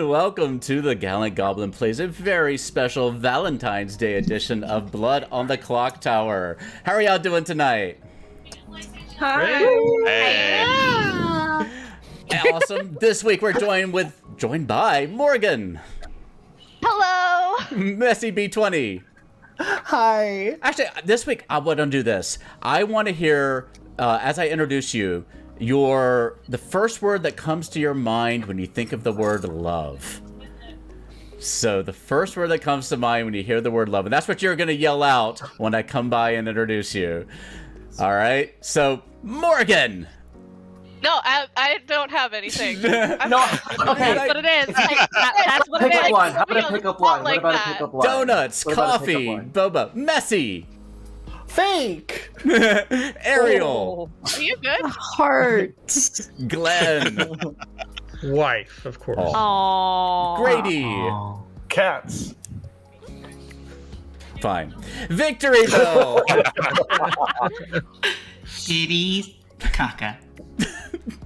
and welcome to the Gallant Goblin Plays a very special Valentine's Day edition of Blood on the Clocktower. How are y'all doing tonight? Hi. Hey. Awesome. This week we're joined by Morgan. Hello. Messy B20. Hi. Actually, this week I want to do this. I want to hear, as I introduce you, the first word that comes to your mind when you think of the word love. So the first word that comes to mind when you hear the word love, and that's what you're going to yell out when I come by and introduce you. All right. So Morgan. No, I don't have anything. No. Okay. That's what it is. That's what Pick it up is. one. How about a pick up one? Like What about a that. pick up one? Donuts, What about a coffee, pick up one? boba, messy, Fake. Ariel, Are you good? Heart. Glenn, Wife, of course. Aww. Grady. Cats. Fine. Victory bell. Kitties, caca.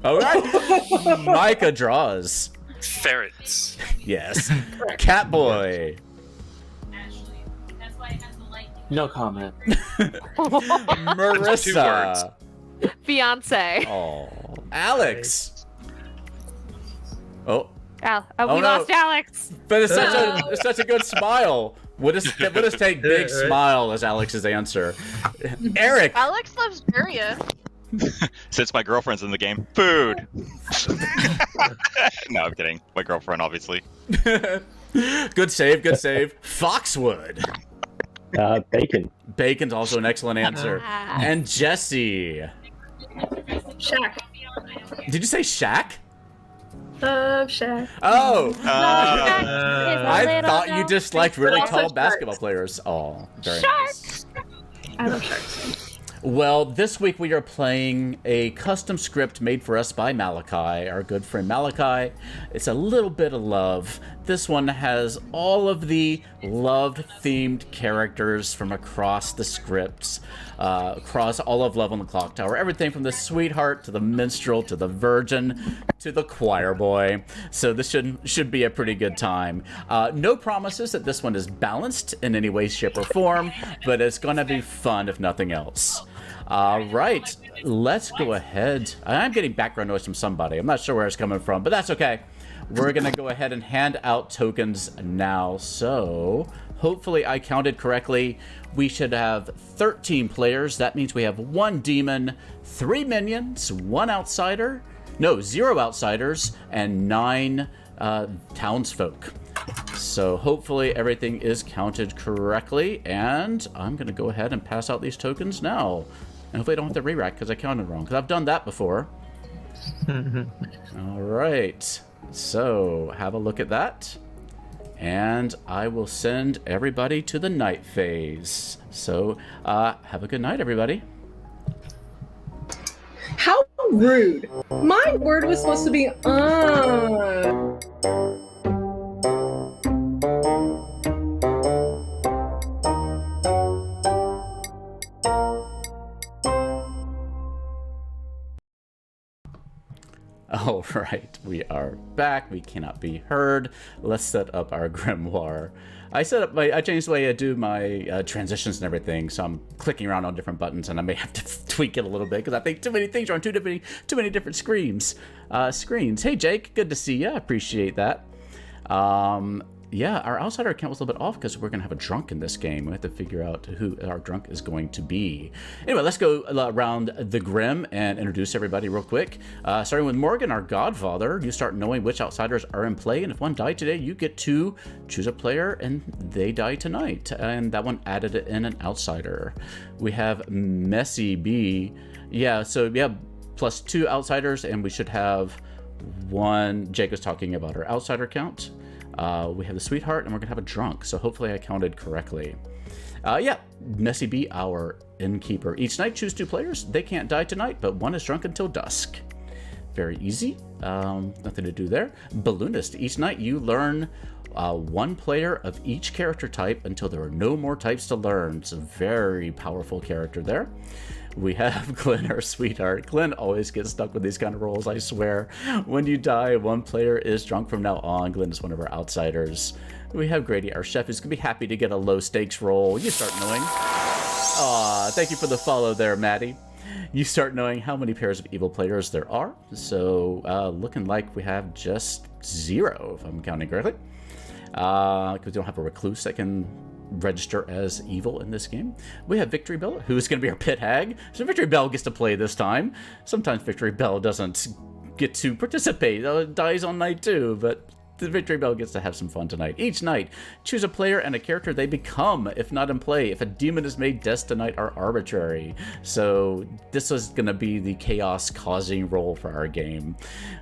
All right. Micah draws. Ferrets. Yes. Catboy. No comment. Marissa. Fiance. Oh. Alex. Oh. We no. lost Alex. But it's such a good smile. We'll just take big smile as Alex's answer. Eric. Alex loves Daria. Since my girlfriend's in the game, food. No, I'm kidding. My girlfriend, obviously. Good save. Foxwood. Bacon. Bacon's also an excellent answer. And Jesse. Shaq. Did you say Shaq? Shaq. Oh. I I thought you disliked really tall basketball players. Oh, very nice. I love sharks. Well, this week we are playing a custom script made for us by Malakai, our good friend Malakai. It's a little bit of love. This one has all of the love-themed characters from across the scripts, across all of Love on the Clocktower. Everything from the sweetheart to the minstrel to the virgin to the choir boy. So this should be a pretty good time. No promises that this one is balanced in any way, shape, or form, but it's going to be fun if nothing else. All right, let's go ahead. I'm getting background noise from somebody. I'm not sure where it's coming from, but that's okay. We're going to go ahead and hand out tokens now. So hopefully I counted correctly. We should have 13 players. That means we have 1 demon, 3 minions, 1 outsider, no, 0 outsiders, and 9 townsfolk. So hopefully everything is counted correctly, and I'm going to go ahead and pass out these tokens now. And hopefully I don't have to re-rack because I counted wrong, because I've done that before. All right. So have a look at that. And I will send everybody to the night phase. So have a good night, everybody. How rude. My word was supposed to be All right, we are back. We cannot be heard. Let's set up our Grimoire. I changed the way I do my transitions and everything, so I'm clicking around on different buttons, and I may have to tweak it a little bit because I think too many things are on too many different screens. Hey, Jake, good to see you. I appreciate that. Yeah, our outsider account was a little bit off because we're going to have a drunk in this game. We have to figure out who our drunk is going to be. Anyway, let's go around the Grim and introduce everybody real quick. Starting with Morgan, our godfather. You start knowing which outsiders are in play, and if one died today, you get to choose a player, and they die tonight. And that one added in an outsider. We have Messy B. Yeah, so we have plus 2 outsiders, and we should have 1. Jake was talking about our outsider count. We have the sweetheart, and we're gonna have a drunk, so hopefully I counted correctly. Yeah, Messy B, our innkeeper. Each night choose 2 players. They can't die tonight, but 1 is drunk until dusk. Very easy. Nothing to do there. Balloonist. Each night you learn 1 player of each character type until there are no more types to learn. It's a very powerful character there. we have Glenn, our sweetheart. Glenn always gets stuck with these kind of roles, I swear. When you die, one player is drunk from now on. Glenn is one of our outsiders. We have Grady, our chef, who's going to be happy to get a low-stakes role. You start knowing. Aw, thank you for the follow there, Maddie. You start knowing how many pairs of evil players there are. So, looking like we have just 0, if I'm counting correctly. Because we don't have a recluse that can register as evil in this game. We have Victory Bell, who is going to be our pit hag. So Victory Bell gets to play this time. Sometimes Victory Bell doesn't get to participate. Dies on night 2, but the Victory Bell gets to have some fun tonight. Each night, choose a player and a character they become, if not in play. If a demon is made, deaths tonight are arbitrary. So this is going to be the chaos-causing role for our game.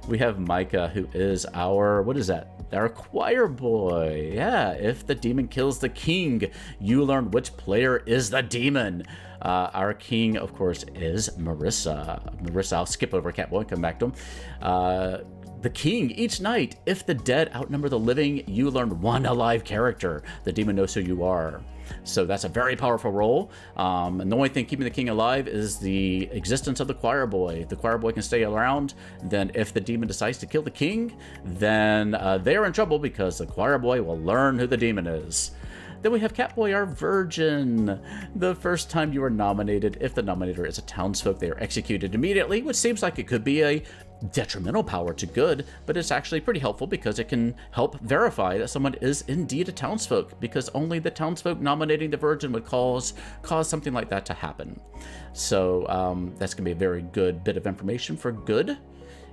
We have Micah, who is our, what is that? Our choir boy. Yeah, if the demon kills the king, you learn which player is the demon. Our king, of course, is Marissa. Marissa, I'll skip over Catboy and come back to him. The king, each night, if the dead outnumber the living, you learn one alive character. The demon knows who you are. So that's a very powerful role. And the only thing keeping the king alive is the existence of the choir boy. If the choir boy can stay around, then if the demon decides to kill the king, then they're in trouble because the choir boy will learn who the demon is. Then we have Catboy, our virgin. The first time you are nominated, if the nominator is a townsfolk, they are executed immediately, which seems like it could be a detrimental power to good, but it's actually pretty helpful because it can help verify that someone is indeed a townsfolk, because only the townsfolk nominating the virgin would cause something like that to happen. So that's going to be a very good bit of information for good,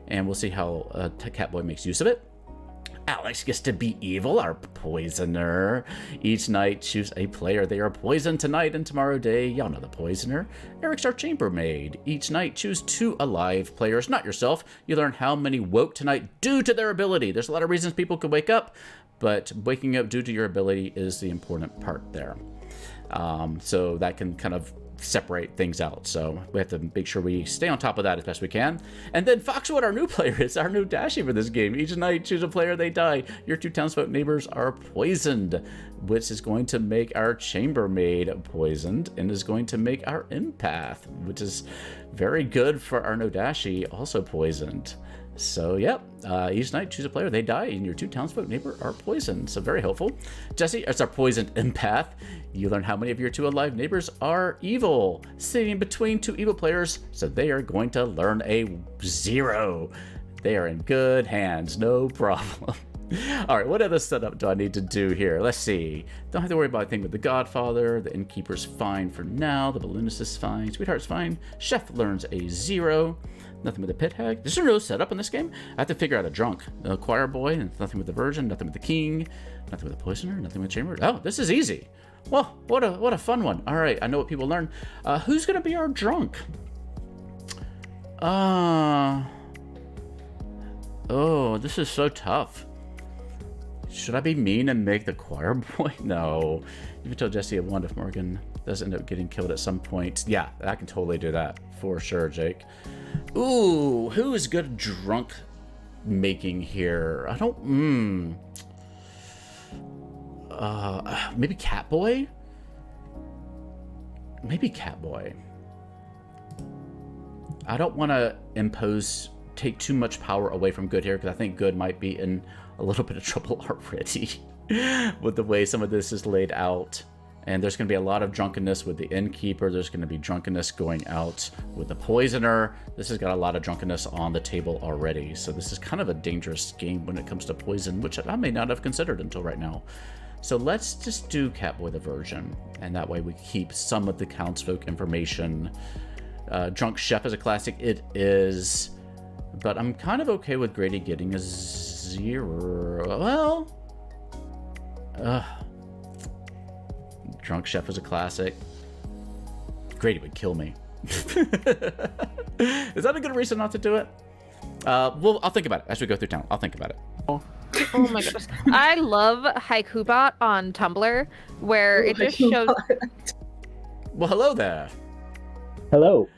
and we'll see how Catboy makes use of it. Alex gets to be evil, our poisoner. Each night, choose a player. They are poisoned tonight and tomorrow day. Y'all know the poisoner. Eric's our chambermaid. Each night, choose 2 alive players, not yourself. You learn how many woke tonight due to their ability. There's a lot of reasons people could wake up, but waking up due to your ability is the important part there. So that can kind of separate things out. So we have to make sure we stay on top of that as best we can. And then Foxwood, our new player, is our new dashie for this game. Each night, choose a player, they die. Your 2 townsfolk neighbors are poisoned, which is going to make our chambermaid poisoned and is going to make our empath, which is very good for our Nodashi, also poisoned. So, yep, each night, choose a player, they die, and your 2 townsfolk neighbor are poisoned. So, very helpful. Jesse, it's our poisoned empath. You learn how many of your 2 alive neighbors are evil, sitting between 2 evil players, so they are going to learn a 0. They are in good hands, no problem. All right, what other setup do I need to do here? Let's see. Don't have to worry about anything with the Godfather. The Innkeeper's fine for now. The Balloonist is fine. Sweetheart's fine. Chef learns a 0. Nothing with the pit hag. There's no setup in this game. I have to figure out a drunk. A choir boy, and nothing with the virgin, nothing with the king, nothing with the poisoner, nothing with the chamber. Oh, this is easy. Well, what a fun one. All right, I know what people learn. Who's going to be our drunk? Oh, this is so tough. Should I be mean and make the choir boy? No. You can tell Jesse a 1 if Morgan does end up getting killed at some point. Yeah, I can totally do that. For sure, Jake. Ooh, who is good drunk making here? I don't... maybe Catboy? Maybe Catboy. I don't want to take too much power away from Good here, because I think Good might be in a little bit of trouble already with the way some of this is laid out. And there's going to be a lot of drunkenness with the Innkeeper. There's going to be drunkenness going out with the Poisoner. This has got a lot of drunkenness on the table already. So this is kind of a dangerous game when it comes to poison, which I may not have considered until right now. So let's just do Catboy the Virgin. And that way we keep some of the townsfolk information. Drunk Chef is a classic. It is. But I'm kind of okay with Grady getting a 0. Well... Drunk Chef is a classic. Grady would kill me. Is that a good reason not to do it? Well, I'll think about it as we go through town. I'll think about it. Oh my goodness. I love Haikubot on Tumblr, where it just shows... Well, hello there. Hello.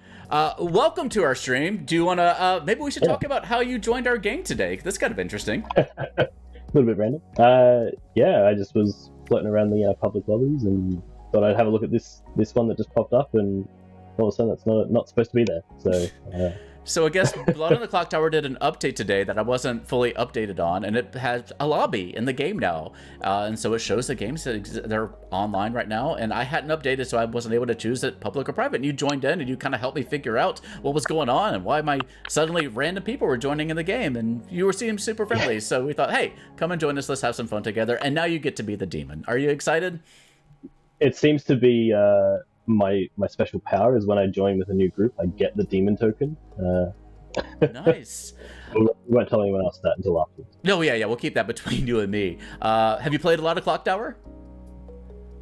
Welcome to our stream. Do you want to... maybe we should talk about how you joined our game today. That's kind of interesting. A little bit random. Yeah, I just was floating around the public lobbies and thought I'd have a look at this one that just popped up and all of a sudden it's not supposed to be there. So So I guess Blood on the Clocktower did an update today that I wasn't fully updated on, and it has a lobby in the game now. And so it shows the games that they're online right now, and I hadn't updated, so I wasn't able to choose it public or private. And you joined in, and you kind of helped me figure out what was going on and why suddenly random people were joining in the game, and you were seeming super friendly. So we thought, hey, come and join us, let's have some fun together. And now you get to be the demon. Are you excited? it seems to be my special power is when I join with a new group, I get the demon token. Nice. We won't tell anyone else that until afterwards. No, yeah, we'll keep that between you and me. Have you played a lot of Clocktower?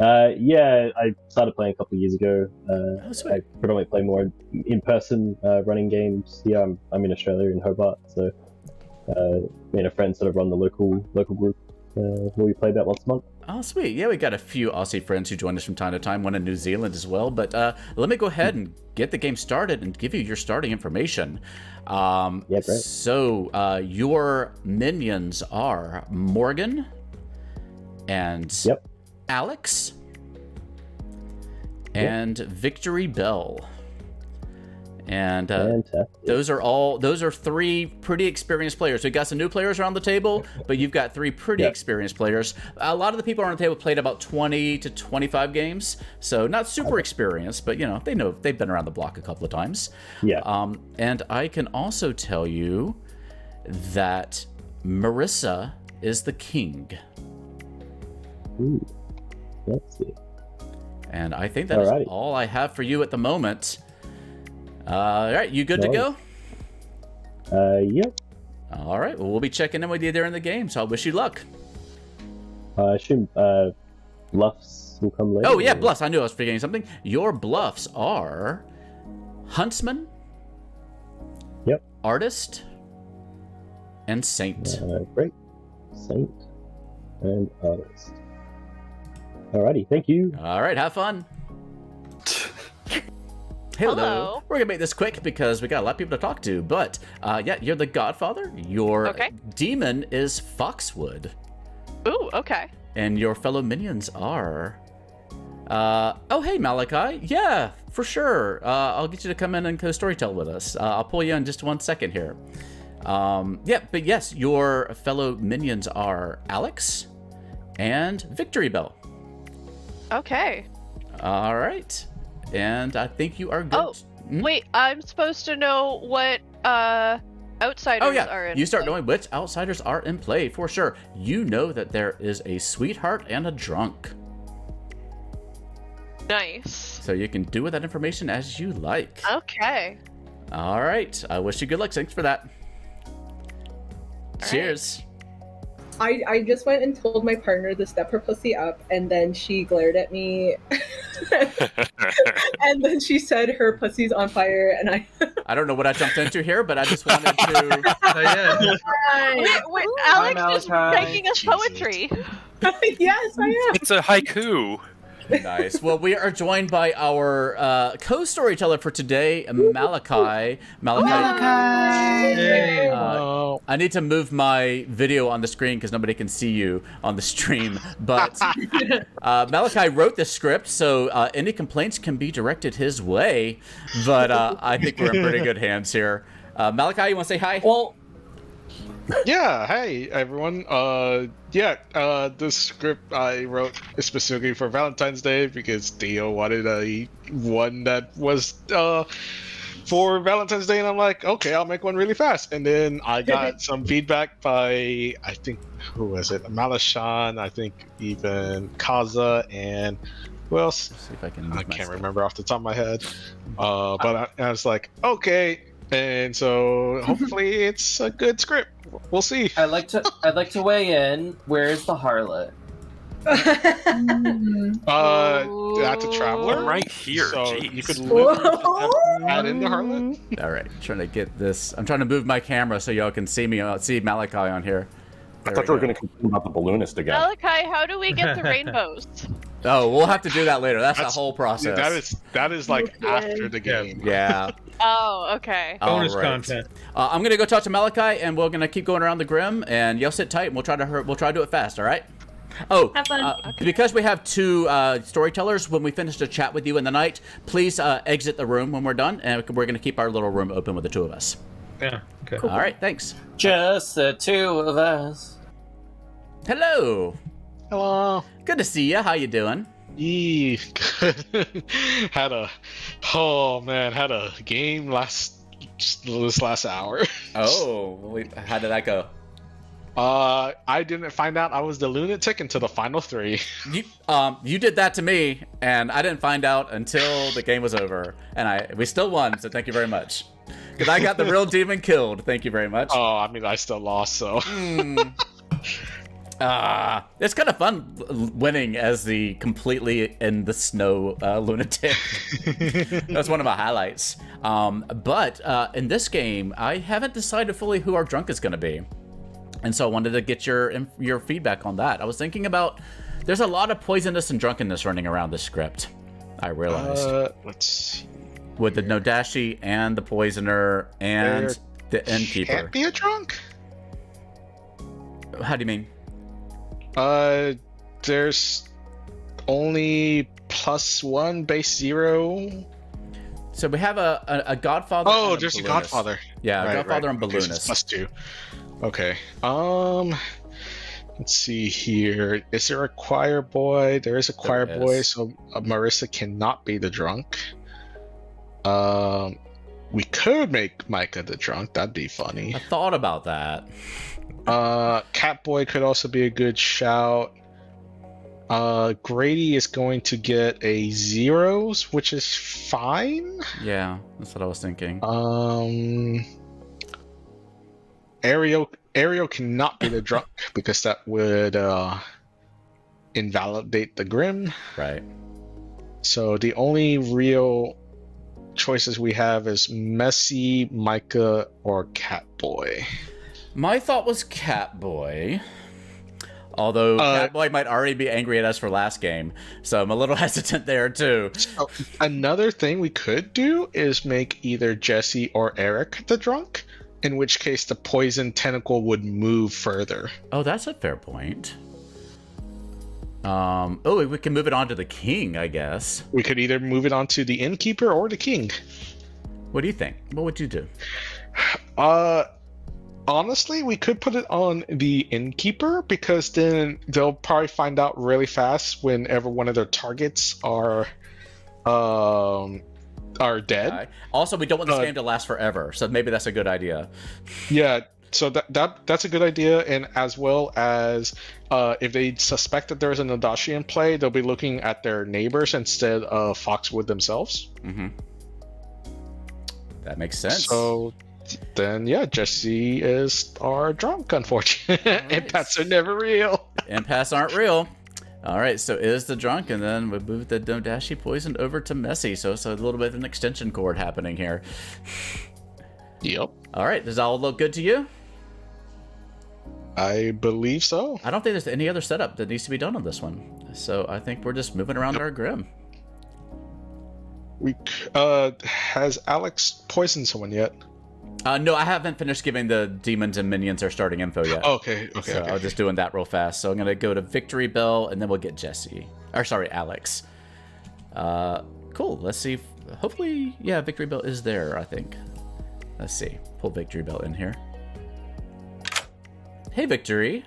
Yeah, I started playing a couple of years ago. Oh, sweet. I predominantly play more in-person running games. Yeah, I'm in Australia, in Hobart, so me and a friend sort of run the local group where we play about once a month. Oh, sweet. Yeah, we got a few Aussie friends who join us from time to time, one in New Zealand as well. But let me go ahead and get the game started and give you your starting information. Yeah, great. So your minions are Morgan and Yep. Alex and Victory Bell. And Fantastic. those are three pretty experienced players. We got some new players around the table, but you've got three pretty experienced players. A lot of the people around the table played about 20 to 25 games, so not super experienced, but they've been around the block a couple of times. Yeah. And I can also tell you that Marissa is the king. Ooh. Let's see. And I think that is Alrighty. all I have for you at the moment. All right, you good to go? Yep. All right, well, we'll be checking in with you there in the game, so I wish you luck. I assume bluffs will come later. Oh, yeah, or- bluffs. I knew I was forgetting something. Your bluffs are Huntsman, Yep. Artist, and Saint. Great. Saint and artist. Alrighty, thank you. All right, have fun. Hello. We're going to make this quick because we got a lot of people to talk to, but yeah, you're the Godfather. Your demon is Foxwood. Ooh, okay. And your fellow minions are... oh, hey, Malakai. Yeah, for sure. I'll get you to come in and co-storytell with us. I'll pull you in just 1 second here. Yeah, but yes, your fellow minions are Alex and Victory Bell. Okay. All right. And I think you are good. Oh, wait, I'm supposed to know what outsiders are in You start play. knowing which outsiders are in play for sure. You know that there is a sweetheart and a drunk. Nice. So you can do with that information as you like. Okay. All right. I wish you good luck. Thanks for that. Cheers. I just went and told my partner to step her pussy up, and then she glared at me. And then she said her pussy's on fire, and I don't know what I jumped into here, but I just wanted to... Wait, Alex is Malakai. making us poetry. Yes, I am. It's a haiku. Nice. Well, we are joined by our co-storyteller for today, Malakai. Malakai! I need to move my video on the screen because nobody can see you on the stream. But Malakai wrote the script, so any complaints can be directed his way. But I think we're in pretty good hands here. Malakai, you want to say hi? Well, Yeah, hey everyone. The script I wrote is specifically for Valentine's Day because Theo wanted a one that was for Valentine's Day, and I'm like, okay, I'll make one really fast. And then I got some feedback by, I think, who was it? Malashan, I think even Kaza, and who else? Let's see if I can move I my can't stuff. remember off the top of my head. But I was like, okay. And so hopefully it's a good script. We'll see. I'd like to weigh in. Where's the harlot? That's a traveler. I'm right here. So Jeez. you could literally add in the harlot. All right, trying to get this. I'm trying to move my camera so y'all can see me. See Malakai on here. I thought you were going to complain about the balloonist again. Malakai, how do we get the rainbows? Oh, we'll have to do that later. That's the whole process. That is like after the game. Yeah. Oh, okay. bonus All right. content. I'm gonna go talk to Malakai, and we're gonna keep going around the Grim. And y'all sit tight, and we'll try to do it fast. All right. Oh, Have fun. because we have two storytellers, when we finish the chat with you in the night, please exit the room when we're done, and we're going to keep our little room open with the two of us. Yeah. Okay. All right, thanks. Just the two of us. Hello. Hello. Good to see you. How you doing? Yee. had a game this last hour. Oh, how did that go? I didn't find out I was the lunatic until the final 3. You did that to me, and I didn't find out until the game was over, and we still won. So thank you very much, because I got the real demon killed. Thank you very much. Oh, I mean, I still lost, so. It's kind of fun winning as the completely in the snow lunatic. That's one of my highlights. But in this game, I haven't decided fully who our drunk is going to be. And so I wanted to get your feedback on that. I was thinking about, there's a lot of poisonous and drunkenness running around this script, I realized. Let's see. With the Nodashi and the poisoner and the innkeeper. Can't be a drunk? How do you mean? There's only +1 base 0. So we have a Godfather. Oh, and there's a balloonist. Godfather. Yeah, Right, Godfather right. and Okay, so balloonist. it's +2. Okay. Let's see here. Is there a choir boy? There is a choir boy, so Marissa cannot be the drunk. We could make Micah the drunk. That'd be funny. I thought about that. Catboy could also be a good shout. Grady is going to get a 0s, which is fine. Yeah, that's what I was thinking. Ariel cannot be the drunk because that would invalidate the Grim. Right. So the only real choices we have is Messy, Micah, or Catboy. My thought was Catboy. Although Catboy might already be angry at us for last game, so I'm a little hesitant there too. So another thing we could do is make either Jesse or Eric the drunk, in which case the poison tentacle would move further. Oh, that's a fair point. We can move it on to the king, I guess. We could either move it on to the innkeeper or the king. What do you think? What would you do? Honestly, we could put it on the innkeeper because then they'll probably find out really fast whenever one of their targets are dead. Okay. Also, we don't want this game to last forever, so maybe that's a good idea. Yeah, so that's a good idea, and as well as if they suspect that there's an Nodashi in play, they'll be looking at their neighbors instead of Foxwood themselves. Mm-hmm. That makes sense. So then, yeah, Jesse is our drunk, unfortunately. Right. Empaths are never real. Empaths aren't real. All right, so is the drunk, and then we move the Nodashi poison over to Messy, so it's a little bit of an extension cord happening here. Yep. All right, does that all look good to you? I believe so. I don't think there's any other setup that needs to be done on this one, so I think we're just moving around our Grim. Has Alex poisoned someone yet? No, I haven't finished giving the demons and minions their starting info yet. Okay. So I was just doing that real fast. So I'm going to go to Victory Bell, and then we'll get Jesse. Or, sorry, Alex. Cool. Let's see. Hopefully, yeah, Victory Bell is there, I think. Let's see. Pull Victory Bell in here. Hey, Victory.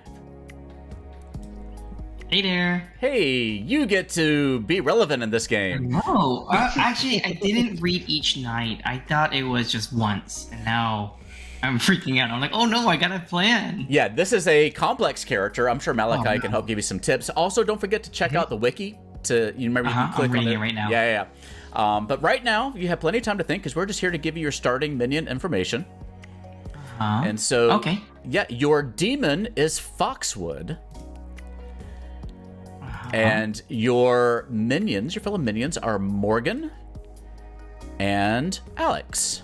Hey there. Hey, you get to be relevant in this game. No, actually, I didn't read each night. I thought it was just once, and now I'm freaking out. I'm like, oh no, I got a plan. Yeah, this is a complex character. I'm sure Malakai can help give you some tips. Also, don't forget to check out the wiki. You remember you can click I'm reading on it right now. Yeah. But right now, you have plenty of time to think because we're just here to give you your starting minion information. And so, okay. Yeah, your demon is Foxwood. And your minions, your fellow minions, are Morgan and Alex.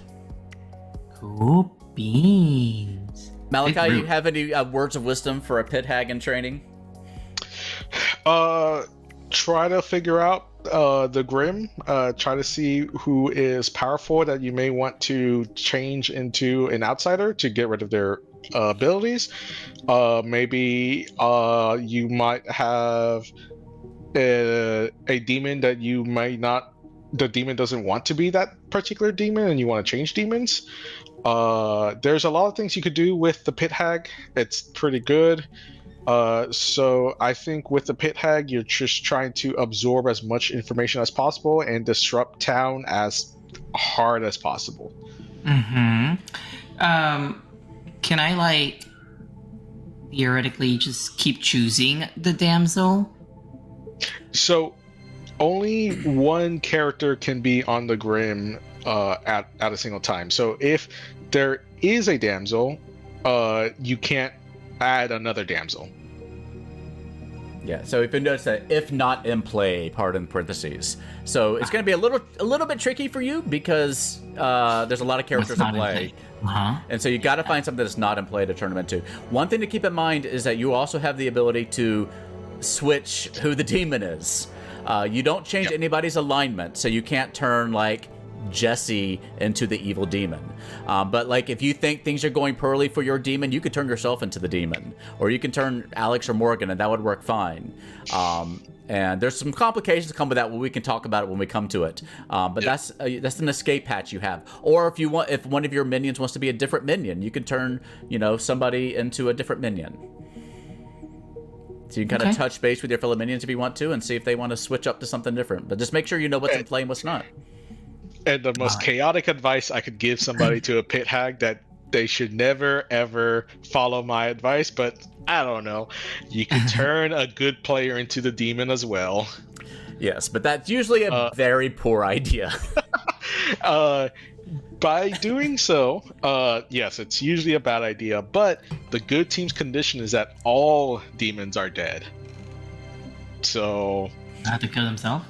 Cool beans. Malakai, you have any words of wisdom for a pit hag in training? Try to figure out the Grim. Try to see who is powerful that you may want to change into an outsider to get rid of their abilities. Maybe you might have a demon that you might not. The demon doesn't want to be that particular demon, and you want to change demons. There's a lot of things you could do with the Pit Hag. It's pretty good. So I think with the Pit Hag, you're just trying to absorb as much information as possible and disrupt town as hard as possible. Mm-hmm. Can I, like, theoretically just keep choosing the damsel? So only one character can be on the Grim at a single time. So if there is a damsel, you can't add another damsel. Yeah, so if you notice that if not in play, part in parentheses. So it's going to be a little bit tricky for you because there's a lot of characters in play. And so you got to find something that's not in play to turn them into. One thing to keep in mind is that you also have the ability to switch who the demon is. You don't change anybody's alignment, so you can't turn, like, Jesse into the evil demon. But, like, if you think things are going poorly for your demon, you could turn yourself into the demon. Or you can turn Alex or Morgan, and that would work fine. And there's some complications that come with that, but we can talk about it when we come to it. But that's an escape hatch you have. Or if one of your minions wants to be a different minion, you can turn, somebody into a different minion. So you can kind of touch base with your fellow minions if you want to and see if they want to switch up to something different. But just make sure you know what's in play and what's not. And the most chaotic advice I could give somebody to a Pit Hag, that they should never, ever follow my advice, but I don't know. You can turn a good player into the demon as well. Yes, but that's usually a very poor idea. By doing so, yes, it's usually a bad idea, but the good team's condition is that all demons are dead. So... I have to kill himself?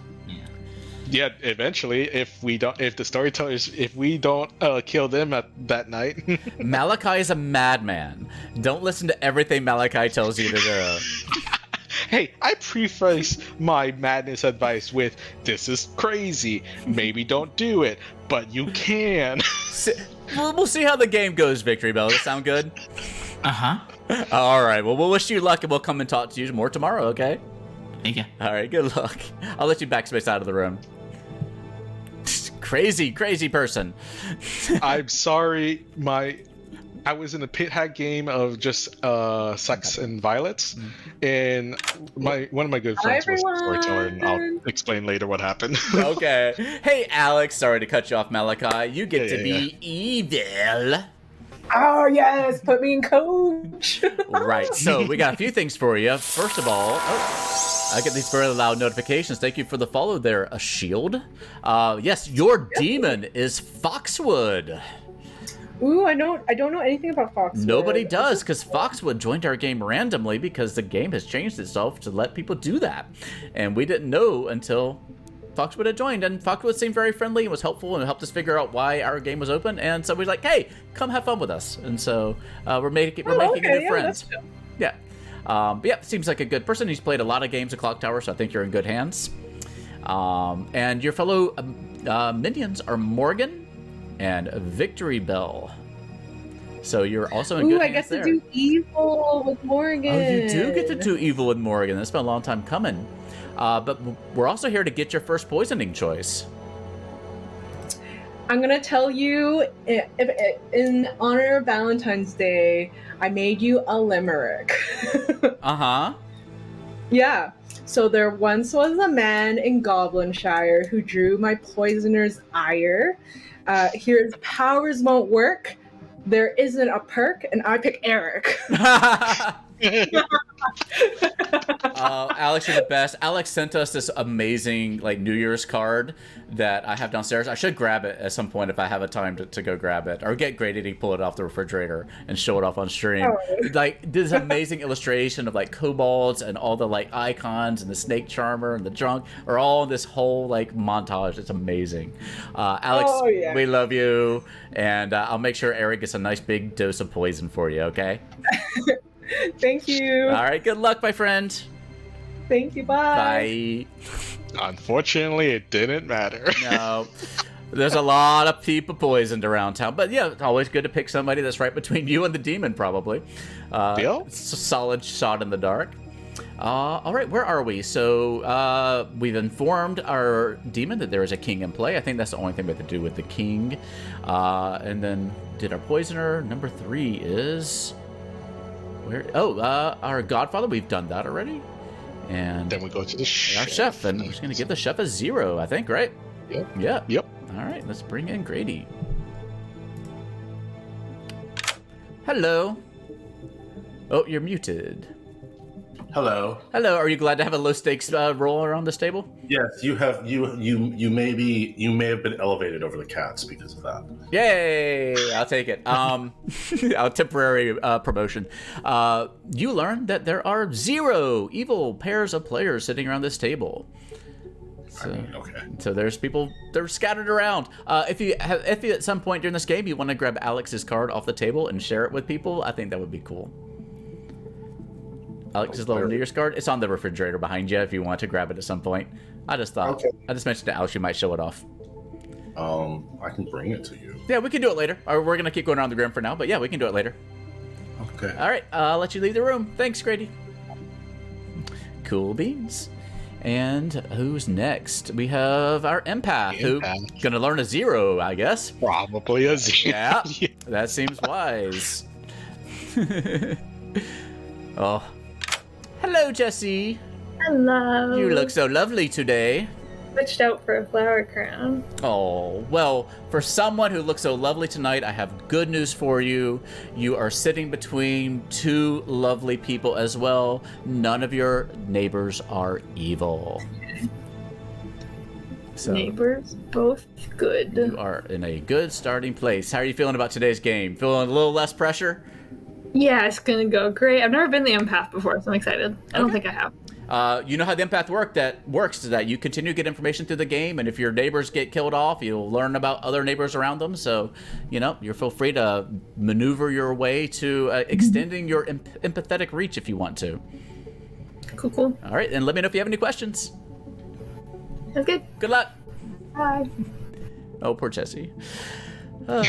Yeah, eventually, if the storytellers, if we don't kill them at that night. Malakai is a madman. Don't listen to everything Malakai tells you to do. Hey, I preface my madness advice with, this is crazy. Maybe don't do it, but you can. We'll see how the game goes, Victory Bell. Does that sound good? Uh-huh. All right, well, we'll wish you luck, and we'll come and talk to you more tomorrow, okay? Thank you. All right, good luck. I'll let you backspace out of the room. Crazy person. I'm sorry, I was in a Pit Hag game of just Sex and Violets, and one of my good friends was a storyteller, and I'll explain later what happened. Okay. Hey, Alex, sorry to cut you off, Malakai. You get to be evil. Oh, yes, put me in coach. Right, so we got a few things for you. First of all, I get these very loud notifications. Thank you for the follow there, a shield. Yes, your demon is Foxwood. Ooh, I don't know anything about Foxwood. Nobody does, because Foxwood joined our game randomly because the game has changed itself to let people do that. And we didn't know until Foxwood had joined, and Foxwood seemed very friendly and was helpful and helped us figure out why our game was open. And so we were like, hey, come have fun with us. And so we're making new friends. Yeah. But yeah, seems like a good person. He's played a lot of games at Clocktower, so I think you're in good hands. And your fellow minions are Morgan and Victory Bell. So you're also in good hands. I get there. to do evil with Morgan. Oh, you do get to do evil with Morgan. That's been a long time coming. But we're also here to get your first poisoning choice. I'm gonna tell you, in honor of Valentine's Day, I made you a limerick. Uh-huh. Yeah. So there once was a man in Goblinshire who drew my poisoner's ire. His powers won't work. There isn't a perk, and I pick Eric. Alex, you're the best. Alex sent us this amazing New Year's card that I have downstairs. I should grab it at some point if I have a time to go grab it, or get Grady to pull it off the refrigerator and show it off on stream. Oh. This amazing illustration of kobolds and all the icons and the snake charmer and the drunk are all in this whole montage. It's amazing. Alex, we love you, and I'll make sure Eric gets a nice big dose of poison for you. Okay. Thank you. All right, good luck, my friend. Thank you, bye. Bye. Unfortunately, it didn't matter. No. There's a lot of people poisoned around town, but yeah, it's always good to pick somebody that's right between you and the demon, probably. It's a solid shot in the dark. All right, where are we? So we've informed our demon that there is a king in play. I think that's the only thing we have to do with the king. And then did our poisoner. Number 3 is... where? Oh, our godfather. We've done that already. And then we go to the chef. Our chef, and we're just going to give the chef a 0, I think, right? Yep. Yeah. Yep. All right, let's bring in Grady. Hello. Oh, you're muted. Hello. Hello. Are you glad to have a low stakes role around this table? Yes, you have. You may have been elevated over the cats because of that. Yay! I'll take it. A temporary promotion. You learned that there are 0 evil pairs of players sitting around this table. So, okay. So there's people, they're scattered around. If you at some point during this game you want to grab Alex's card off the table and share it with people, I think that would be cool. Alex's little New Year's card, it's on the refrigerator behind you if you want to grab it at some point. I just mentioned to Alex you might show it off. I can bring it to you. Yeah, we can do it later. Or we're gonna keep going around the grim for now, but yeah, we can do it later. Okay. All right, I'll let you leave the room. Thanks, Grady. Cool beans. And who's next? We have our empath, who's gonna learn a 0, I guess. Probably a 0. Yeah, that seems wise. Oh, hello, Jesse. Hello. You look so lovely today. Switched out for a flower crown. Oh, well, for someone who looks so lovely tonight, I have good news for you. You are sitting between 2 lovely people as well. None of your neighbors are evil. So, neighbors, both good. You are in a good starting place. How are you feeling about today's game? Feeling a little less pressure? Yeah, it's gonna go great. I've never been the empath before, so I'm excited. I don't think I have. You know how the empath works is that you continue to get information through the game, and if your neighbors get killed off, you'll learn about other neighbors around them. So, you feel free to maneuver your way to extending your empathetic reach if you want to. Cool. All right, and let me know if you have any questions. That's good. Good luck. Bye. Oh, poor Jesse. Poor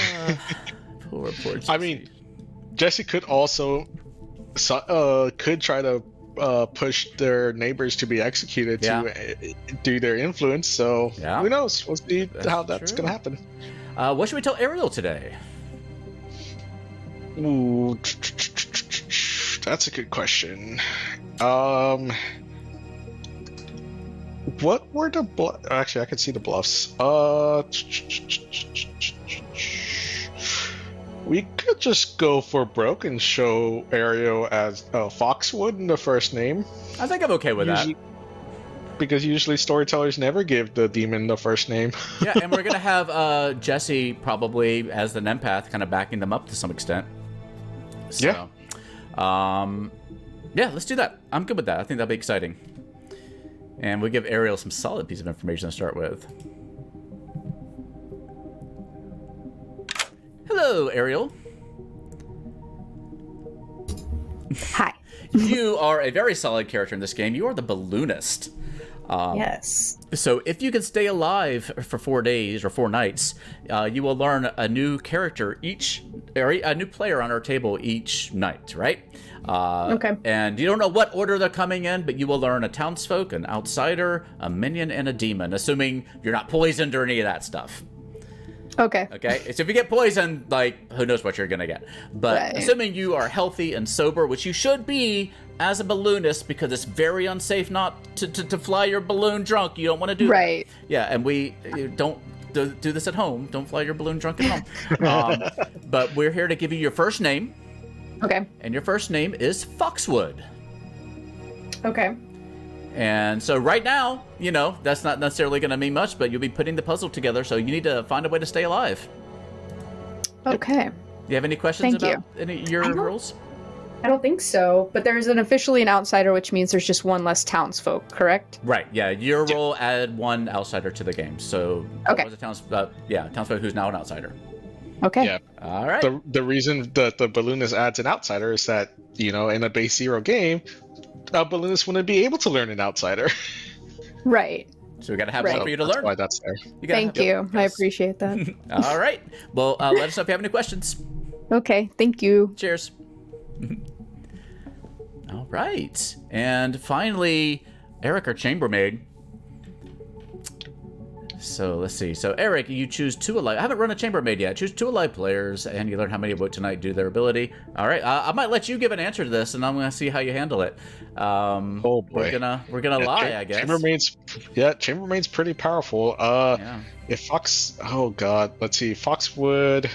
Jesse. I mean, Jesse could also could try to push their neighbors to be executed to do their influence. So who knows? We'll see how that's going to happen. What should we tell Ariel today? Ooh, that's a good question. What were the actually, I can see the bluffs. We could just go for broke and show Ariel as Foxwood in the first name. I think I'm okay with that. Because usually storytellers never give the demon the first name. Yeah, and we're going to have Jesse probably as an empath kind of backing them up to some extent. So, yeah, let's do that. I'm good with that. I think that'll be exciting. And we'll give Ariel some solid piece of information to start with. Hello, Ariel. Hi. You are a very solid character in this game. You are the balloonist. Yes. So if you can stay alive for 4 days or 4 nights, you will learn a new character a new player on our table each night, right? Okay. And you don't know what order they're coming in, but you will learn a townsfolk, an outsider, a minion, and a demon, assuming you're not poisoned or any of that stuff. Okay. Okay. So if you get poisoned, who knows what you're gonna get? But assuming you are healthy and sober, which you should be as a balloonist, because it's very unsafe not to fly your balloon drunk. You don't want to do that. Yeah, and we don't do this at home. Don't fly your balloon drunk at home. But we're here to give you your first name. Okay. And your first name is Foxwood. Okay. And so right now, that's not necessarily going to mean much, but you'll be putting the puzzle together, so you need to find a way to stay alive. Okay. Do you have any questions about any of your rules? I don't think so, but there's officially an outsider, which means there's just one less townsfolk, correct? Right, yeah. Your role added one outsider to the game, so okay. Was a townsfolk who's now an outsider. Okay. Yeah. All right. The reason that the balloonist adds an outsider is that, in a base 0 game, a balloonist wouldn't be able to learn an outsider. Right. So we got to have Right. one for you to That's learn. why that's there. You gotta Thank have- you. I appreciate that. All right. Well, let us know if you have any questions. Okay, thank you. Cheers. All right. And finally, Eric, our chambermaid. So let's see. So Eric, you choose 2 alive. I haven't run a chambermaid yet. Choose 2 alive players, and you learn how many vote tonight do their ability. All right. I might let you give an answer to this, and I'm gonna see how you handle it. Oh boy. We're gonna lie, I guess. Chambermaid's pretty powerful. Yeah. If Fox, oh god, let's see, Foxwood.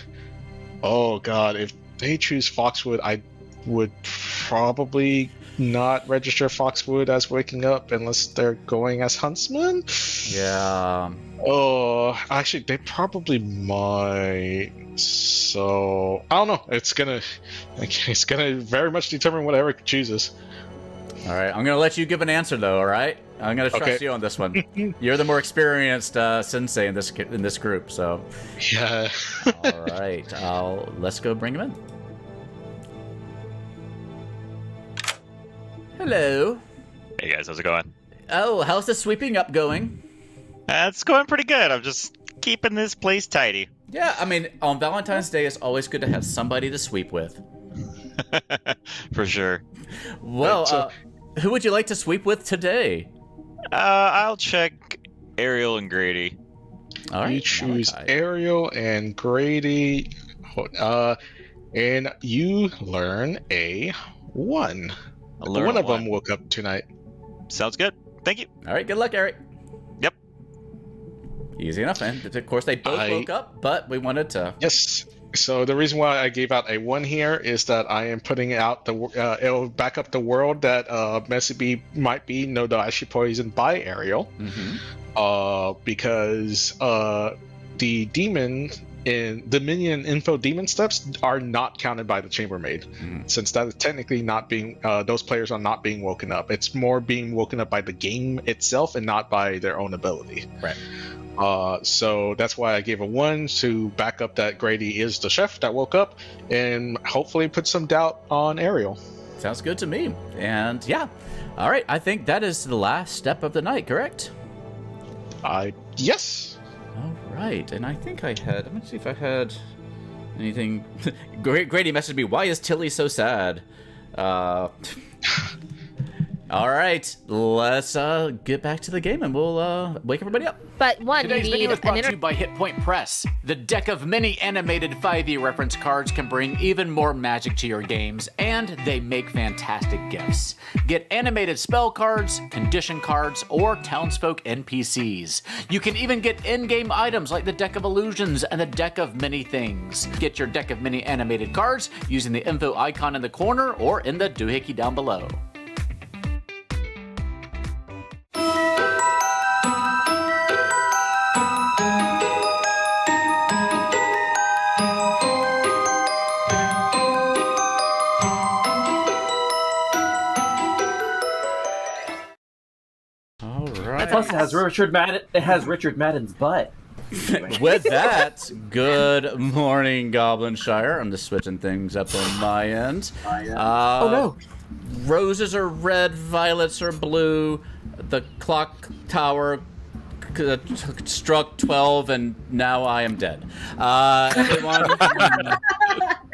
Oh god, if they choose Foxwood, I would probably not register Foxwood as waking up unless they're going as huntsman. Yeah. Oh, actually, they probably might. So I don't know. It's gonna very much determine what Eric chooses. All right. I'm gonna let you give an answer though. All right. I'm gonna trust you on this one. You're the more experienced sensei in this group, so. Yeah. All right. Let's go bring him in. Hello. Hey guys, how's it going? Oh, how's the sweeping up going? It's going pretty good. I'm just keeping this place tidy. Yeah, I mean, on Valentine's Day, it's always good to have somebody to sweep with. For sure. Well, who would you like to sweep with today? I'll check Ariel and Grady. All right. You choose Ariel and Grady, and you learn a 1. One of them woke up tonight. Sounds good. Thank you. All right, good luck, Eric. Yep. Easy enough, and of course they both woke up, but we wanted to. Yes. So the reason why I gave out a 1 here is that I am putting out it'll back up the world that Messy might be Nodashi poisoned by Ariel, because the demon in the minion info demon steps are not counted by the chambermaid, since that is technically not being those players are not being woken up. It's more being woken up by the game itself and not by their own ability. Right. So that's why I gave a 1 to back up that Grady is the chef that woke up, and hopefully put some doubt on Ariel. Sounds good to me. And yeah, all right. I think that is the last step of the night. Correct? Yes. All right, and I think I had. Let me see if I had anything. Grady messaged me. Why is Tilly so sad? All right, let's get back to the game, and we'll wake everybody up. But one, you Today's need video is brought an to you by Hit Point Press. The deck of many animated 5e reference cards can bring even more magic to your games, and they make fantastic gifts. Get animated spell cards, condition cards, or townsfolk NPCs. You can even get in-game items like the Deck of Illusions and the Deck of Many Things. Get your deck of many animated cards using the info icon in the corner or in the doohickey down below. Plus, it has Richard Madden's butt. With that, good morning, Goblinshire. I'm just switching things up on my end. Oh no! Roses are red, violets are blue. The clock tower struck 12, and now I am dead. Everyone,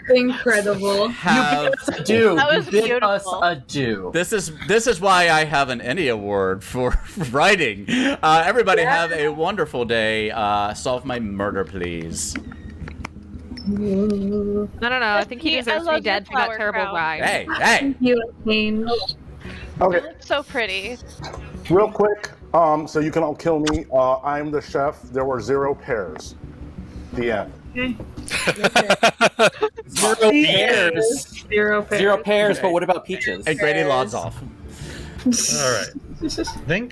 Incredible. You bid us a do. That was you bid beautiful. us a do. This is why I have an Ennie award for writing. Everybody have a wonderful day. Solve my murder, please. I don't know. I think he deserves to be dead for that terrible rhyme. Hey. Thank you, Queen. Okay, So pretty. real quick, so you can all kill me. I'm the chef. There were 0 pairs. The end. Zero pairs. Zero pairs. Zero pairs, but what about peaches? And Grady logs off. All right.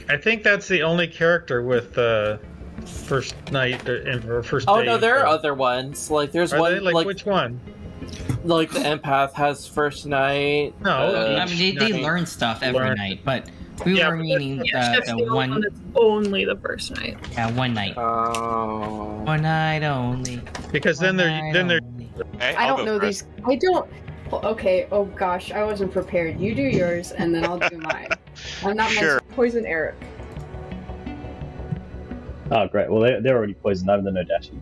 I think that's the only character with first night or first day. Oh no, there are other ones. Like there's Are one they? Like which one? Like the empath has first night. No, I mean, they learn stuff every night, but we were meaning Chef's the one. That's only the first night. Yeah, one night. Oh. One night only. Because then they're. Hey, I I'll don't go know first. these. I don't. Okay. Oh gosh, I wasn't prepared. You do yours, and then I'll do mine. I'm not meant Sure. to poison Eric. Oh, great. Well, they're already poisoned. I'm the Nodashi.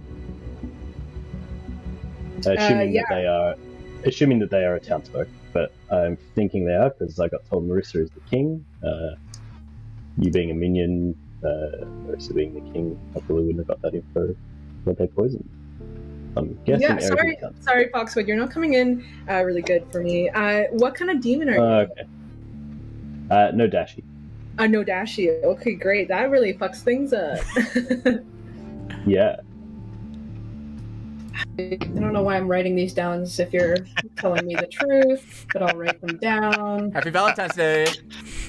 Assuming that they are a townsfolk, but I'm thinking they are because I got told Marissa is the king. You being a minion, Marissa being the king, I probably wouldn't have got that info. But they poisoned. I'm guessing. Yeah, sorry, Foxwood, you're not coming in really good for me. What kind of demon are you? Okay. Nodashi. A Nodashi. Okay, great. That really fucks things up. Yeah. I don't know why I'm writing these down as if you're telling me the truth, but I'll write them down. Happy Valentine's Day.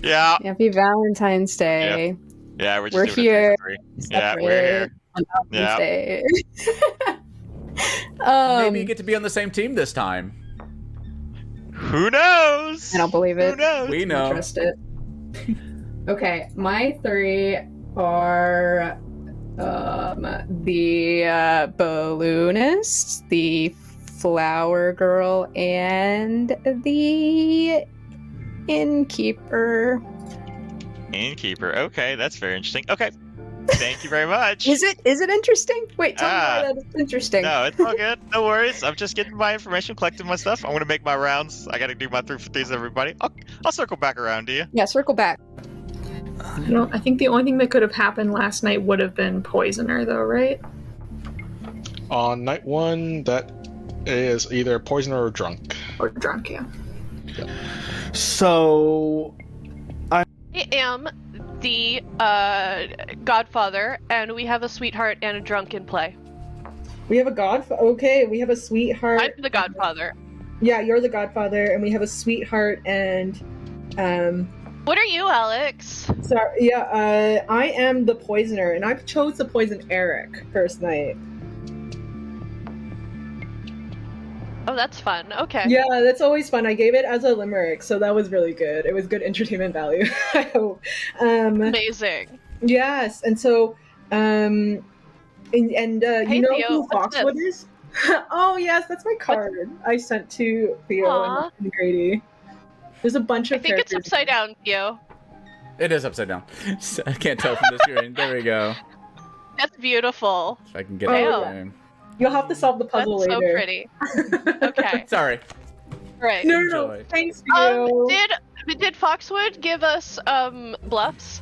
Yeah. Happy Valentine's Day. Yeah, we're We're here. Yeah, we're here. On Valentine's Day. Maybe you get to be on the same team this time. Who knows? I don't believe it. Who knows? We I know. don't trust it. Okay, my three are the balloonist, the flower girl, and the innkeeper. Innkeeper. Okay, that's very interesting. Okay. Thank you very much. Is it interesting? Wait, tell me why that is interesting. No, it's all good. No worries. I'm just getting my information, collecting my stuff. I'm gonna make my rounds. I gotta do my 3 for 3s, everybody. I'll circle back around to you. Yeah, circle back. I think the only thing that could have happened last night would have been poisoner, though, right? On night 1, that is either poisoner or drunk. Or drunk, yeah. So, I am the godfather, and we have a sweetheart and a drunk in play. We have a okay, we have a sweetheart. I'm the godfather. Yeah, you're the godfather, and we have a sweetheart and What are you, Alex? Sorry, yeah, I am the poisoner, and I chose to poison Eric first night. Oh, that's fun. Okay. Yeah, that's always fun. I gave it as a limerick, so that was really good. It was good entertainment value, I hope. Amazing. Yes, and so, hey, you know Theo, who Foxwood is? Oh, yes, that's my card I sent to Theo and Grady. There's a bunch of I think it's upside down, Theo. It is upside down. I can't tell from the screen. There we go. That's beautiful. If I can get it in. You'll have to solve the puzzle That's later. so pretty. Okay. Sorry. Right. No. Thanks, Theo. Did Foxwood give us bluffs?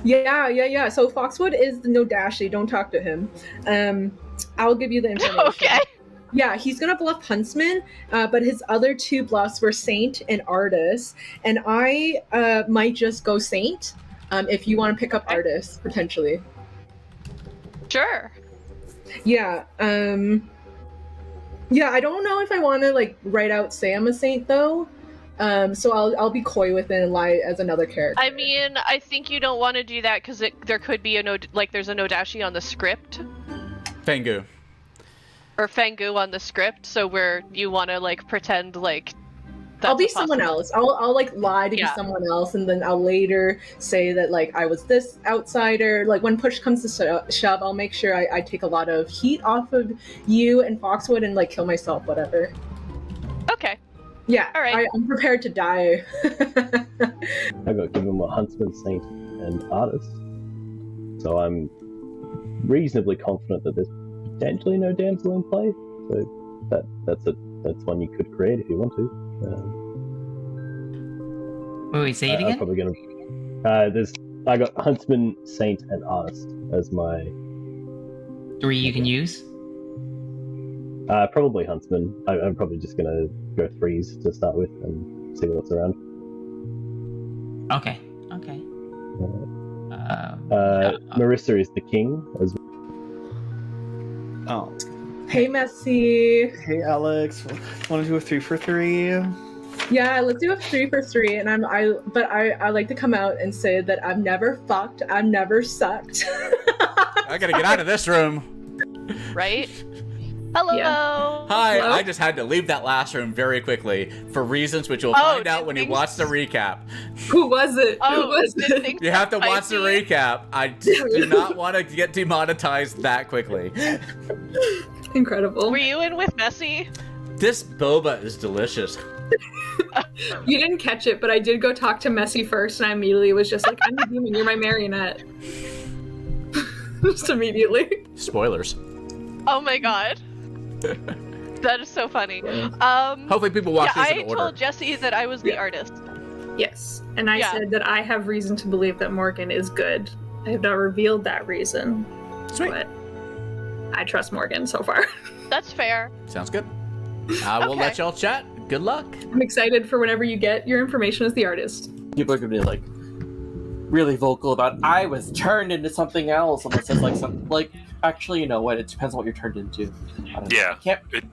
Yeah. So Foxwood is the Nodashi. Don't talk to him. I'll give you the information. Okay. Yeah, he's gonna bluff Huntsman, but his other 2 bluffs were Saint and Artist, and I might just go Saint if you want to pick up Artist potentially. Sure. Yeah. Yeah, I don't know if I want to write out say I'm a Saint though. So I'll be coy with it and lie as another character. I mean, I think you don't want to do that because there could be there's a Nodashi on the script. Fangu. Or Fangu on the script, so where you want to pretend that's I'll be someone else. I'll lie to be someone else, and then I'll later say that I was this outsider. When push comes to shove, I'll make sure I take a lot of heat off of you and Foxwood and kill myself, whatever. Okay. Yeah. All right. I'm prepared to die. I got given a huntsman, saint, and artist, so I'm reasonably confident that there's potentially no damsel in play. So that's one you could create if you want to. Wait, say it again? I'm probably gonna. I got huntsman, saint, and artist as my 3 you can use. Probably huntsman. I'm probably just gonna go 3s to start with and see what's around. Okay. Marissa is the king as well. Oh. Hey, Messy. Hey, Alex. Want to do a 3 for 3? Yeah, let's do a 3 for 3. And I like to come out and say that I've never fucked, I've never sucked. I gotta get out of this room. Right? Hello. Yeah. Hi. Hello? I just had to leave that last room very quickly for reasons which you'll find out when you watch the recap. Who was it? Oh, Who was it? You have to watch the recap. I do not want to get demonetized that quickly. Incredible. Were you in with Messy? This boba is delicious. You didn't catch it, but I did go talk to Messy first, and I immediately was just like, I'm the demon, you're my marionette. Just immediately. Spoilers. Oh my god. That is so funny. Hopefully people watch this in I order. told Jesse that I was the artist. Yes, and I said that I have reason to believe that Morgan is good. I have not revealed that reason. Sweet. But I trust Morgan so far. That's fair. Sounds good. I will let y'all chat. Good luck. I'm excited for whenever you get your information as the artist. People are gonna be like really vocal about I was turned into something else, unless it's like something like actually, you know what? It depends on what you're turned into. Yeah.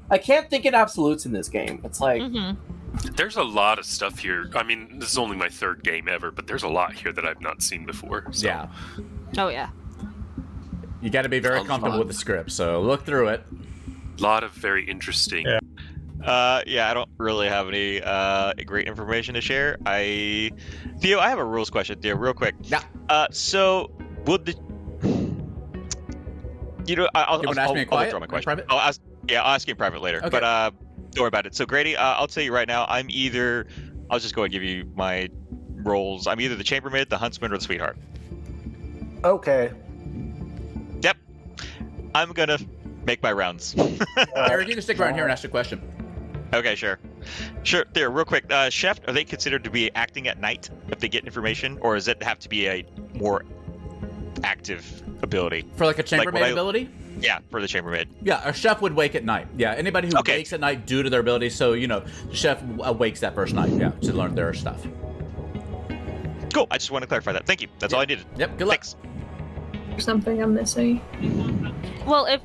I can't think in absolutes in this game. It's like There's a lot of stuff here. I mean, this is only my third game ever, but there's a lot here that I've not seen before. So. Yeah. Oh yeah. You got to be very comfortable with the script, so look through it. A lot of very interesting. Yeah, I don't really have any great information to share. Theo, I have a rules question, Theo, real quick. Yeah. So would the I'll ask me in quiet? withdraw my question. Private? I'll ask you in private later. Okay. But don't worry about it. So Grady, I'll tell you right now, I'll just go and give you my roles. I'm either the chambermaid, the huntsman, or the sweetheart. Okay. Yep. I'm gonna make my rounds. Eric, you can stick around here and ask a question. Okay, sure. Sure, there, real quick. Chef, are they considered to be acting at night if they get information? Or does it have to be a more active ability? For like a chambermaid ability? Yeah, for the chambermaid. Yeah, a chef would wake at night. Yeah, anybody who wakes at night due to their ability. So, the chef wakes that first night, to learn their stuff. Cool, I just want to clarify that. Thank you. That's all I needed. Yep, good luck. Thanks. Something I'm missing. Well, if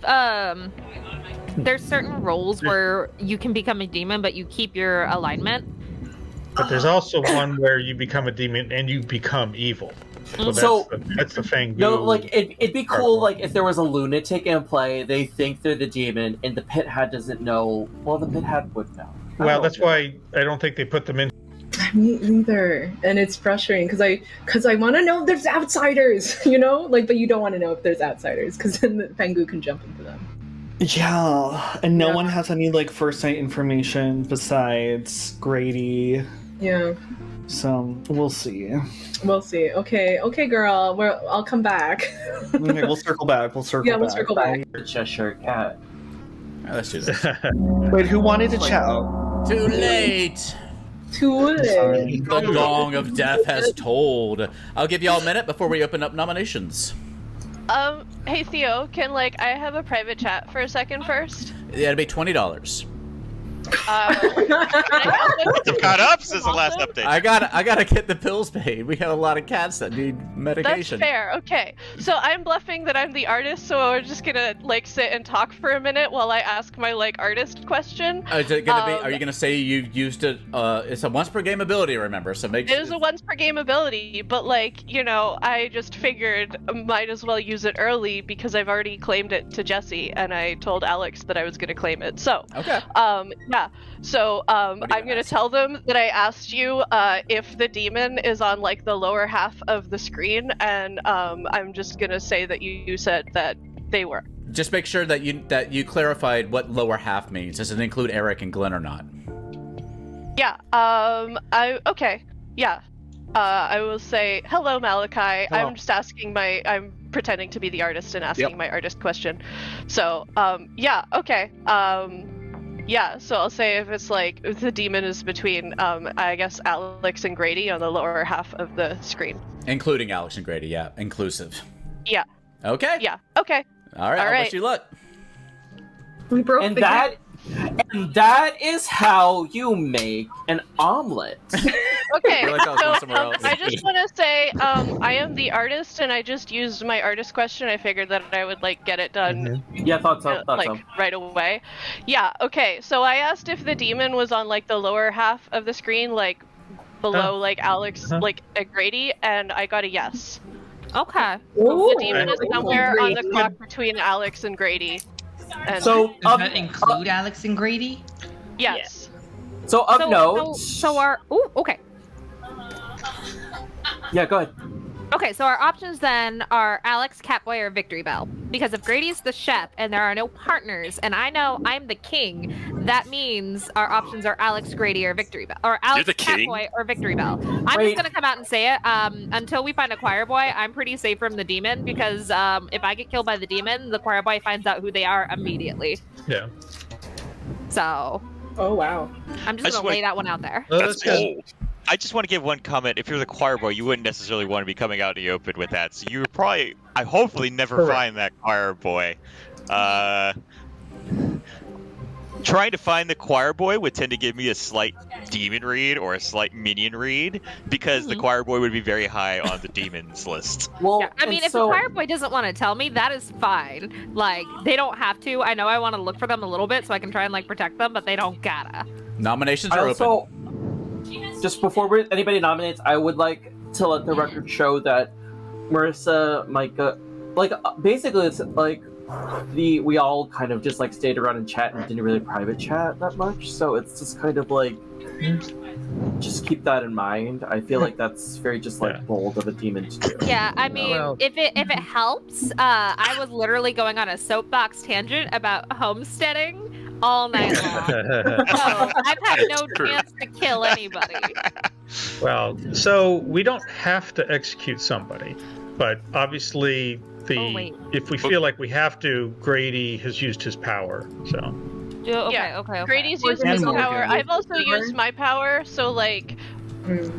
there's certain roles where you can become a demon, but you keep your alignment. But there's also one where you become a demon and you become evil. So that's the thing. No, like it'd be cool, like if there was a lunatic in play, they think they're the demon, and the pit head doesn't know. Well, the pit head would know. Well, that's why I don't think they put them in. Me either, and it's frustrating because I want to know if there's outsiders, but you don't want to know if there's outsiders because then the Pengu can jump into them. Yeah, and no one has any first night information besides Grady. Yeah. So we'll see. We'll see. Okay, girl. I'll come back. Okay, we'll circle back. We'll circle back. Cheshire cat. Let's do this. Wait, who wanted to chat? Too late. Too late. The gong of death has tolled. I'll give y'all a minute before we open up nominations. Hey Theo, can I have a private chat for a second first? Yeah, it'll be $20. Some caught up since the last update. I gotta get the pills paid. We have a lot of cats that need medication. That's fair. Okay, so I'm bluffing that I'm the artist, so we're just gonna sit and talk for a minute while I ask my artist question. Is it gonna be? Are you gonna say you used it? It's a once per game ability, remember? So make sure. It is a once per game ability, but I just figured might as well use it early because I've already claimed it to Jesse, and I told Alex that I was gonna claim it. So okay. Yeah. So I'm gonna tell them that I asked you if the demon is on the lower half of the screen, and I'm just gonna say that you said that they were. Just make sure that you clarified what lower half means. Does it include Eric and Glenn or not? Yeah. Okay. Yeah. I will say hello, Malakai. Hello. I'm just asking I'm pretending to be the artist and asking my artist question. So yeah. Okay. Yeah, so I'll say if it's if the demon is between, I guess, Alex and Grady on the lower half of the screen. Including Alex and Grady, yeah. Inclusive. Yeah. Okay. Yeah, okay. All right, I'll wish you luck. We broke And that is how you make an omelet. Okay, I thought it was going somewhere else. I just want to say, I am the artist, and I just used my artist question. I figured that I would get it done. Yeah, thought so. Right away. Yeah. Okay. So I asked if the demon was on the lower half of the screen, below Alex, at Grady, and I got a yes. Okay. The demon is somewhere on the clock between Alex and Grady. And Does that include Alex and Grady? Yes. So of note. So our. Ooh. Okay. Yeah, go ahead. Okay, so our options then are Alex, Catboy, or Victory Bell. Because if Grady's the chef and there are no partners, and I know I'm the king, that means our options are Alex, Grady, or Victory Bell. Or Alex, Catboy, or Victory Bell. I'm just going to come out and say it. Until we find a choir boy, I'm pretty safe from the demon, because if I get killed by the demon, the choir boy finds out who they are immediately. Yeah. So... Oh, wow. I'm just going to lay that one out there. That's bold. I just want to give one comment. If you're the choir boy, you wouldn't necessarily want to be coming out in the open with that. So you would probably, I hopefully never find that choir boy. Trying to find the choir boy would tend to give me a slight demon read or a slight minion read, because the choir boy would be very high on the demons list. Well, yeah, I mean, if the choir boy doesn't want to tell me, that is fine. Like, they don't have to. I know I want to look for them a little bit so I can try and, like, protect them, but they don't gotta. Nominations are open. Just before anybody nominates, I would like to let the record show that Marissa, Micah, like, basically it's like we all kind of just like stayed around and chat and didn't really private chat that much. So it's just kind of like, just keep that in mind. I feel like that's very just like bold of a demon to do. Yeah, I mean, if it helps, I was literally going on a soapbox tangent about homesteading all night long. So I've had no chance to kill anybody. Well, so we don't have to execute somebody, but obviously if we feel like we have to, Grady has used his power. So. Okay. Grady's used his power. I've also used my power, so like.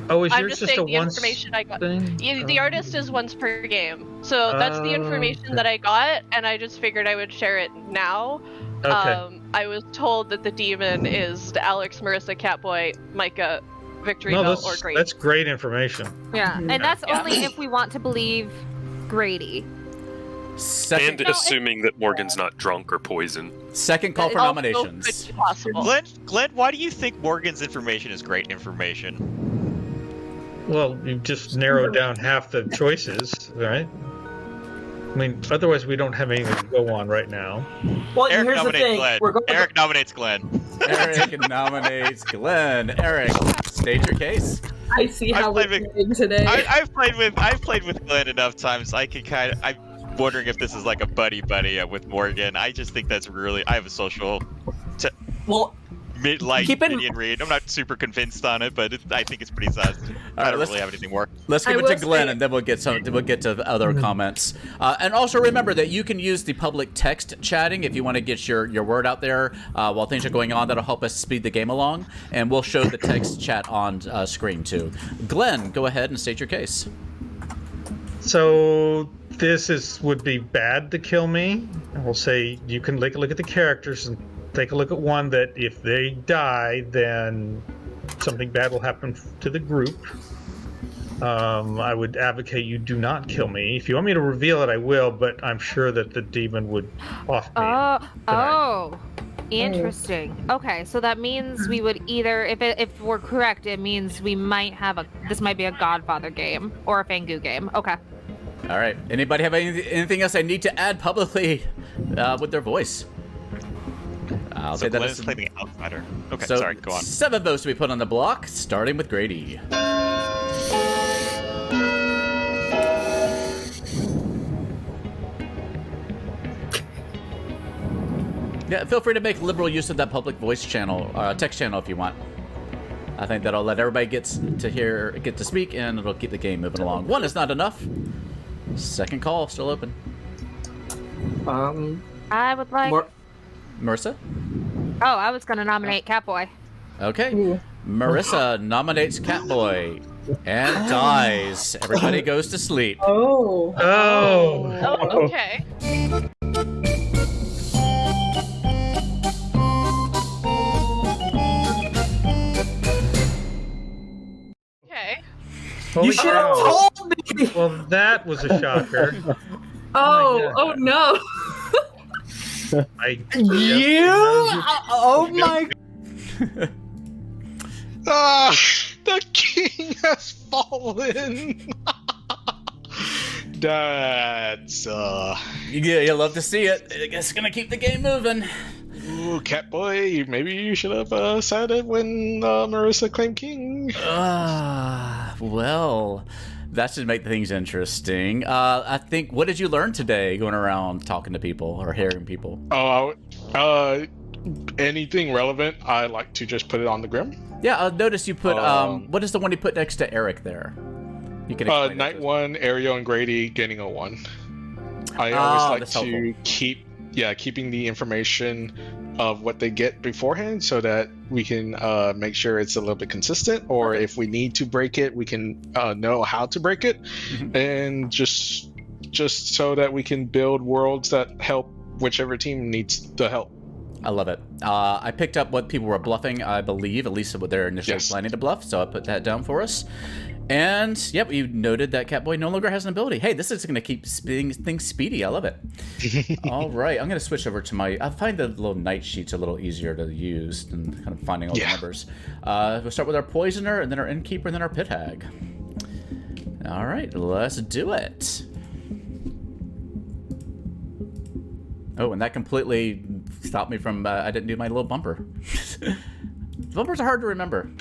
Oh, is I'm yours just just a saying the once information I got. thing? Yeah, the artist is once per game, so that's the information that I got, and I just figured I would share it now. Okay. I was told that the demon is Alex, Marissa, Catboy, Micah, Victory No, Bell, or Grady. that's great information. Yeah, and that's only if we want to believe Grady. And assuming that Morgan's not drunk or poisoned. Second call for nominations. Glenn, why do you think Morgan's information is great information? Well, you've just narrowed down half the choices, right? I mean, otherwise we don't have anything to go on right now. Well, Eric here's the nominates thing. Glenn. Eric nominates Glenn. Eric nominates Glenn. Eric, state your case. I see how we're playing today. I've played with Glenn enough times. I can kind of. I'm wondering if this is like a buddy with Morgan. I just think that's really. I have a social. Mid-light minion read. I'm not super convinced on it, but I think it's pretty sus. I don't really have anything more. Let's give it to Glenn, and then we'll get to other comments. And also remember that you can use the public text chatting if you want to get your word out there while things are going on. That'll help us speed the game along, and we'll show the text chat on screen too. Glenn, go ahead and state your case. So this would be bad to kill me. And we'll say you can take a look at the characters and take a look at one that if they die, then something bad will happen to the group. I would advocate you do not kill me. If you want me to reveal it, I will, but I'm sure that the demon would off me. Oh, interesting. Okay, so that means we would either, if we're correct, it means we might have this might be a Godfather game or a Fangu game. Okay. All right. Anybody have anything else I need to add publicly with their voice? I'll say that Glenn is playing the outsider. Okay, so sorry, go on. 7 votes to be put on the block, starting with Grady. Yeah, feel free to make liberal use of that public voice channel, text channel if you want. I think that'll let everybody get to speak, and it'll keep the game moving along. 1 is not enough. Second call, still open. I would like. Marissa? Oh, I was gonna nominate Catboy. Okay. Marissa nominates Catboy and dies. Everybody goes to sleep. Oh, okay. Okay. Holy should have cow. told me. Well, that was a shocker. Oh no. Oh my. The king has fallen. That's you love to see it. I guess it's gonna keep the game moving. Ooh, Catboy, maybe you should have said it when Marissa claimed king. Well, That should make things interesting. I think, what did you learn today going around talking to people or hearing people? Anything relevant, I like to just put it on the Grim. Yeah, I noticed you put, what is the one you put next to Eric there? You can explain Night 1, Ariel and Grady getting a 1. I always like to keeping the information of what they get beforehand so that we can make sure it's a little bit consistent, or if we need to break it, we can know how to break it, and just so that we can build worlds that help whichever team needs the help. I love it. I picked up what people were bluffing, I believe, at least what they're initially planning to bluff, so I put that down for us. And, yep, you noted that Catboy no longer has an ability. Hey, this is going to keep things speedy. I love it. All right, I'm going to switch over to I find the little night sheets a little easier to use than kind of finding all the numbers. We'll start with our Poisoner, and then our Innkeeper, and then our Pit Hag. All right, let's do it. Oh, and that completely stopped me from, I didn't do my little bumper. Bumpers are hard to remember.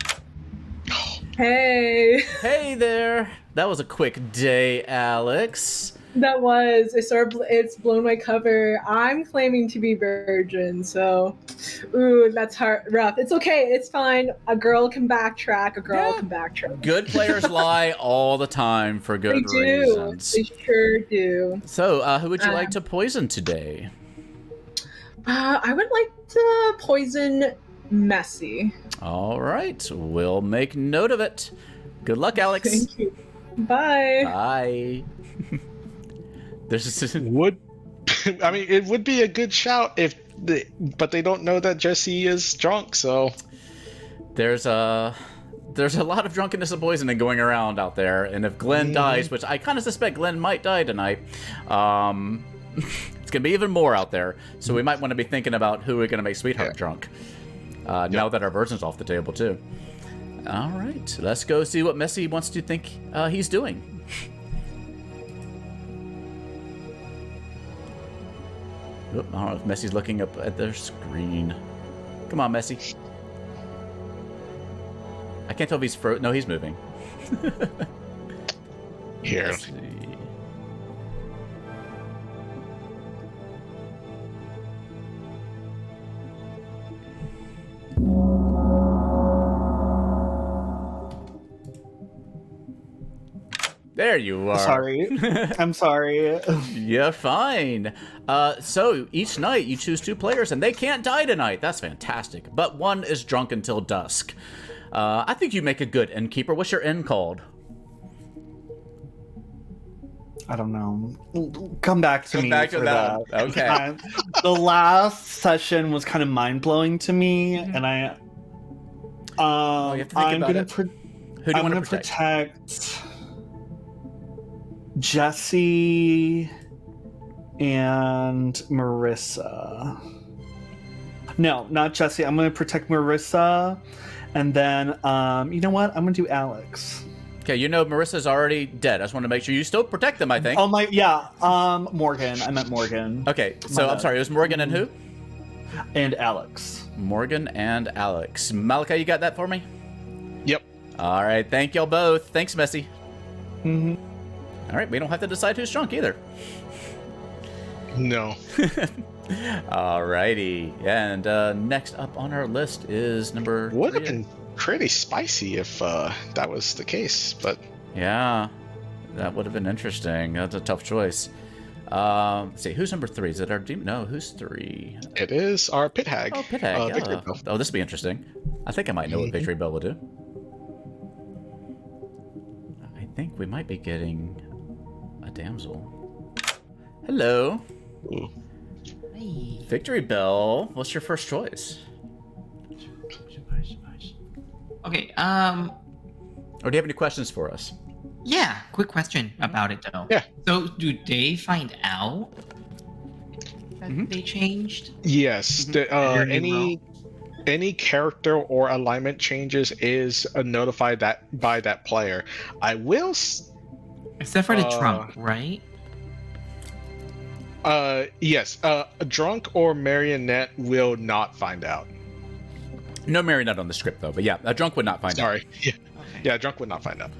Hey. Hey there. That was a quick day, Alex. That was. It's blown my cover. I'm claiming to be virgin, so that's rough. It's okay. It's fine. A girl can backtrack. Good players lie all the time for good reasons. They sure do. So, who would you like to poison today? I would like to poison Messy. All right, we'll make note of it. Good luck, Alex. Thank you. Bye. Bye. It would be a good shout but they don't know that Jesse is drunk, so there's a lot of drunkenness and poisoning going around out there, and if Glenn dies, which I kind of suspect Glenn might die tonight, it's gonna be even more out there. So we might want to be thinking about who we're gonna make Sweetheart drunk. Now that our version's off the table, too. All right, let's go see what Messy wants to think he's doing. I don't know if Messy's looking up at their screen. Come on, Messy. I can't tell if he's No, he's moving. Here. There you are. Sorry. I'm sorry. You're fine. So each night you choose 2 players and they can't die tonight. That's fantastic. But one is drunk until dusk. I think you make a good innkeeper. What's your inn called? I don't know. Come back to me for that. Okay. The last session was kind of mind-blowing to me, and I'm gonna protect Jesse and Marissa. No, not Jesse. I'm gonna protect Marissa, and then you know what? I'm gonna do Alex. Okay, you know Marissa's already dead. I just want to make sure you still protect them, I think. Oh my, yeah. Morgan. I meant Morgan. Okay, so I'm sorry. It was Morgan and who? And Alex. Morgan and Alex. Malakai, you got that for me? Yep. All right. Thank y'all both. Thanks, Messy. Mm-hmm. All right. We don't have to decide who's drunk either. No. All righty. And next up on our list is number 3. Would have been pretty spicy if that was the case, but yeah, that would have been interesting. That's a tough choice. Let's see, who's number 3? Is it our demon? No, who's 3? It is our Pit Hag. Oh, Pit Hag. Yeah. Oh, this will be interesting. I think I might know what Victory Bell will do. I think we might be getting a damsel. Hello. Hey. Victory Bell. What's your first choice? Okay, Or do you have any questions for us? Yeah, quick question about it though. Yeah. So do they find out that they changed? Yes. Any character or alignment changes is notified by that player. I will. Except for the drunk, right? Yes. A drunk or marionette will not find out. No marionette on the script though, but yeah, a drunk would not find out. Sorry. Yeah. Okay. Yeah, a drunk would not find out.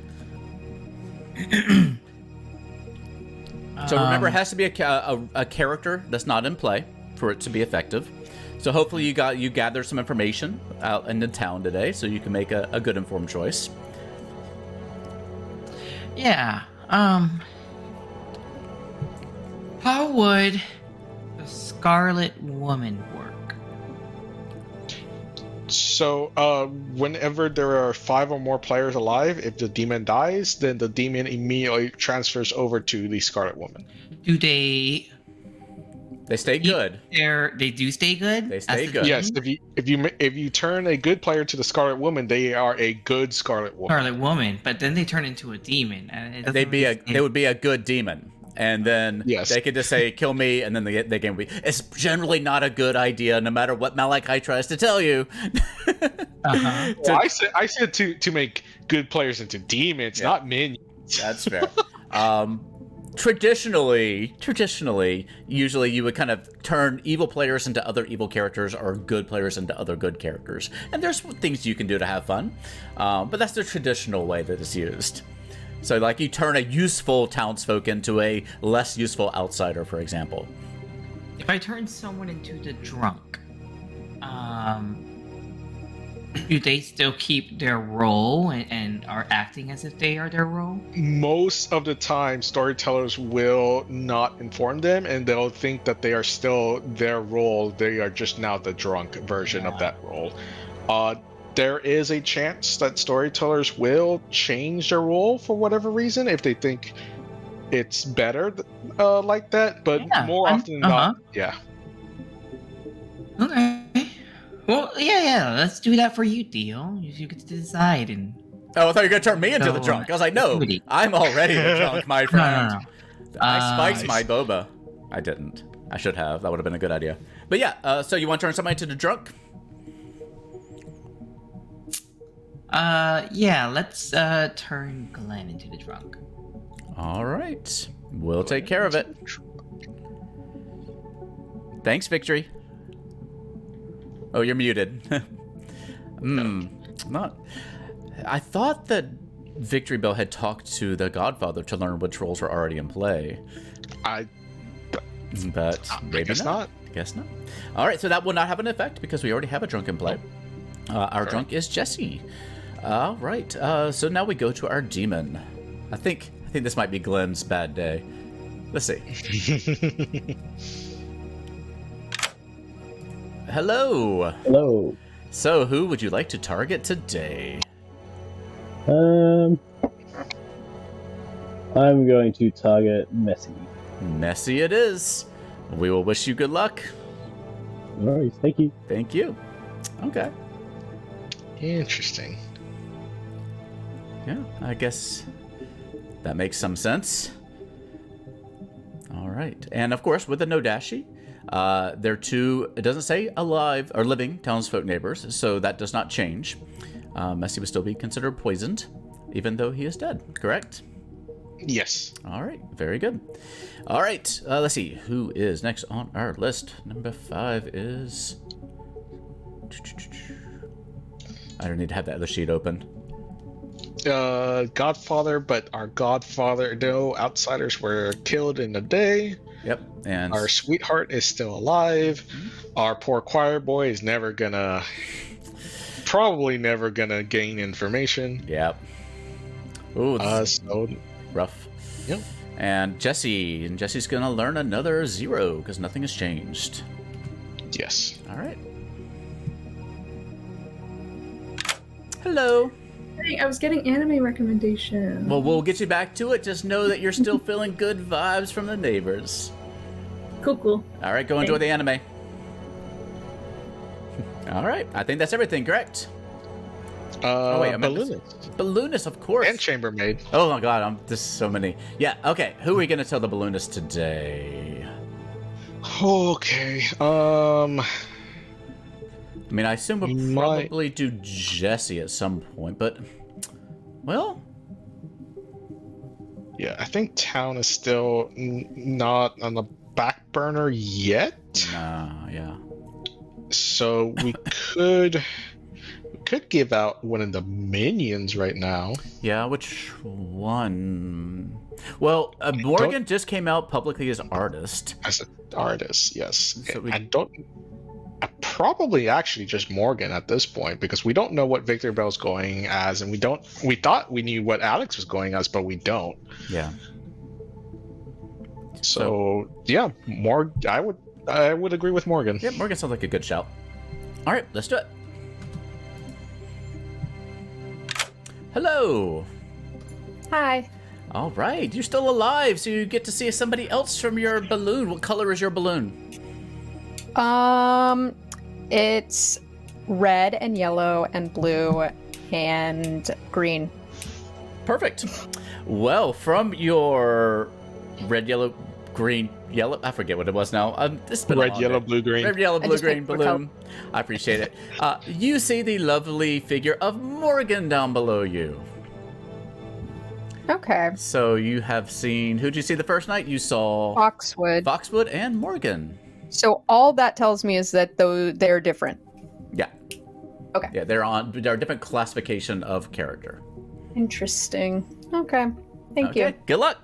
So remember, it has to be a character that's not in play for it to be effective. So hopefully you gather some information out in the town today, so you can make a good informed choice. Yeah. How would the Scarlet Woman work? So, whenever there are 5 or more players alive, if the demon dies, then the demon immediately transfers over to the Scarlet Woman. Do they? They stay good. They do stay good. They stay good. Yes, if you turn a good player to the Scarlet Woman, they are a good Scarlet Woman. Scarlet Woman, but then they turn into a demon. They would be a good demon, and then they could just say kill me, and then they can be. It's generally not a good idea, no matter what Malakai tries to tell you. Well, I said to make good players into demons, not minions. That's fair. Traditionally, usually you would kind of turn evil players into other evil characters or good players into other good characters. And there's things you can do to have fun, but that's the traditional way that it's used. So like you turn a useful townsfolk into a less useful outsider, for example. If I turn someone into the drunk, do they still keep their role and are acting as if they are their role? Most of the time, storytellers will not inform them, and they'll think that they are still their role. They are just now the drunk version of that role. There is a chance that storytellers will change their role for whatever reason if they think it's better like that, but more often than not, Okay. Well, yeah, let's do that for you, Dio. You get to decide. And I thought you were going to turn me into the drunk. I was like, no, I'm already the drunk, my friend. No. I spiked my boba. I didn't. I should have. That would have been a good idea. But yeah, so you want to turn somebody into the drunk? Yeah, let's turn Glenn into the drunk. All right. We'll take care of it. Thanks, Victory. Oh, you're muted. Not. I thought that Victory Bell had talked to the Godfather to learn which roles were already in play. But maybe not. I guess not. All right, so that will not have an effect because we already have a drunk in play. Our drunk is Jesse. All right. So now we go to our demon. I think this might be Glenn's bad day. Let's see. Hello. Hello. So, who would you like to target today? I'm going to target Messi. Messi it is. We will wish you good luck. All right, thank you. Thank you. Okay. Interesting. Yeah, I guess that makes some sense. All right. And of course, with the Nodashi, they're two, it doesn't say alive or living townsfolk neighbors, so that does not change. Messi would still be considered poisoned, even though he is dead, correct? Yes. All right, very good. All right, let's see, who is next on our list? Number 5 is... I don't need to have that other sheet open. Godfather, but our Godfather, no outsiders were killed in the day. Yep, and our sweetheart is still alive. Our poor choir boy is probably never gonna gain information. Yep. Ooh, so rough. Yep. And Jesse's gonna learn another 0 because nothing has changed. Yes. All right. Hello. Hey, I was getting anime recommendations. Well, we'll get you back to it. Just know that you're still feeling good vibes from the neighbors. Cool. All right, go enjoy the anime. All right, I think that's everything, correct? Balloonist. Balloonist, of course. And chambermaid. Oh my god, there's so many. Yeah, okay, who are we going to tell the balloonist today? Okay, I mean, I assume we'll probably do Jesse at some point, but... Well... Yeah, I think town is still not on the back burner yet. Nah, yeah. So we could could give out one of the minions right now. Yeah, which one? Well, Morgan just came out publicly as artist. As an artist, yes. So I probably actually just Morgan at this point, because we don't know what Victor Bell's going as, and we thought we knew what Alex was going as, but we don't. Yeah. So yeah, I would agree with Morgan. Yeah, Morgan sounds like a good shout. All right, let's do it. Hello. Hi. All right, you're still alive, so you get to see somebody else from your balloon. What color is your balloon? It's red and yellow and blue and green. Perfect. Well, from your red, yellow, green, yellow, I forget what it was now. It's been red, yellow, blue, green. Red, yellow, blue, green balloon. I appreciate it. You see the lovely figure of Morgan down below you. Okay. So you have seen, who'd you see the first night? You saw Foxwood and Morgan. So all that tells me is that they're different. Yeah. Okay. Yeah, they're a different classification of character. Interesting. Okay. Thank you. Good luck.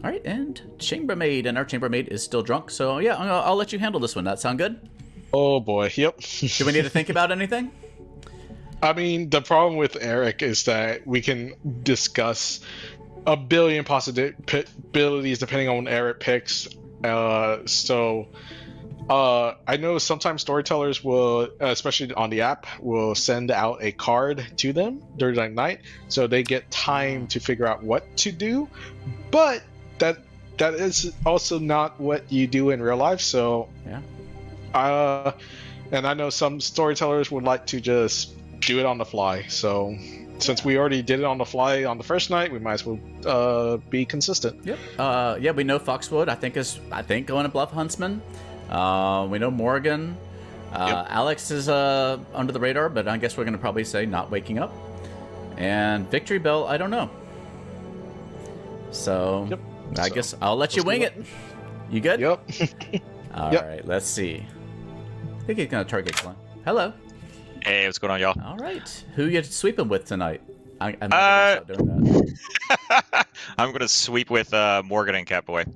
All right, and chambermaid, and our chambermaid is still drunk. So yeah, I'll let you handle this one. That sound good? Oh boy, yep. Do we need to think about anything? I mean, the problem with Eric is that we can discuss a billion possibilities depending on what Eric picks. I know sometimes storytellers will, especially on the app, will send out a card to them during the night, so they get time to figure out what to do. But that is also not what you do in real life. So yeah. And I know some storytellers would like to just do it on the fly. So since we already did it on the fly on the first night, we might as well be consistent. Yep. Yeah, we know Foxwood. I think going to Bluff Huntsman. We know Morgan. Alex is under the radar, but I guess we're going to probably say not waking up. And Victory Bell, I don't know. So I guess I'll let you wing it. You good? Yep. All right, let's see. I think he's going to target Glenn. Hello. Hey, what's going on, y'all? All right. Who you sweeping with tonight? I'm going to start doing that. I'm going to sweep with Morgan and Catboy.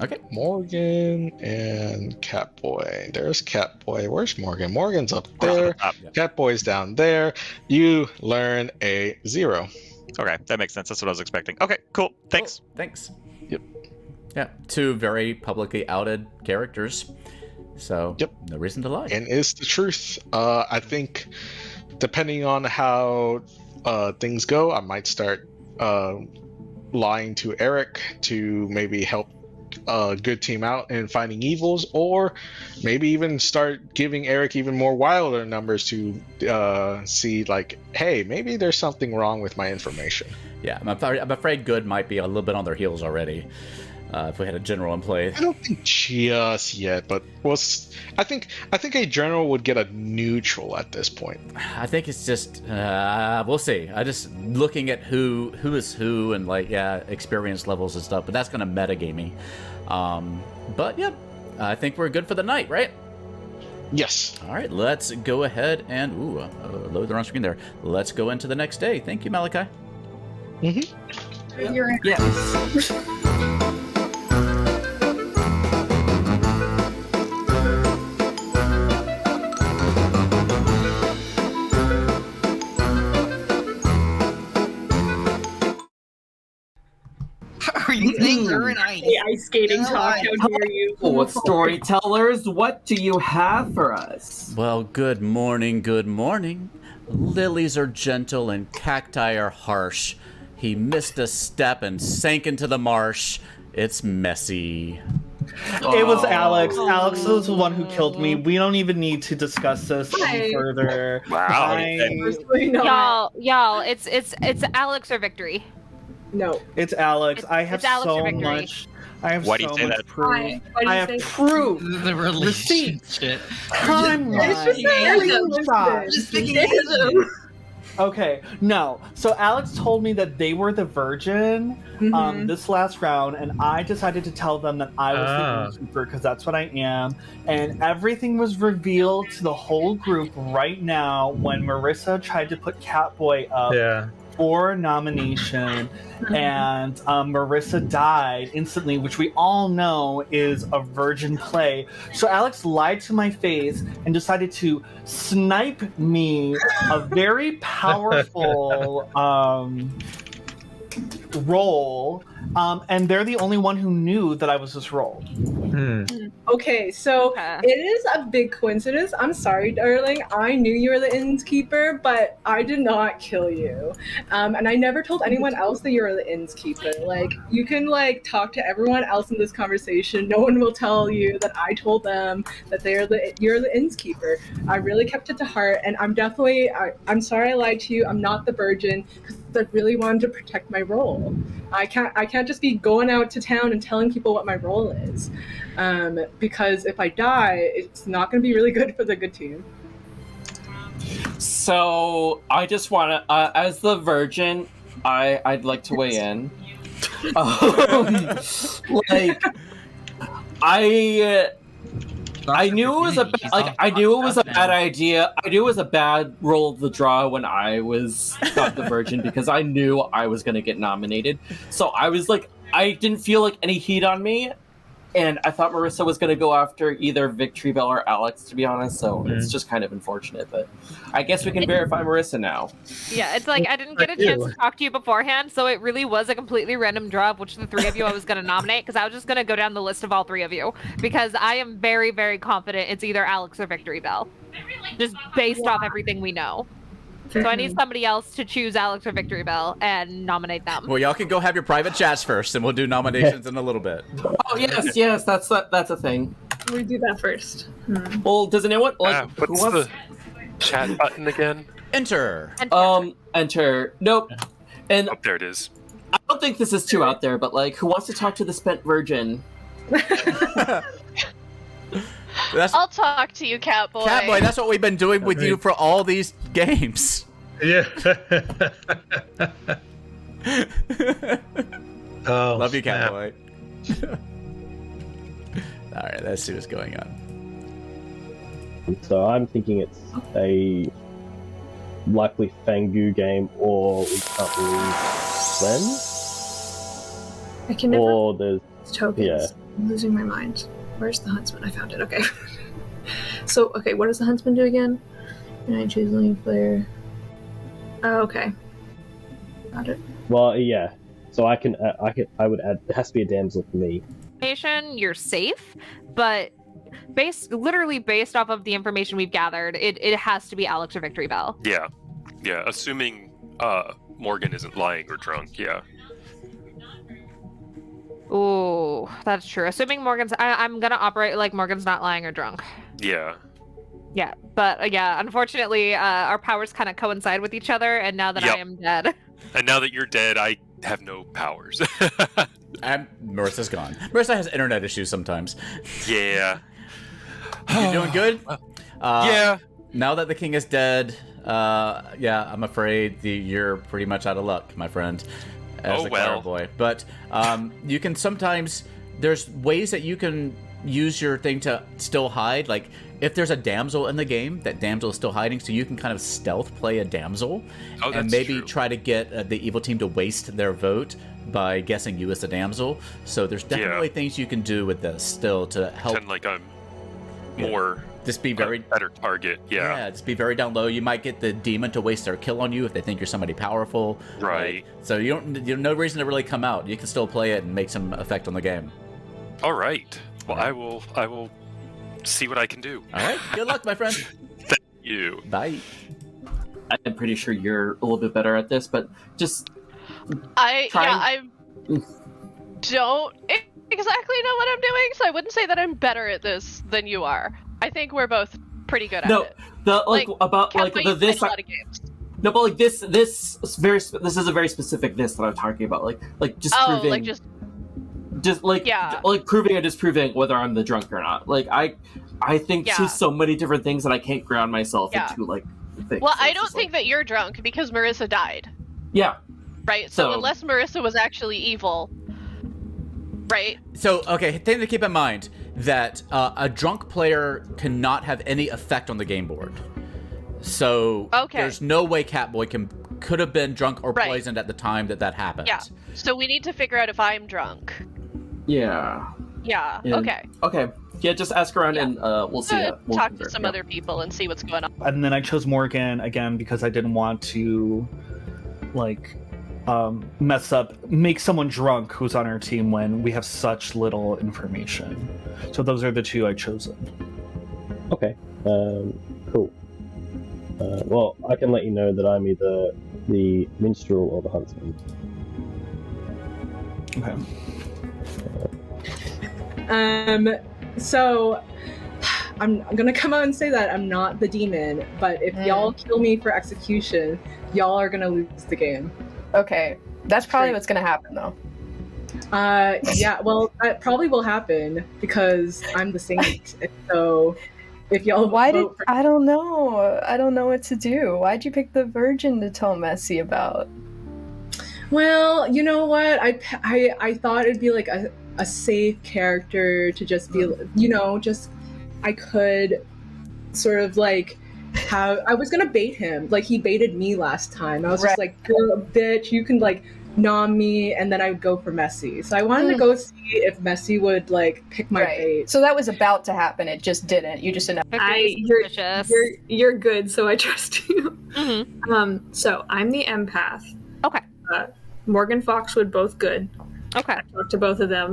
Okay. Morgan and Catboy. There's Catboy. Where's Morgan? Morgan's up there. Catboy's down there. You learn a 0. Okay, that makes sense. That's what I was expecting. Okay, cool. Thanks. Cool. Thanks. Yep. Yeah, 2 very publicly outed characters. So, no reason to lie. And it's the truth. I think depending on how things go, I might start lying to Eric to maybe help a good team out in finding evils, or maybe even start giving Eric even more wilder numbers to see, like, hey, maybe there's something wrong with my information. Yeah, I'm afraid good might be a little bit on their heels already. If we had a general in play. I don't think just yet, but I think a general would get a neutral at this point. I think it's just we'll see. I just looking at who is who and experience levels and stuff, but that's gonna metagame me. But yeah, I think we're good for the night, right? Yes. All right, let's go ahead and load the wrong screen there. Let's go into the next day. Thank you, Malakai. Mm-hmm. You're in. Yes. Are you saying you're an ice? The ice skating talk, how dare you? What storytellers, what do you have for us? Well, good morning, good morning. Lilies are gentle and cacti are harsh. He missed a step and sank into the marsh. It's messy. It was Alex. Alex was the one who killed me. We don't even need to discuss this any further. Wow. Y'all, it's Alex or Victory. No. It's Alex. I have it's Alex so or Victory. much. I have Why do so you say much that? proof. Why do you I have say proof. The Receipts. relationship. Timeline. It's just a Screenshots. Just picking random. Okay, no. So Alex told me that they were the virgin this last round, and I decided to tell them that I was the innkeeper because that's what I am. And everything was revealed to the whole group right now when Marissa tried to put Catboy up for nomination, and Marissa died instantly, which we all know is a virgin play. So Alex lied to my face and decided to snipe me a very powerful role, and they're the only one who knew that I was this role. Okay, so it is a big coincidence. I'm sorry, darling. I knew you were the innkeeper, but I did not kill you. And I never told anyone else that you were the innkeeper. Like, you can, like, talk to everyone else in this conversation. No one will tell you that I told them that you're the innkeeper. I really kept it to heart, and I'm definitely, I'm sorry I lied to you. I'm not the virgin, because I really wanted to protect my role. I can't just be going out to town and telling people what my role is. Because if I die, it's not going to be really good for the good team. So I just want to, as the virgin, I'd like to weigh in. Like, I knew it was I knew it was a bad idea. I knew it was a bad roll of the draw when I got the virgin because I knew I was going to get nominated. So I was like, I didn't feel like any heat on me. And I thought Marissa was going to go after either Victory Bell or Alex, to be honest. So it's just kind of unfortunate. But I guess we can verify Marissa now. Yeah, it's like I didn't get a chance to talk to you beforehand, so it really was a completely random draw of which of the three of you I was going to nominate, because I was just going to go down the list of all three of you, because I am very, very confident it's either Alex or Victory Bell, just based off everything we know. So I need somebody else to choose Alex or Victory Bell and nominate them. Well, y'all can go have your private chats first, and we'll do nominations in a little bit. Oh yes, that's a thing. We do that first. Well, does anyone like? What's the chat button again? Enter. Enter. Nope. And there it is. I don't think this is too out there, but like, who wants to talk to the spent virgin? I'll talk to you, Catboy. Catboy, that's what we've been doing with you for all these games. Yeah. Love you, Catboy. All right, let's see what's going on. So I'm thinking it's a likely Fangu game, or we can't lose Glenn. I can never or there's tokens. Yeah. I'm losing my mind. Where's the huntsman? I found it. Okay. So, okay, what does the huntsman do again? And I choose lead player. Oh, okay. Got it. Well, yeah. So I would add. It has to be a damsel for me. You're safe, but literally based off of the information we've gathered, it has to be Alex or Victory Bell. Yeah, assuming Morgan isn't lying or drunk. Yeah. Ooh, that's true. Assuming Morgan's, I'm gonna operate like Morgan's not lying or drunk. Yeah. Yeah, but unfortunately, our powers kind of coincide with each other, and now that I am dead. And now that you're dead, I have no powers. And Marissa's gone. Marissa has internet issues sometimes. Yeah. You doing good? Yeah. Now that the king is dead, I'm afraid you're pretty much out of luck, my friend. As a boy. But you can sometimes, there's ways that you can use your thing to still hide. Like, if there's a damsel in the game, that damsel is still hiding, so you can kind of stealth play a damsel. Oh, that's and maybe true. try to get the evil team to waste their vote by guessing you as the damsel. So there's definitely things you can do with this still to help. Pretend like I'm more... Just be very better target. Yeah, just be very down low. You might get the demon to waste their kill on you if they think you're somebody powerful. Right. So you have no reason to really come out. You can still play it and make some effect on the game. All right. Well, I will see what I can do. All right. Good luck, my friend. Thank you. Bye. I'm pretty sure you're a little bit better at this, but just I don't exactly know what I'm doing, so I wouldn't say that I'm better at this than you are. I think we're both pretty good at it. A lot of games. No, but like this is a very specific this that I'm talking about. Like just proving, like proving or disproving whether I'm the drunk or not. Like I think to so many different things that I can't ground myself into like think. Well, so I it's don't just think that you're drunk because Marissa died, Yeah. right? So So- unless Marissa was actually evil, right? So, okay, thing to keep in mind that a drunk player cannot have any effect on the game board. So Okay. there's no way Catboy could have been drunk or Right. poisoned at the time that happened. Yeah. So we need to figure out if I'm drunk. Yeah. Yeah. And- Okay. Okay. Yeah, just ask around and we'll see. We'll Talk to confirm, some yeah. other people and see what's going on. And then I chose Morgan again because I didn't want to, like, make someone drunk who's on our team when we have such little information. So those are the two I chosen. Okay. Cool. Well, I can let you know that I'm either the minstrel or the huntsman. Okay. So I'm gonna come out and say that I'm not the demon, but if y'all kill me for execution, y'all are gonna lose the game. Okay, that's probably what's gonna happen though. Yeah, well, that probably will happen because I'm the saint. And so if y'all vote for- I don't know what to do. Why'd you pick the virgin to tell Messi about? Well, you know what? I thought it'd be like a safe character to just be, just I could sort of like have. I was gonna bait him, like he baited me last time. I was just like, girl, bitch, you can like nom me, and then I would go for Messi. So I wanted to go see if Messi would like pick my bait. So that was about to happen. It just didn't. You just didn't. You're good, so I trust you. So I'm the empath. Okay. Morgan Foxwood, both good. Okay. I talked to both of them.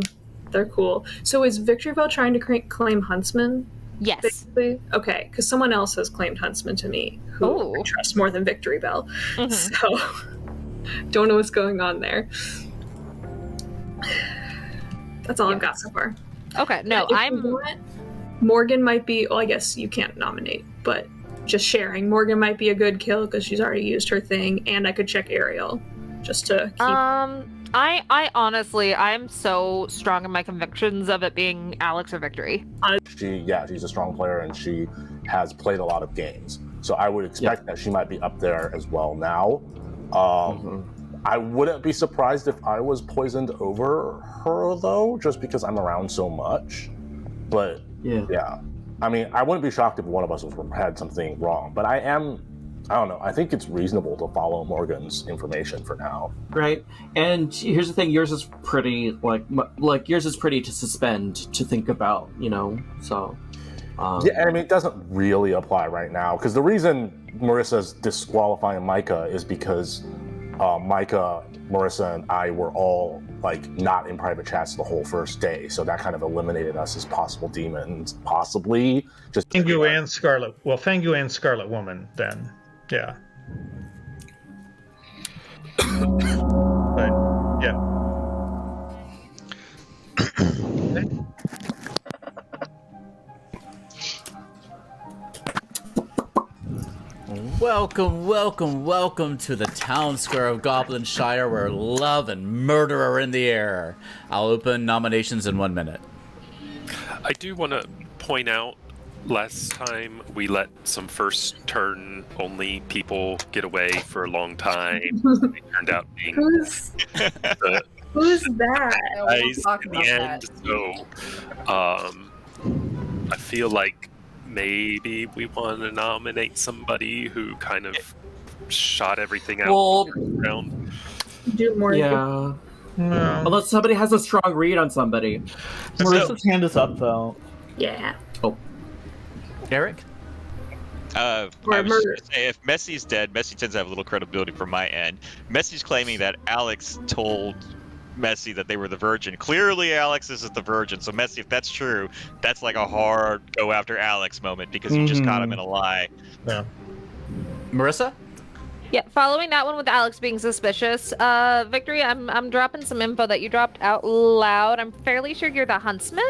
They're cool. So is Victoryville trying to claim Huntsman? Yes. Basically? Okay, because someone else has claimed Huntsman to me, who I trust more than Victoryville. So don't know what's going on there. That's all I've got so far. Okay, no, Morgan might be. Well, I guess you can't nominate, but just sharing. Morgan might be a good kill because she's already used her thing, and I could check Ariel just to keep. I honestly, I'm so strong in my convictions of it being Alex or Victory. She's a strong player and she has played a lot of games. So I would expect that she might be up there as well now. I wouldn't be surprised if I was poisoned over her though, just because I'm around so much. But yeah. I mean, I wouldn't be shocked if one of us had something wrong, but I don't know. I think it's reasonable to follow Morgan's information for now. Right. And here's the thing: yours is pretty like yours is pretty to suspend, to think about, So. Yeah, I mean, it doesn't really apply right now because the reason Marissa's disqualifying Micah is because Micah, Marissa, and I were all like not in private chats the whole first day, so that kind of eliminated us as possible demons, possibly. Just Fangu and Scarlet. Well, Fangu and Scarlet Woman, then. Yeah. But yeah. Welcome to the town square of Goblinshire, where love and murder are in the air. I'll open nominations in 1 minute. I do want to point out, last time we let some first turn only people get away for a long time. They turned out being Who's that? guys in the end. So I feel like maybe we want to nominate somebody who kind of shot everything out around. Do more. Yeah. Unless somebody has a strong read on somebody. Marissa's hand is up though. Yeah. Oh. Eric? I was just gonna say, if Messi's dead, Messi tends to have a little credibility from my end. Messi's claiming that Alex told Messi that they were the virgin. Clearly, Alex isn't the virgin. So, Messi, if that's true, that's like a hard go after Alex moment because you just caught him in a lie. Yeah. Marissa? Yeah, following that one with Alex being suspicious, Victory, I'm dropping some info that you dropped out loud. I'm fairly sure you're the huntsman.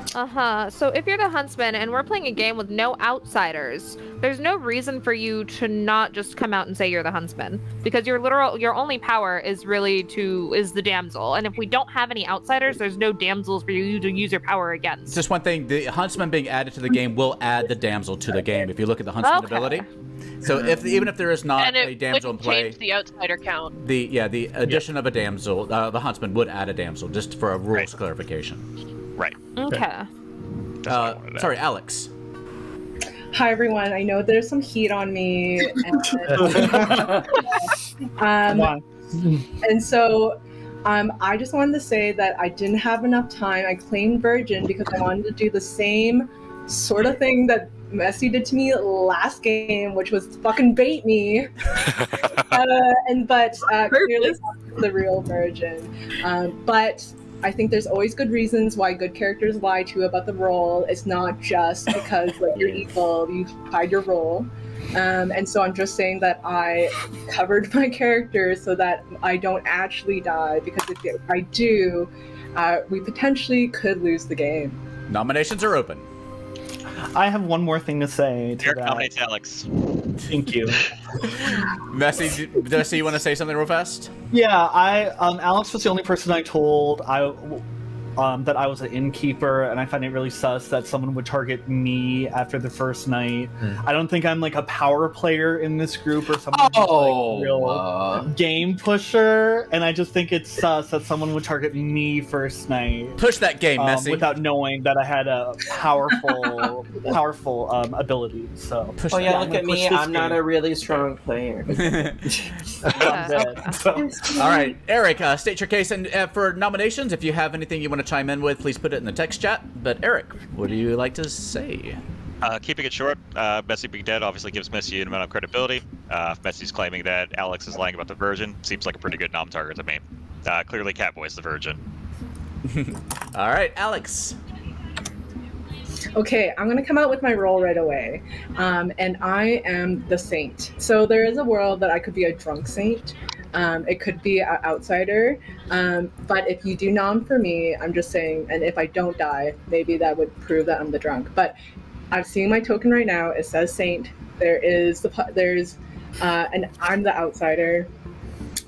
So if you're the huntsman and we're playing a game with no outsiders, there's no reason for you to not just come out and say you're the huntsman, because your only power is the damsel. And if we don't have any outsiders, there's no damsels for you to use your power against. Just one thing: the huntsman being added to the game will add the damsel to the game. If you look at the huntsman ability, so even if there is not a damsel in play, change the outsider count. the addition of a damsel, the huntsman would add a damsel just for a rules clarification. Right. Okay. Sorry, Alex. Hi everyone. I know there's some heat on me, and so I just wanted to say that I didn't have enough time. I claimed virgin because I wanted to do the same sort of thing that Messi did to me last game, which was fucking bait me. But clearly I'm the real virgin. But I think there's always good reasons why good characters lie to you about the role. It's not just because you're evil, you hide your role. And so I'm just saying that I covered my character so that I don't actually die, because if I do, we potentially could lose the game. Nominations are open. I have one more thing to say to Eric that. nominates Alex. Thank you. Messi, you want to say something real fast? Yeah, Alex was the only person I told that I was an innkeeper, and I find it really sus that someone would target me after the first night. I don't think I'm like a power player in this group or someone who's like real game pusher, and I just think it's sus that someone would target me first night. Push that game, Messi. Without knowing that I had a powerful ability. So. Look at me. I'm not a really strong player. All right, Eric, state your case, and for nominations, if you have anything you want to chime in with, please put it in the text chat. But Eric, what do you like to say? Keeping it short, Messi being dead obviously gives Messi an amount of credibility. If Messi's claiming that Alex is lying about the virgin, seems like a pretty good nom target to me. Clearly Catboy's the virgin. All right, Alex. Okay, I'm gonna come out with my role right away, and I am the saint. So there is a world that I could be a drunk saint. It could be an outsider, but if you do nom for me, I'm just saying, and if I don't die, maybe that would prove that I'm the drunk. But I'm seeing my token right now. It says saint. And I'm the outsider.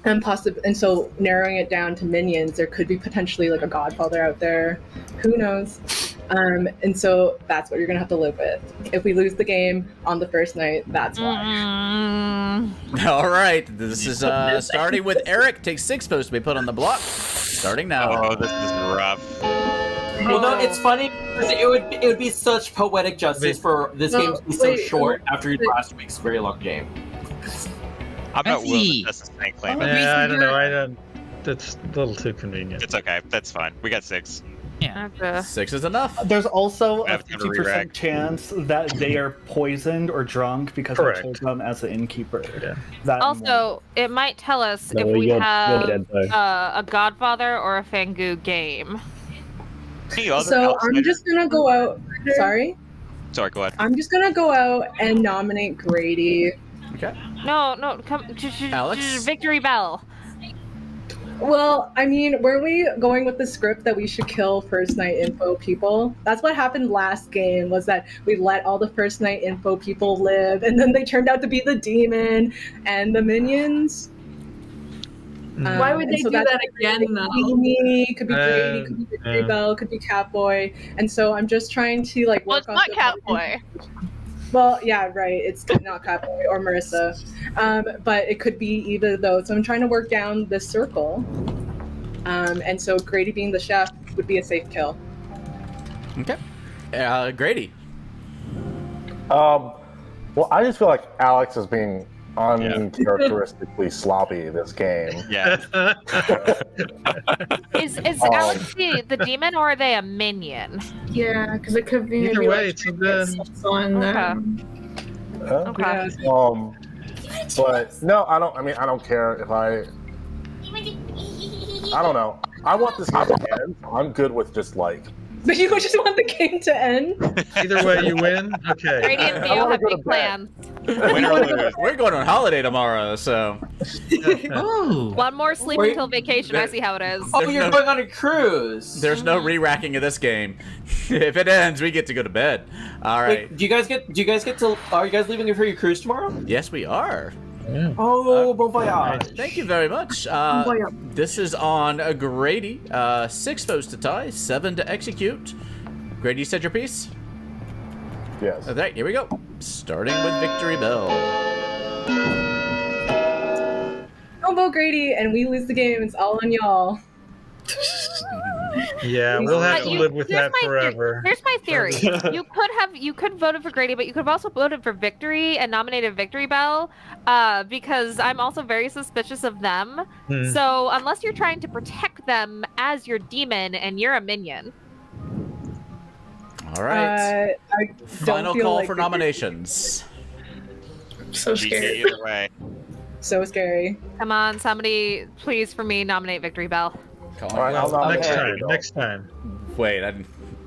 And so narrowing it down to minions, there could be potentially like a godfather out there. Who knows? And so that's what you're gonna have to live with. If we lose the game on the first night, that's why. All right, this is starting with Eric. Take 6 supposed to be put on the block. Starting now. Oh, this is rough. Well, no, it's funny because it would be such poetic justice for this game to be so short after last week's very long game. I'm not willing to test the same claim. Yeah, I don't know. That's a little too convenient. It's okay. That's fine. We got 6. Yeah. 6 is enough. There's also a have to 50% chance that they are poisoned or drunk because I told them as an innkeeper. That Also, it might tell us No, if we you're have dead, though. a Godfather or a Fangu game. So I'm just gonna go out. Sorry? Sorry, go ahead. I'm just gonna go out and nominate Grady. Okay. No, come, Alex? Victory Bell. Well, I mean, were we going with the script that we should kill first night info people? That's what happened last game, was that we let all the first night info people live, and then they turned out to be the demon and the minions. Why would they do that again, though? Amy, could be Grady, could be Victory Bell, could be Catboy. And so I'm just trying to like work Well, it's not Catboy. Well, yeah, right. It's not Catboy or Marissa, but it could be either of those. So I'm trying to work down this circle, and so Grady being the chef would be a safe kill. Okay, Grady. Well, I just feel like Alex is being uncharacteristically sloppy this game. Yeah. Is Alex the demon or are they a minion? Yeah, because it could be Either maybe way, like it's a good. Okay. But no, I don't. I mean, I don't care if I don't know. I want this game to end. I'm good with just like. But you just want the game to end? Either way, you win. Okay. Grady and Theo have big plans. We're going on holiday tomorrow, so. Oh. One more sleep Wait, until vacation. I see how it is. Oh, you're going on a cruise. There's no re-racking of this game. If it ends, we get to go to bed. All right. Wait, do you guys get to? Are you guys leaving for your cruise tomorrow? Yes, we are. Yeah. Oh, bon voyage. Thank you very much. This is on Grady. 6 votes to tie, 7 to execute. Grady, you said your piece? Yes. All right, here we go. Starting with Victory Bell. Don't vote Grady, and we lose the game. It's all on y'all. Yeah, we'll have to live with that my forever. Here's my theory. You could have voted for Grady, but you could have also voted for Victory and nominated Victory Bell, because I'm also very suspicious of them. So unless you're trying to protect them as your demon and you're a minion. All right. I Final feel call like for nominations. So scary. Either way. So scary. Come on, somebody, please, for me, nominate Victory Bell. All right, I'll nominate Next time. Wait,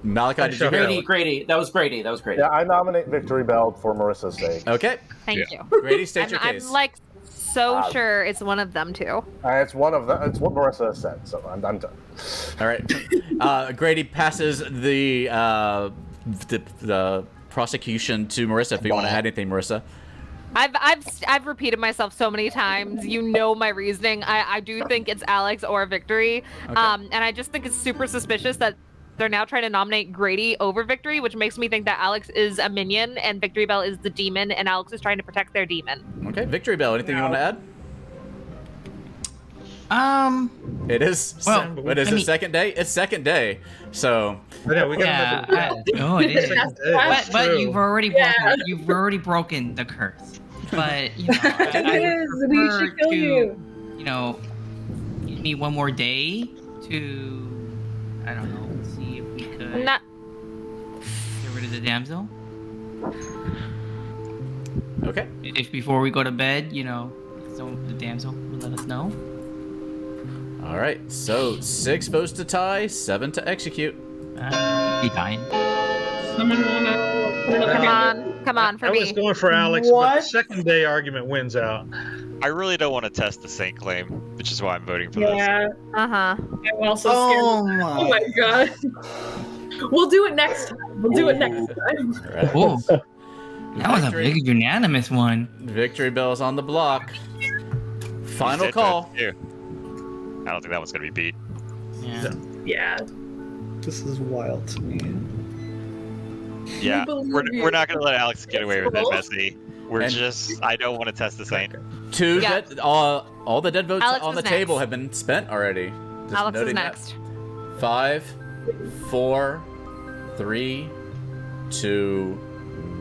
Malakai, did you hear? Grady. That was Grady. Yeah, I nominate Victory Bell for Marissa's sake. Okay. Thank you. Grady, state your case. I'm like so sure it's one of them two. It's one of them. It's what Marissa has said, so I'm done. All right. Grady passes the prosecution to Marissa. If you want to add anything, Marissa. I've repeated myself so many times. You know my reasoning. I do think it's Alex or Victory. Okay. And I just think it's super suspicious that they're now trying to nominate Grady over Victory, which makes me think that Alex is a minion and Victory Bell is the demon, and Alex is trying to protect their demon. Okay, Victory Bell, anything you want to add? It is. Well, what is it? Second day? It's second day. So. Yeah, we got oh, it is. But you've already broken the curse. But you know, I would we prefer should kill to, you. you know, give me one more day to, I don't know, see if we could Not. get rid of the damsel. Okay. If before we go to bed, you know, so the damsel will let us know. All right. So 6 votes to tie, 7 to execute. Be dying. Come on, for I me. was going for Alex, but the second day argument wins out. I really don't want to test the Saint claim, which is why I'm voting for Yeah. this. I'm also scared. Oh my god. We'll do it next time. We'll do it next time. Oh, that was a big unanimous one. Victory Bell's on the block. Final call. I don't think that one's gonna be beat. Yeah. This is wild to me. Yeah, we're not gonna let Alex get away with it, Cool. Messi. I don't want to test the Saint. All the dead votes Alex on the is table next. have been spent already. Just Alex is noting that. next. 5, 4, 3, 2,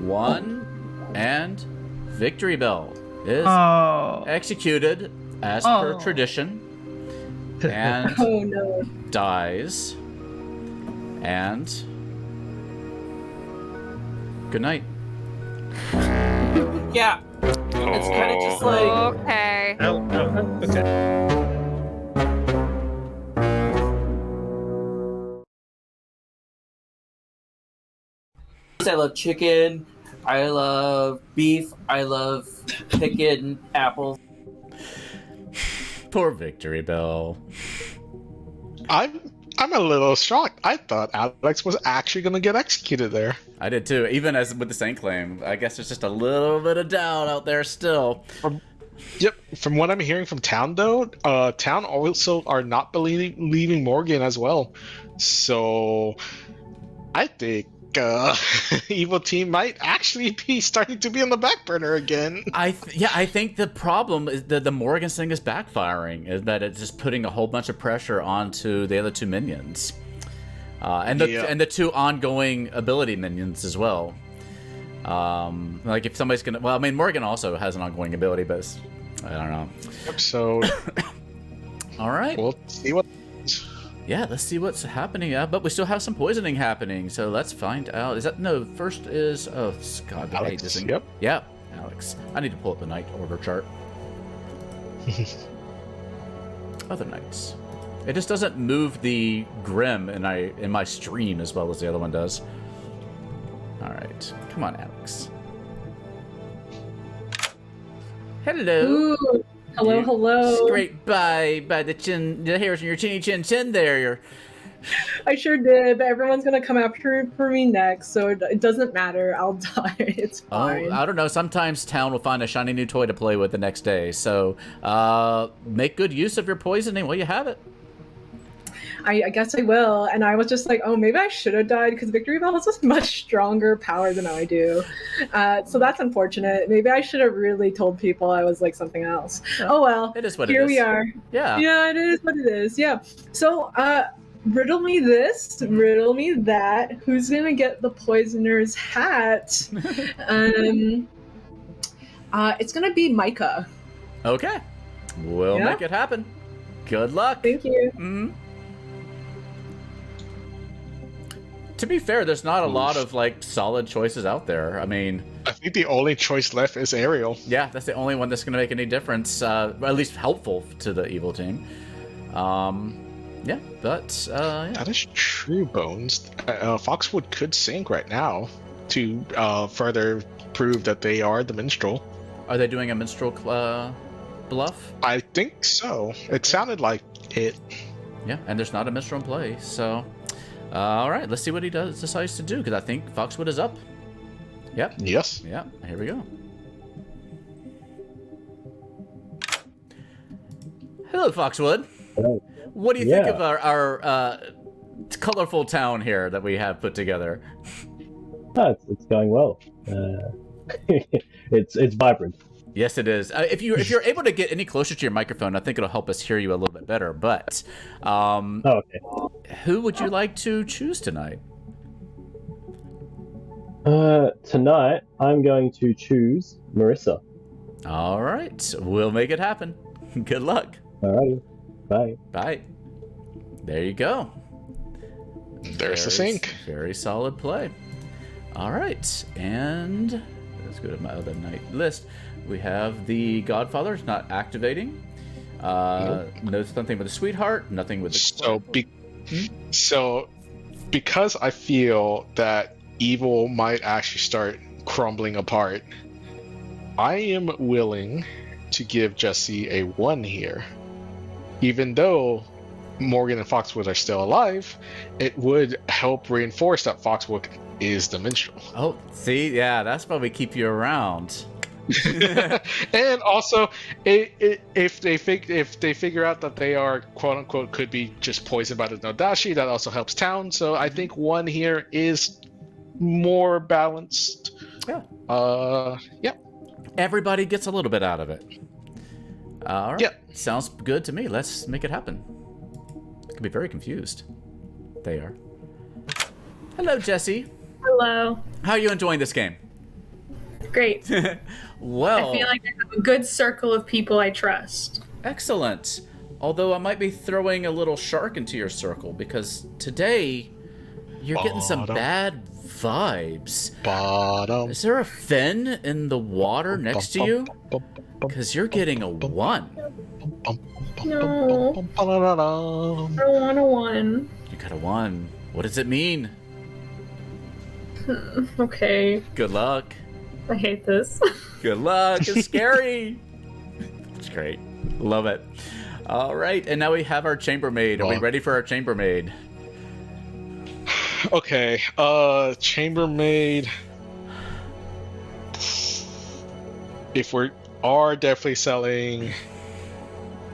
1, and Victory Bell is executed as per tradition, and Oh no. dies. And good night. Yeah. It's kind of just like. Okay. Okay. I love chicken. I love beef. I love picking apples. Poor Victory Bell. I'm a little shocked. I thought Alex was actually going to get executed there. I did too, even as with the Saint claim. I guess there's just a little bit of doubt out there still. Yep. From what I'm hearing from Town, though, Town also are not leaving Morgan as well. So I think Evil Team might actually be starting to be on the back burner again. I think the problem is that the Morgan thing is backfiring. Is that it's just putting a whole bunch of pressure onto the other two minions, and the two ongoing ability minions as well. Like if somebody's gonna, well, I mean Morgan also has an ongoing ability, but I don't know. So, all right, we'll see what. Yeah, let's see what's happening. But we still have some poisoning happening, so let's find out. First is God, I hate this thing. Yep. Yeah, Alex. I need to pull up the night order chart. Other nights. It just doesn't move the Grim in my stream as well as the other one does. All right, come on, Alex. Hello. Ooh, hello. Scrape by the chin, the hairs on your chinny chin there. I sure did, but everyone's gonna come after for me next, so it doesn't matter. I'll die. It's fine. Oh, I don't know. Sometimes town will find a shiny new toy to play with the next day. So make good use of your poisoning while you have it. I guess I will. And I was just like, oh, maybe I should have died because Victory Bell has a much stronger power than I do. So that's unfortunate. Maybe I should have really told people I was like something else. Oh well. It is what Here it is. we are. Yeah. Yeah, it is what it is. Yeah. So riddle me this, riddle me that. Who's gonna get the poisoner's hat? It's gonna be Micah. Okay. We'll make it happen. Good luck. Thank you. Mm-hmm. To be fair, there's not a lot of like solid choices out there. I mean, I think the only choice left is Ariel. Yeah, that's the only one that's going to make any difference, at least helpful to the evil team. Yeah, but yeah. That is true, Bones. Foxwood could sink right now to further prove that they are the minstrel. Are they doing a minstrel bluff? I think so. It sounded like it. Yeah, and there's not a minstrel in play, so. All right, let's see what he decides to do, because I think Foxwood is up. Yep. Yes. Yeah, here we go. Hello, Foxwood. Hello. What do you think of our colorful town here that we have put together? Oh, it's going well. It's vibrant. Yes, it is. If you're able to get any closer to your microphone, I think it'll help us hear you a little bit better. But, okay. Who would you like to choose tonight? Tonight I'm going to choose Marissa. All right, we'll make it happen. Good luck. Alrighty, bye. Bye. There you go. There's the sync. Very solid play. All right, and let's go to my other night list. We have the Godfather. It's not activating. Nope. Nothing with the Sweetheart. Nothing with the. So, because I feel that evil might actually start crumbling apart, I am willing to give Jesse a 1 here. Even though Morgan and Foxwood are still alive, it would help reinforce that Foxwood is the minstrel. Oh, see, yeah, that's why we keep you around. And also, if they figure out that they are quote unquote could be just poisoned by the Nodashi, that also helps town. So I think 1 here is more balanced. Yeah. Yeah. Everybody gets a little bit out of it. All right. Yeah. Sounds good to me. Let's make it happen. I could be very confused. They are. Hello, Jesse. Hello. How are you enjoying this game? Great. Well, I feel like I have a good circle of people I trust. Excellent. Although I might be throwing a little shark into your circle because today you're getting some bad vibes. Is there a fin in the water next to you? Because you're getting a 1. No. I don't want a 1. You got a 1. What does it mean? Okay. Good luck. I hate this. Good luck. It's scary. It's great. Love it. All right, and now we have our chambermaid. Are we ready for our chambermaid? Okay, chambermaid. If we are definitely selling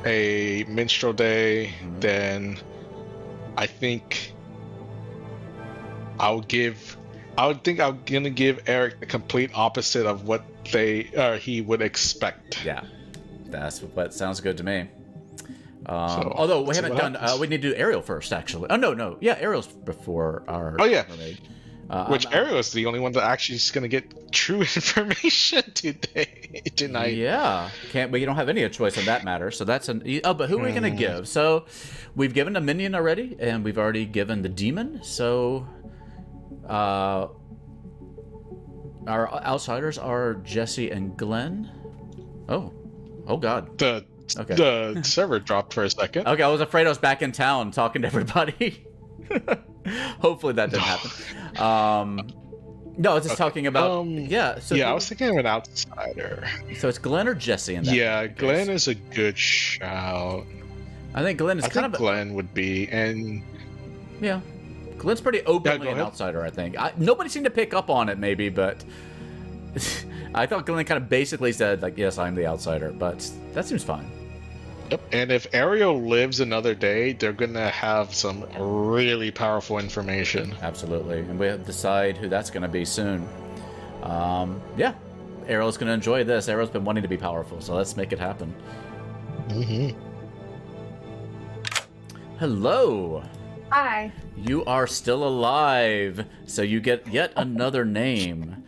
a minstrel day, then I think I'm gonna give Eric the complete opposite of what he would expect. Yeah, that's what sounds good to me. Although we haven't done, we need to do Ariel first, actually. Oh no, yeah, Ariel's before our. Oh yeah. Mermaid. Which Ariel is the only one that actually is gonna get true information tonight. Yeah, we don't have any choice on that matter. So that's but who are we gonna give? So we've given a minion already, and we've already given the demon. So our outsiders are Jesse and Glenn. Oh God. The server dropped for a second. Okay, I was afraid I was back in town talking to everybody. Hopefully that didn't happen. No, I was just talking about. Yeah. So I was thinking of an outsider. So it's Glenn or Jesse in that. Yeah, Glenn is a good shout. I think Glenn is I kind think of. Glenn would be, and yeah, Glenn's pretty openly an outsider. I think nobody seemed to pick up on it, maybe, but I thought Glenn kind of basically said like, "Yes, I'm the outsider," but that seems fine. Yep. And if Ariel lives another day, they're gonna have some really powerful information. Absolutely, and we have to decide who that's gonna be soon. Yeah, Ariel's gonna enjoy this. Ariel's been wanting to be powerful, so let's make it happen. Mm-hmm. Hello. Hi. You are still alive, so you get yet another name.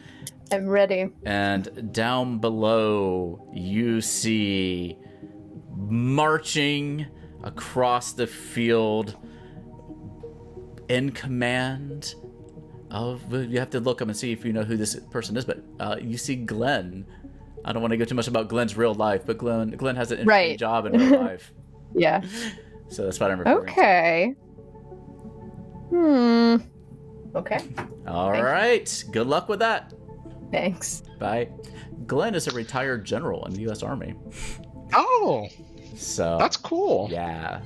I'm ready. And down below, you see marching across the field in command of. You have to look up and see if you know who this person is, but you see Glenn. I don't want to go too much about Glenn's real life, but Glenn has an interesting job in real life. Yeah. So that's what I'm referring to. Okay. Okay. All right. Good luck with that. Thanks. Bye. Glenn is a retired general in the U.S. Army. Oh. So that's cool. Yeah.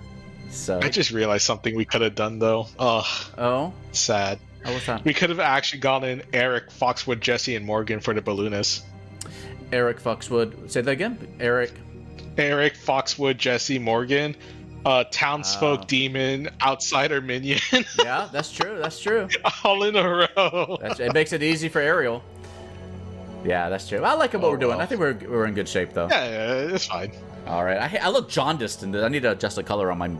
So I just realized something we could have done though. Oh. Sad. Oh, what's that? We could have actually gone in Eric, Foxwood, Jesse, and Morgan for the balloonist. Eric Foxwood. Say that again. Eric, Foxwood, Jesse, Morgan. Townsfolk, demon, outsider, minion. Yeah, that's true. That's true. All in a row. It makes it easy for Ariel. Yeah, that's true. I like what we're doing. I think we're in good shape though. Yeah, it's fine. All right. I look jaundiced, and I need to adjust the color on my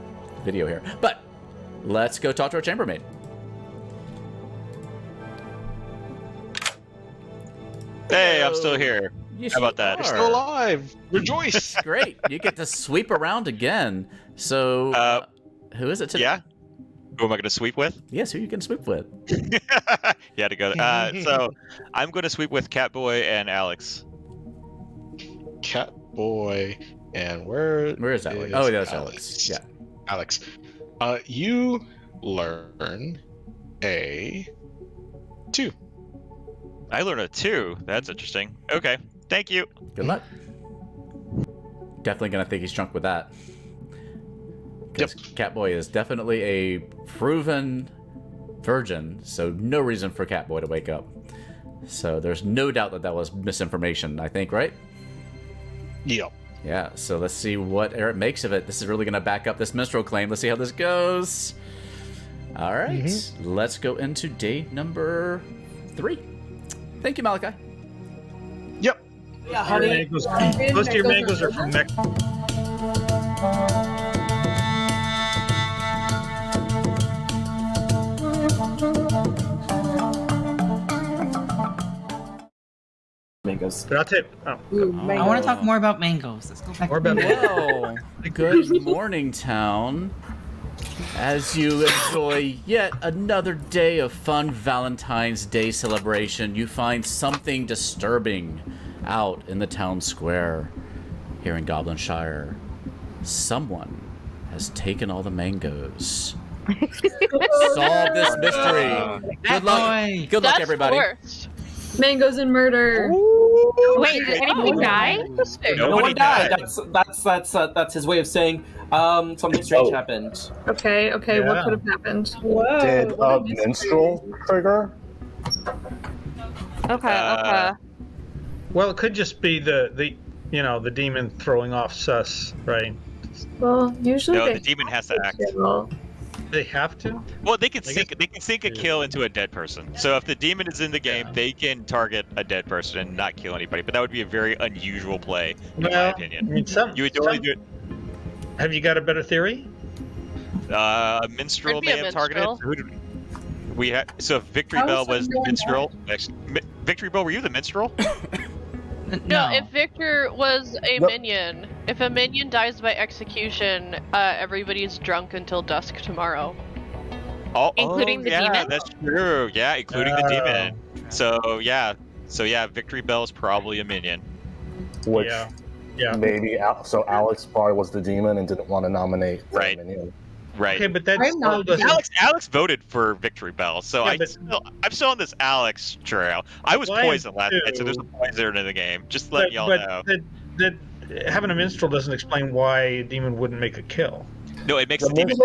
video here. But let's go talk to our chambermaid. Hey, I'm still here. How about that? You're still alive. Rejoice. Great. You get to sweep around again. So, who is it today? Yeah. Who am I going to sweep with? Yes, who you can sweep with? You had to go. So I'm going to sweep with Catboy and Alex. Catboy, and where is Alex? Oh, that's Alex. Yeah, Alex. You learn a 2. I learned a 2. That's interesting. Okay. Thank you. Good luck. Definitely gonna think he's drunk with that. Because Catboy is definitely a proven virgin, so no reason for Catboy to wake up. So there's no doubt that that was misinformation, I think, right? Yep. Yeah, so let's see what Eric makes of it. This is really gonna back up this minstrel claim. Let's see how this goes. All right, let's go into day number 3. Thank you, Malakai. Yep. Yeah, honey. Most of your mangoes are from Mexico. Mangoes. But I'll tell you. I want to talk more about mangoes. Let's go back. More about Well, good morning, town. As you enjoy yet another day of fun Valentine's Day celebration, you find something disturbing out in the town square here in Goblinshire. Someone has taken all the mangoes. Solve this mystery. Good luck. Good luck, everybody. Mangoes and murder. Wait, did anybody die? No one died. That's his way of saying something strange happened. Okay, what could have happened? Whoa. Did minstrel trigger? Okay. Well, it could just be the demon throwing off sus, right? Well, usually No, the demon has to act. They have to? Well, they can sink a kill into a dead person. So if the demon is in the game, they can target a dead person and not kill anybody. But that would be a very unusual play, in my opinion. I mean, You would only do it. Have you got a better theory? A minstrel Could be may a have targeted. minstrel. So if Victory How Bell is was the someone minstrel. Victory Bell, were you the minstrel? No, if Victor was a minion, if a minion dies by execution, everybody's drunk until dusk tomorrow. Including the yeah, demon? that's true. Yeah, including the demon. So yeah, Victory Bell is probably a minion. Which yeah. maybe so Alex probably was the demon and didn't want to nominate the minion. Right. Okay, but that's I'm not- Alex voted for Victory Bell, so I'm still on this Alex trail. I was poisoned last night, so there's a poison in the game. Just letting y'all know. That having a minstrel doesn't explain why a demon wouldn't make a kill. No, it makes the demon.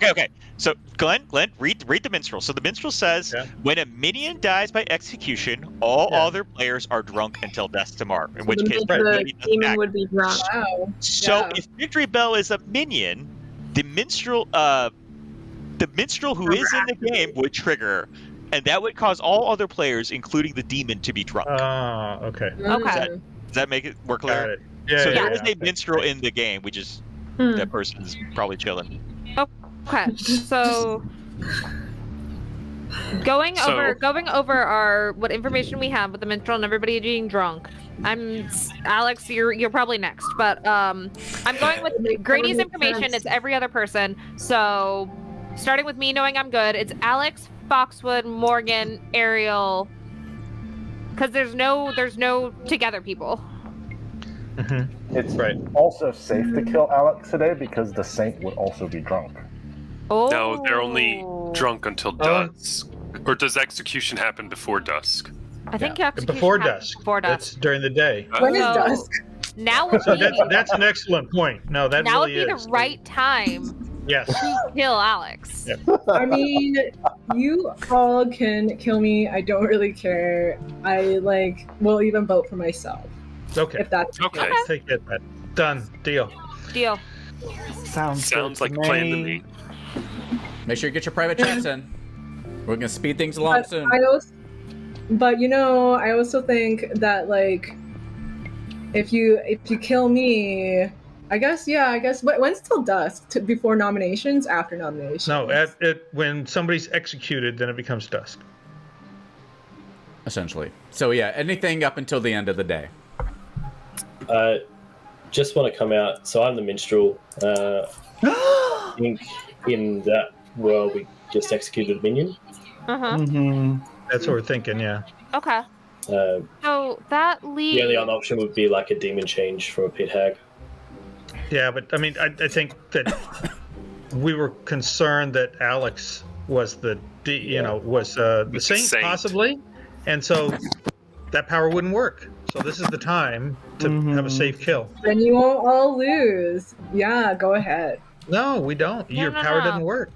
Okay. So Glenn, read the minstrel. So the minstrel says, when a minion dies by execution, all other players are drunk until death to mark. In which case, the demon would be drunk. Wow. So if Victory Bell is a minion, the minstrel who is in the game would trigger, and that would cause all other players, including the demon, to be drunk. Okay. Okay. Does that make it more clear? Got it. Yeah, so yeah, there is yeah. a minstrel in the game. We just that person's probably chilling. Okay, so going over our what information we have with the minstrel and everybody being drunk. Alex, you're probably next, but I'm going with Grady's information. It's every other person. So starting with me knowing I'm good, it's Alex, Foxwood, Morgan, Ariel. Because there's no together people. It's also safe to kill Alex today because the Saint would also be drunk. Oh. No, they're only drunk until dusk. Or does execution happen before dusk? I think execution Before happens dusk. Before dusk. That's during the day. When is dusk? Now would So be that's an excellent point. No, that now really would be is. the right time Yes. to kill Alex. I mean, you all can kill me. I don't really care. I will even vote for myself. Okay. If that's okay. Take it. Done. Deal. Deal. Sounds like a plan to me. Make sure you get your private chats in. We're gonna speed things along soon. I also think that if you kill me, I guess when's till dusk? Before nominations? After nominations? No, when somebody's executed, then it becomes dusk. Essentially. So yeah, anything up until the end of the day. Just want to come out. So I'm the minstrel. I think in that world we just executed a minion. That's what we're thinking. Yeah. Okay. So that leaves. The only other option would be like a demon change from a pit hag. Yeah, but I mean, I think that we were concerned that Alex was the saint possibly, and so that power wouldn't work. So this is the time to have a safe kill. Then you won't all lose. Yeah, go ahead. No, we don't. Your power doesn't work.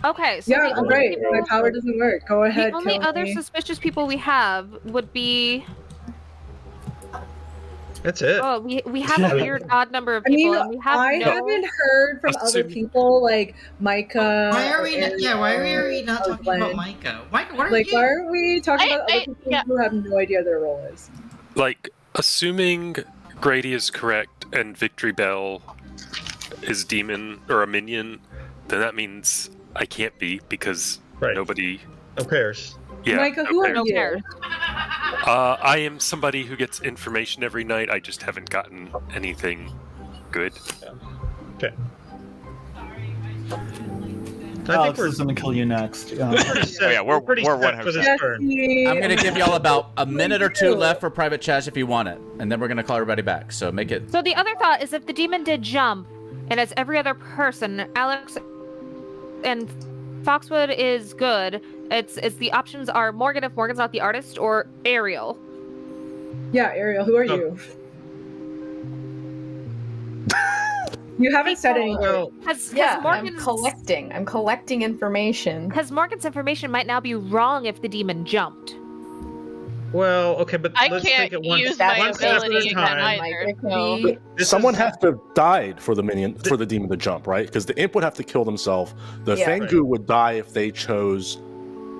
Okay. So yeah, great. My power doesn't work. Go ahead. The only kill other me. suspicious people we have would be. That's it. Oh, we have a weird odd number of people, and we have I haven't heard from other people like Micah. Why are we not talking about Micah? Micah, what are you? Why are we talking about other people who have no idea their role is? Assuming Grady is correct and Victory Bell is demon or a minion, then that means I can't be because nobody. No pairs. Yeah. Micah, who are you? I am somebody who gets information every night. I just haven't gotten anything good. Okay. Alex is going to kill you next. We're pretty set for this turn. I'm gonna give y'all about a minute or two left for private chats if you want it, and then we're gonna call everybody back. So make it. So the other thought is if the demon did jump, and it's every other person, Alex and Foxwood is good. It's the options are Morgan if Morgan's not the artist, or Ariel. Yeah, Ariel. Who are you? You haven't said anything. I'm collecting information. Because Morgan's information might now be wrong if the demon jumped. Well, okay, but I let's can't take it one use step my at a ability again time. either. Someone has to have died for the demon to jump, right? Because the imp would have to kill themselves. The Fangu would die if they chose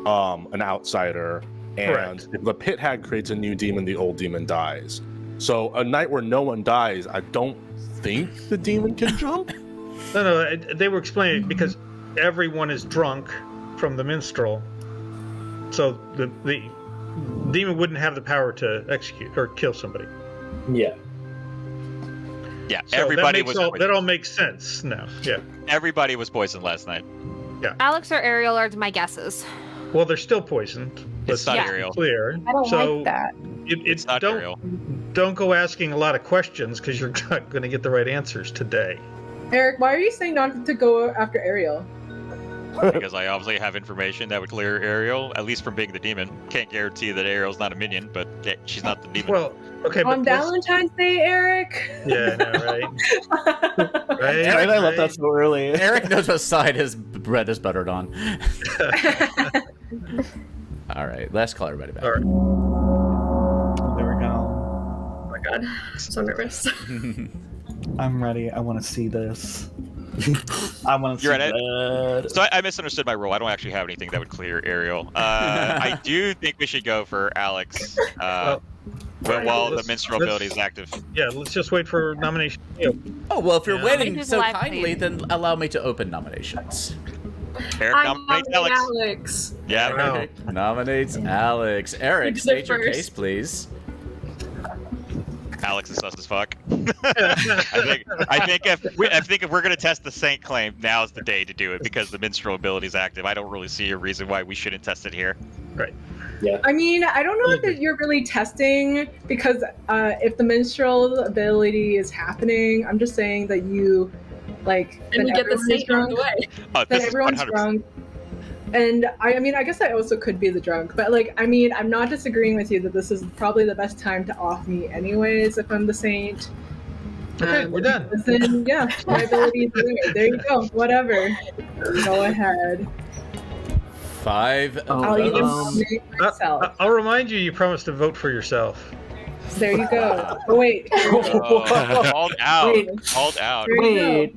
an outsider, and if the pit hag creates a new demon, the old demon dies. So a night where no one dies, I don't think the demon can jump. No, they were explaining because everyone is drunk from the minstrel, so the demon wouldn't have the power to execute or kill somebody. Yeah. Yeah, So everybody that all makes sense now. Yeah. Everybody was poisoned last night. Yeah. Alex or Ariel are my guesses. Well, they're still poisoned. It's not Ariel. Clear. I don't so like that. It's not Ariel. Don't go asking a lot of questions because you're not going to get the right answers today. Eric, why are you saying not to go after Ariel? because I obviously have information that would clear Ariel, at least from being the demon. Can't guarantee that Ariel's not a minion, but she's not the demon. Well, okay, On Valentine's Day, Eric. Yeah, no, right? Right? Eric, I left that so early. Eric knows what side his bread is buttered on. All right, let's call everybody back. All right. There we go. Oh my god, I'm so nervous. I'm ready. I want to see this. I want to see You're right. that. So I misunderstood my role. I don't actually have anything that would clear Ariel. I do think we should go for Alex while the minstrel ability is active. Yeah, let's just wait for nomination. Oh, well, if you're waiting Who's so alive, kindly, then allow me to open nominations. Eric nominates Alex. Alex. Yeah, Eric nominates Alex. Eric, state your case, please. Alex is sus as fuck. I think if we're gonna test the Saint claim, now's the day to do it because the minstrel ability is active. I don't really see a reason why we shouldn't test it here. Right. Yeah. I mean, I don't know if you're really testing because if the minstrel ability is happening, I'm just saying that you, like, And you get the everyone is saint out of the drunk, way. then everyone's drunk. And I mean, I guess I also could be the drunk, but like, I mean, I'm not disagreeing with you that this is probably the best time to off me anyways if I'm the saint. Okay, we're done. Then, yeah, my ability is there. There you go. Whatever. Go ahead. 5 I'll even votes. nominate myself. I'll remind you, you promised to vote for yourself. There you go. Oh, wait. Called out. Wait. Called out. There you go.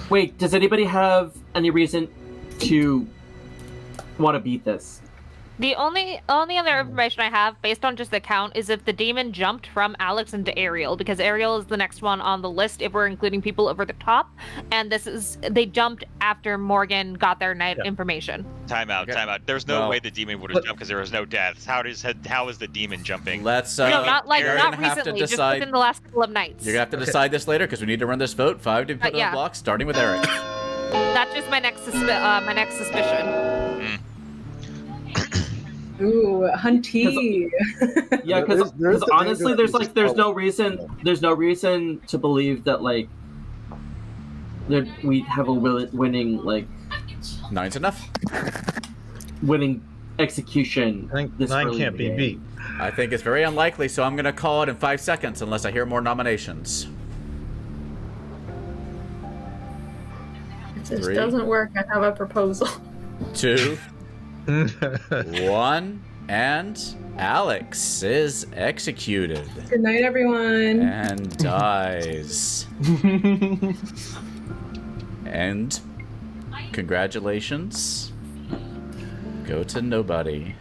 Wait. Does anybody have any reason to want to beat this? The only other information I have, based on just the count, is if the demon jumped from Alex into Ariel, because Ariel is the next one on the list if we're including people over the top, and they jumped after Morgan got their night information. Time out. There's no way the demon would have jumped because there was no deaths. How is the demon jumping? Let's No, not Aaron have to recently, just decide. within the last couple of nights. You're gonna have to decide this later because we need to run this vote. 5 to put on yeah. the block, starting with Eric. That's just my next suspicion. Ooh, hunty. Yeah, because honestly, there's no reason to believe that like that we have a winning like 9's enough. Winning execution. I think this 9 early can't in the be game. beat. I think it's very unlikely, so I'm gonna call it in 5 seconds unless I hear more nominations. If this 3, doesn't work, I have a proposal. 2, 1, and Alex is executed. Good night, everyone. And dies. And congratulations go to nobody.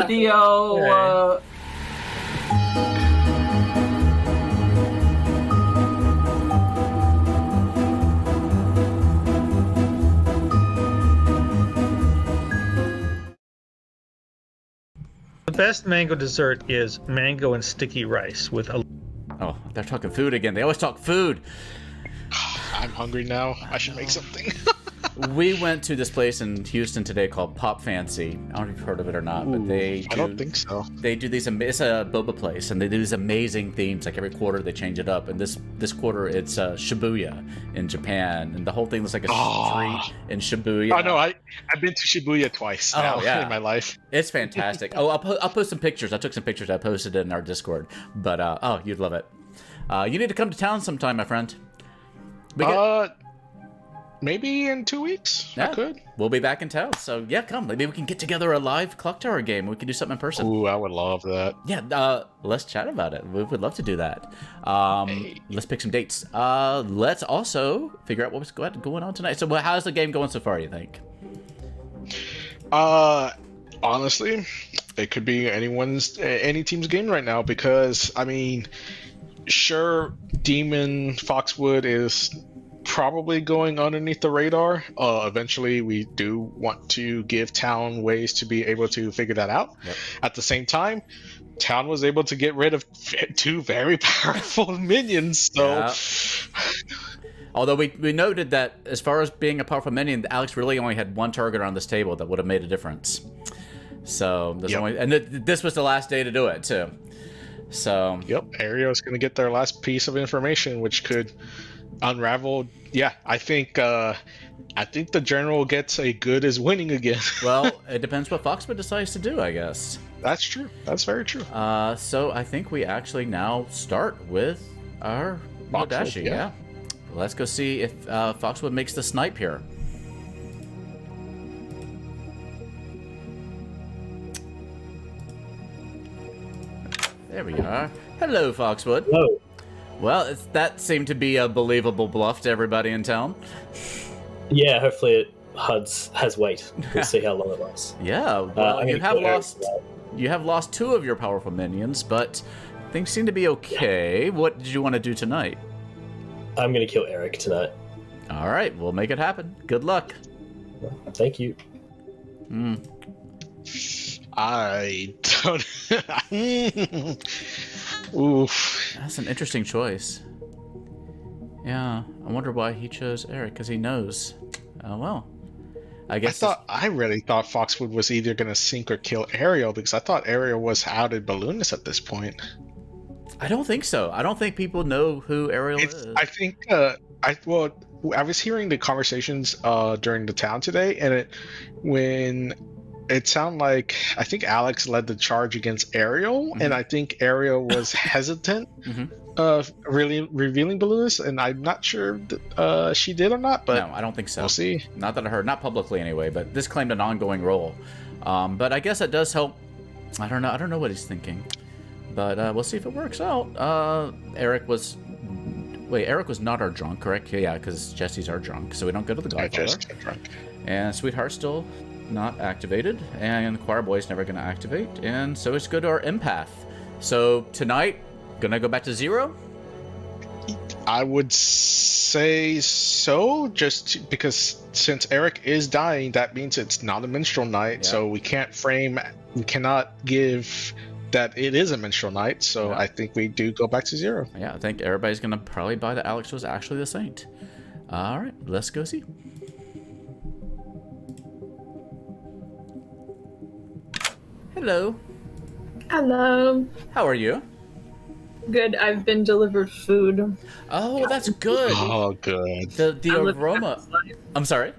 Theo. The best mango dessert is mango and sticky rice with a. Oh, they're talking food again. They always talk food. I'm hungry now. I should make something. We went to this place in Houston today called Pop Fancy. I don't know if you've heard of it or not, but I don't think so. They do these. It's a boba place, and they do these amazing themes. Like every quarter, they change it up. And this quarter, it's Shibuya in Japan, and the whole thing looks like a street in Shibuya. Oh no, I've been to Shibuya twice now in my life. It's fantastic. Oh, I'll post some pictures. I took some pictures. I posted it in our Discord. But oh, you'd love it. You need to come to town sometime, my friend. Maybe in 2 weeks. Yeah, I could. We'll be back in town, so yeah, come. Maybe we can get together a live Clocktower game. We can do something in person. Ooh, I would love that. Yeah, let's chat about it. We would love to do that. Let's pick some dates. Let's also figure out what's going on tonight. So, how's the game going so far? You think? Honestly, it could be any team's game right now because I mean, sure, Demon Foxwood is probably going underneath the radar. Eventually, we do want to give Town ways to be able to figure that out. Yep. At the same time, Town was able to get rid of 2 very powerful minions. So, yeah. Although we noted that as far as being a powerful minion, Alex really only had 1 target on this table that would have made a difference. So there's this was the last day to do it too. So Ariel's going to get their last piece of information, which could unraveled. Yeah, I think the general gets a good as winning again. Well, it depends what Foxwood decides to do, I guess. That's true. That's very true. So I think we actually now start with our Modashi. Yeah. Let's go see if Foxwood makes the snipe here. There we are. Hello, Foxwood. Hello. Well, that seemed to be a believable bluff to everybody in town. Yeah, hopefully it has weight. We'll see how long it lasts. Yeah, well, you have lost 2 of your powerful minions, but things seem to be okay. Yeah. What did you want to do tonight? I'm going to kill Eric tonight. All right, we'll make it happen. Good luck. Thank you. I don't... Oof. That's an interesting choice. Yeah, I wonder why he chose Eric, because he knows. Well, I guess... I really thought Foxwood was either going to sink or kill Ariel, because I thought Ariel was outed Balloonist at this point. I don't think so. I don't think people know who Ariel is. I think, I was hearing the conversations during the town today, and when it sounded like, I think Alex led the charge against Ariel, and I think Ariel was hesitant really revealing Balloonist, and I'm not sure that she did or not, but no, I don't think so. We'll see. Not that I heard, not publicly anyway, but this claimed an ongoing role. But I guess it does help. I don't know what he's thinking, but we'll see if it works out. Eric was not our drunk, correct? Yeah, because Jesse's our drunk, so we don't go to the Godfather. And Sweetheart's still not activated, and the Choir Boy's never going to activate, and so it's good to our Empath. So tonight, gonna go back to 0? I would say so, just because since Eric is dying, that means it's not a minstrel night, so we cannot give that it is a minstrel night, so I think we do go back to 0. Yeah, I think everybody's gonna probably buy that Alex was actually the saint. Alright, let's go see. Hello. Hello. How are you? Good. I've been delivered food. Oh, that's good. Oh, good. The aroma. I'm sorry?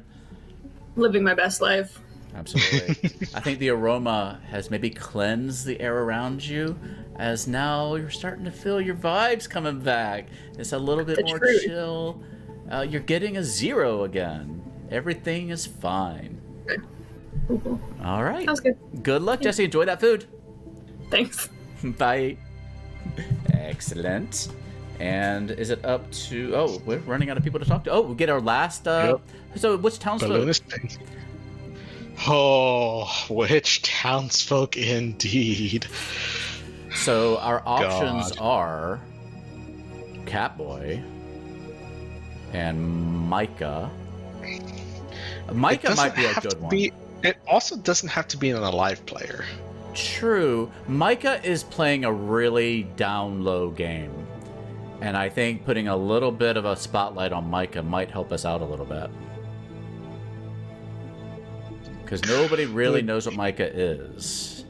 Living my best life. Absolutely. I think the aroma has maybe cleansed the air around you, as now you're starting to feel your vibes coming back. It's a little bit more chill. You're getting a 0 again. Everything is fine. All right. Sounds good. Good luck, Jesse. Enjoy that food. Thanks. Bye. Excellent. And is it up to... Oh, we're running out of people to talk to. Oh, we get our last... So which townsfolk? Oh, which townsfolk indeed. So our options are Catboy and Micah. Micah might be a good one. It also doesn't have to be an alive player. True. Micah is playing a really down low game. And I think putting a little bit of a spotlight on Micah might help us out a little bit. Because nobody really knows what Micah is.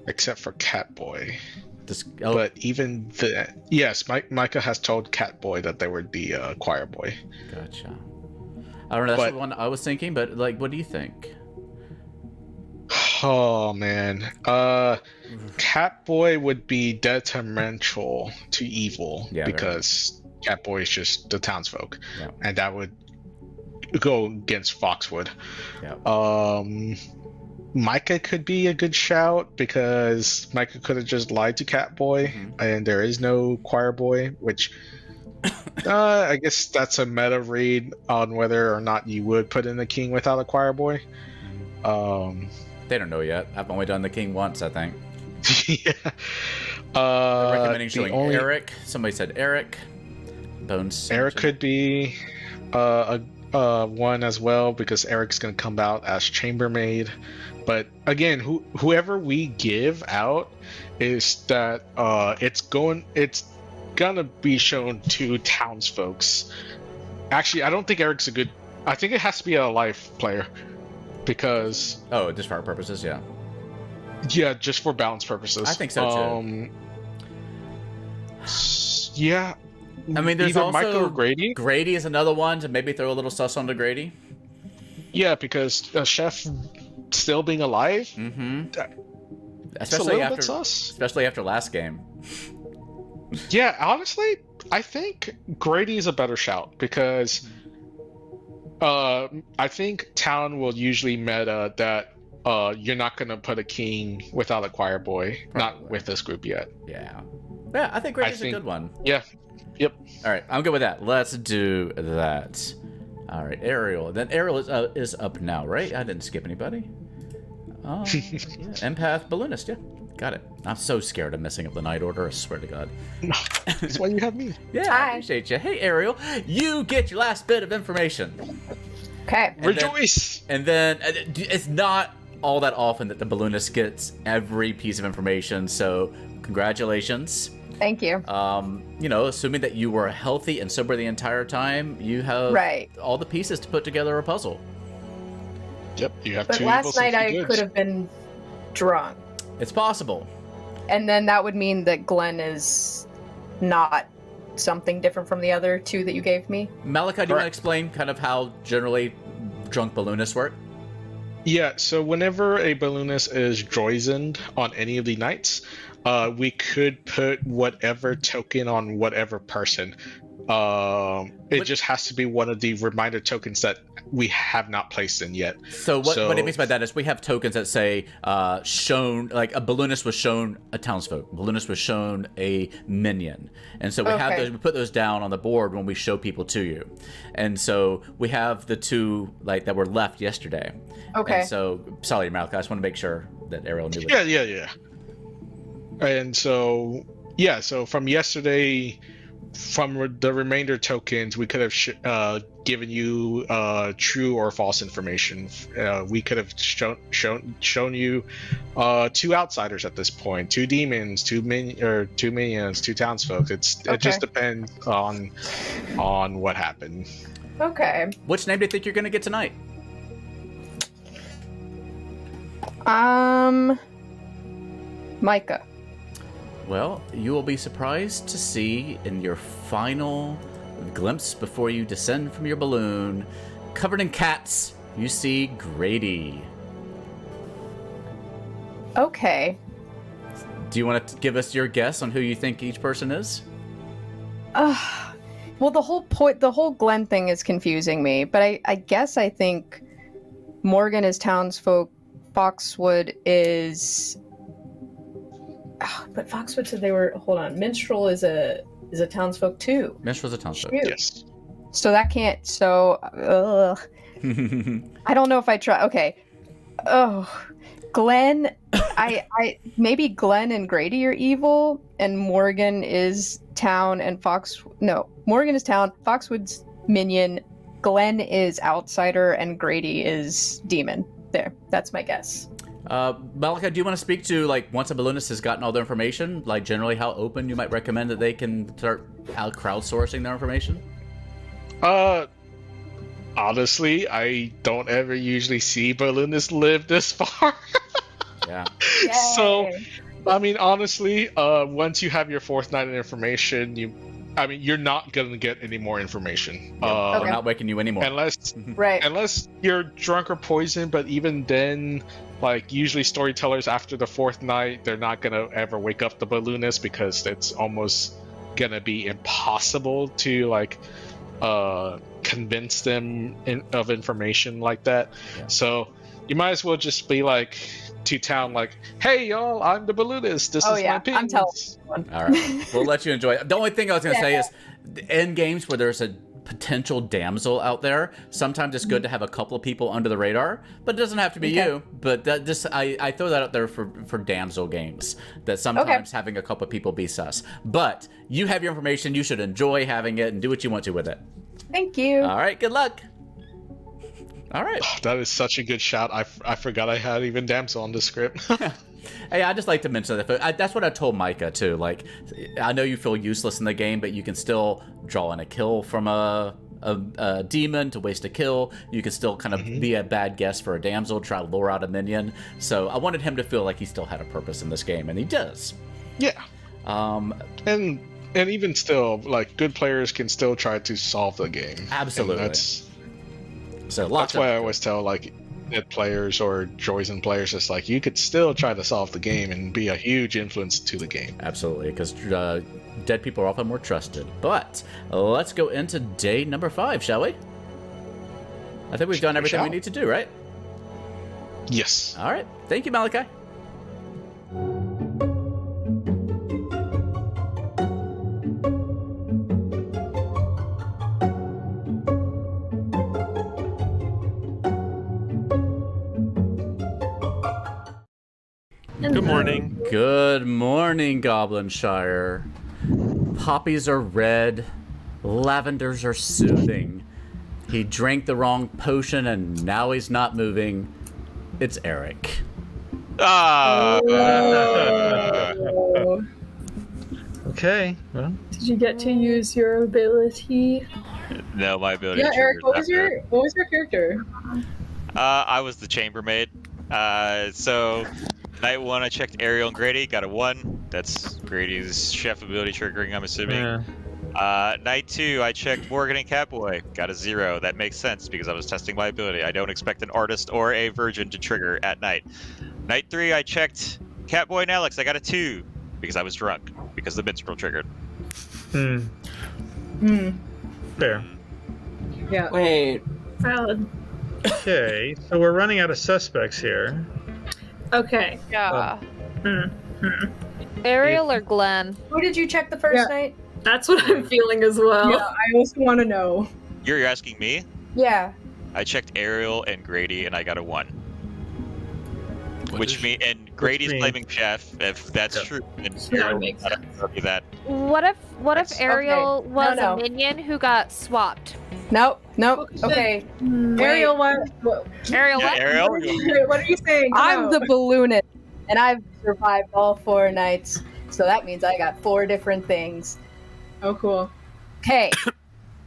Except for Catboy. But even yes, Micah has told Catboy that they were the choir boy. Gotcha. I don't know, that's the one I was thinking, but like, what do you think? Oh man, Catboy would be detrimental to evil because Catboy is just the townsfolk, and that would go against Foxwood. Micah could be a good shout because Micah could have just lied to Catboy, and there is no choir boy, which I guess that's a meta read on whether or not you would put in the king without a choir boy. They don't know yet. I've only done the king once, I think. Yeah. Recommending showing Eric. Somebody said Eric. Bones. Eric could be one as well because Eric's going to come out as chambermaid. But again, whoever we give out is that it's gonna be shown to townsfolks. Actually, I don't think Eric's a good. I think it has to be a life player. Because just for our purposes, yeah, just for balance purposes. I think so too. Yeah, I mean, there's either also Micah or Grady. Grady is another one to maybe throw a little sus on to Grady. Yeah, because Chef still being alive. Mm-hmm. Especially after last game. Yeah, honestly, I think Grady is a better shout because I think Town will usually meta that you're not gonna put a king without a choir boy. Not with this group yet. Yeah, I think Grady's a good one. Yeah. Yep. All right, I'm good with that. Let's do that. All right, Ariel. Then Ariel is up now, right? I didn't skip anybody. Yeah. Empath, balloonist. Yeah, got it. I'm so scared of messing up the night order. I swear to God. That's why you have me. Yeah, I appreciate you. Hey, Ariel, you get your last bit of information. Okay. Rejoice. And then it's not all that often that the balloonist gets every piece of information. So congratulations. Thank you. Assuming that you were healthy and sober the entire time, you have all the pieces to put together a puzzle. Yep, you have but two last evils night and I two goods. could have been drunk. It's possible. And then that would mean that Glenn is not something different from the other two that you gave me. Malakai, do you want to explain kind of how generally drunk balloonists work? Yeah, so whenever a balloonist is droizened on any of the nights, we could put whatever token on whatever person. It just has to be one of the reminder tokens that we have not placed in yet. So what it means by that is we have tokens that say shown, like a balloonist was shown a townsfolk, balloonist was shown a minion, and so we have those. We put those down on the board when we show people to you, and so we have the two like that were left yesterday. Okay. And so sorry, Malakai, I just want to make sure that Ariel knew. Yeah. And so so from yesterday. From the remainder tokens, we could have given you true or false information. We could have shown you two outsiders at this point, two demons, two minions, two townsfolk. It just depends on what happened. Okay. Which name do you think you're going to get tonight? Micah. Well, you will be surprised to see in your final glimpse before you descend from your balloon, covered in cats, you see Grady. Okay. Do you want to give us your guess on who you think each person is? Well, the whole Glenn thing is confusing me, but I guess I think Morgan is townsfolk, Foxwood is... but Foxwood said they were. Hold on, Minstrel is a townsfolk too. Minstrel's a townsfolk. Shoot. Yes. So that can't. So I don't know if I try. Okay. Oh, Glenn. I maybe Glenn and Grady are evil, and Morgan is town, and Morgan is town. Foxwood's minion. Glenn is outsider, and Grady is demon. There. That's my guess. Malakai, do you want to speak to, like, once a balloonist has gotten all their information, like, generally how open you might recommend that they can start out crowdsourcing their information? Honestly, I don't ever usually see balloonists live this far. Yeah. So, I mean, honestly, once you have your fourth night of information, you're not going to get any more information. We're not waking you anymore. Unless you're drunk or poisoned, but even then, like, usually storytellers after the fourth night, they're not going to ever wake up the balloonist because it's almost going to be impossible to, like, convince them of information like that. Yeah. So you might as well just be like to town, like, hey y'all, I'm the balloonist. This is my opinion. I'm telling everyone. All right, we'll let you enjoy it. The only thing I was going to say is, in games where there's a potential damsel out there, sometimes it's good to have a couple of people under the radar, but it doesn't have to be you. But I throw that out there for damsel games, that sometimes having a couple of people be sus. But you have your information, you should enjoy having it and do what you want to with it. Thank you. All right, good luck. All right. Oh, that is such a good shout. I forgot I had even damsel on the script. Hey, I just like to mention that. That's what I told Micah too. Like, I know you feel useless in the game, but you can still draw in a kill from a demon to waste a kill. You can still kind of be a bad guess for a damsel, try to lure out a minion. So I wanted him to feel like he still had a purpose in this game, and he does. Yeah. And And even still, like, good players can still try to solve the game. Absolutely. And that's why I always tell, like, dead players or Joyzen players, it's like, you could still try to solve the game and be a huge influence to the game. Absolutely, because dead people are often more trusted. But let's go into day number 5, shall we? I think we've done everything we need to do, right? Yes. All right. Thank you, Malakai. Good morning. Good morning, Goblinshire. Poppies are red. Lavenders are soothing. He drank the wrong potion and now he's not moving. It's Eric. Okay. Well. Did you get to use your ability? No, my ability. Yeah, Eric, what was your character? I was the chambermaid. So night 1, I checked Ariel and Grady, got a 1. That's Grady's chef ability triggering, I'm assuming. Yeah. Night 2, I checked Morgan and Catboy, got a 0. That makes sense because I was testing my ability. I don't expect an artist or a virgin to trigger at night. Night 3, I checked Catboy and Alex, I got a 2 because I was drunk because the minstrel triggered. Fair. Yeah. Wait. Valid. Okay, so we're running out of suspects here. Okay. Yeah. Ariel or Glenn? Who did you check the first night? That's what I'm feeling as well. Yeah, I also want to know. You're asking me? Yeah. I checked Ariel and Grady and I got a 1. And Grady's claiming chef. If that's true, then Ariel makes got to that. What if Ariel was No. a minion who got swapped? Nope. Okay. Ariel, what? Ariel, what? Ariel? What are you saying? I'm the balloonist, and I've survived all 4 nights, so that means I got 4 different things. Oh, cool. Okay.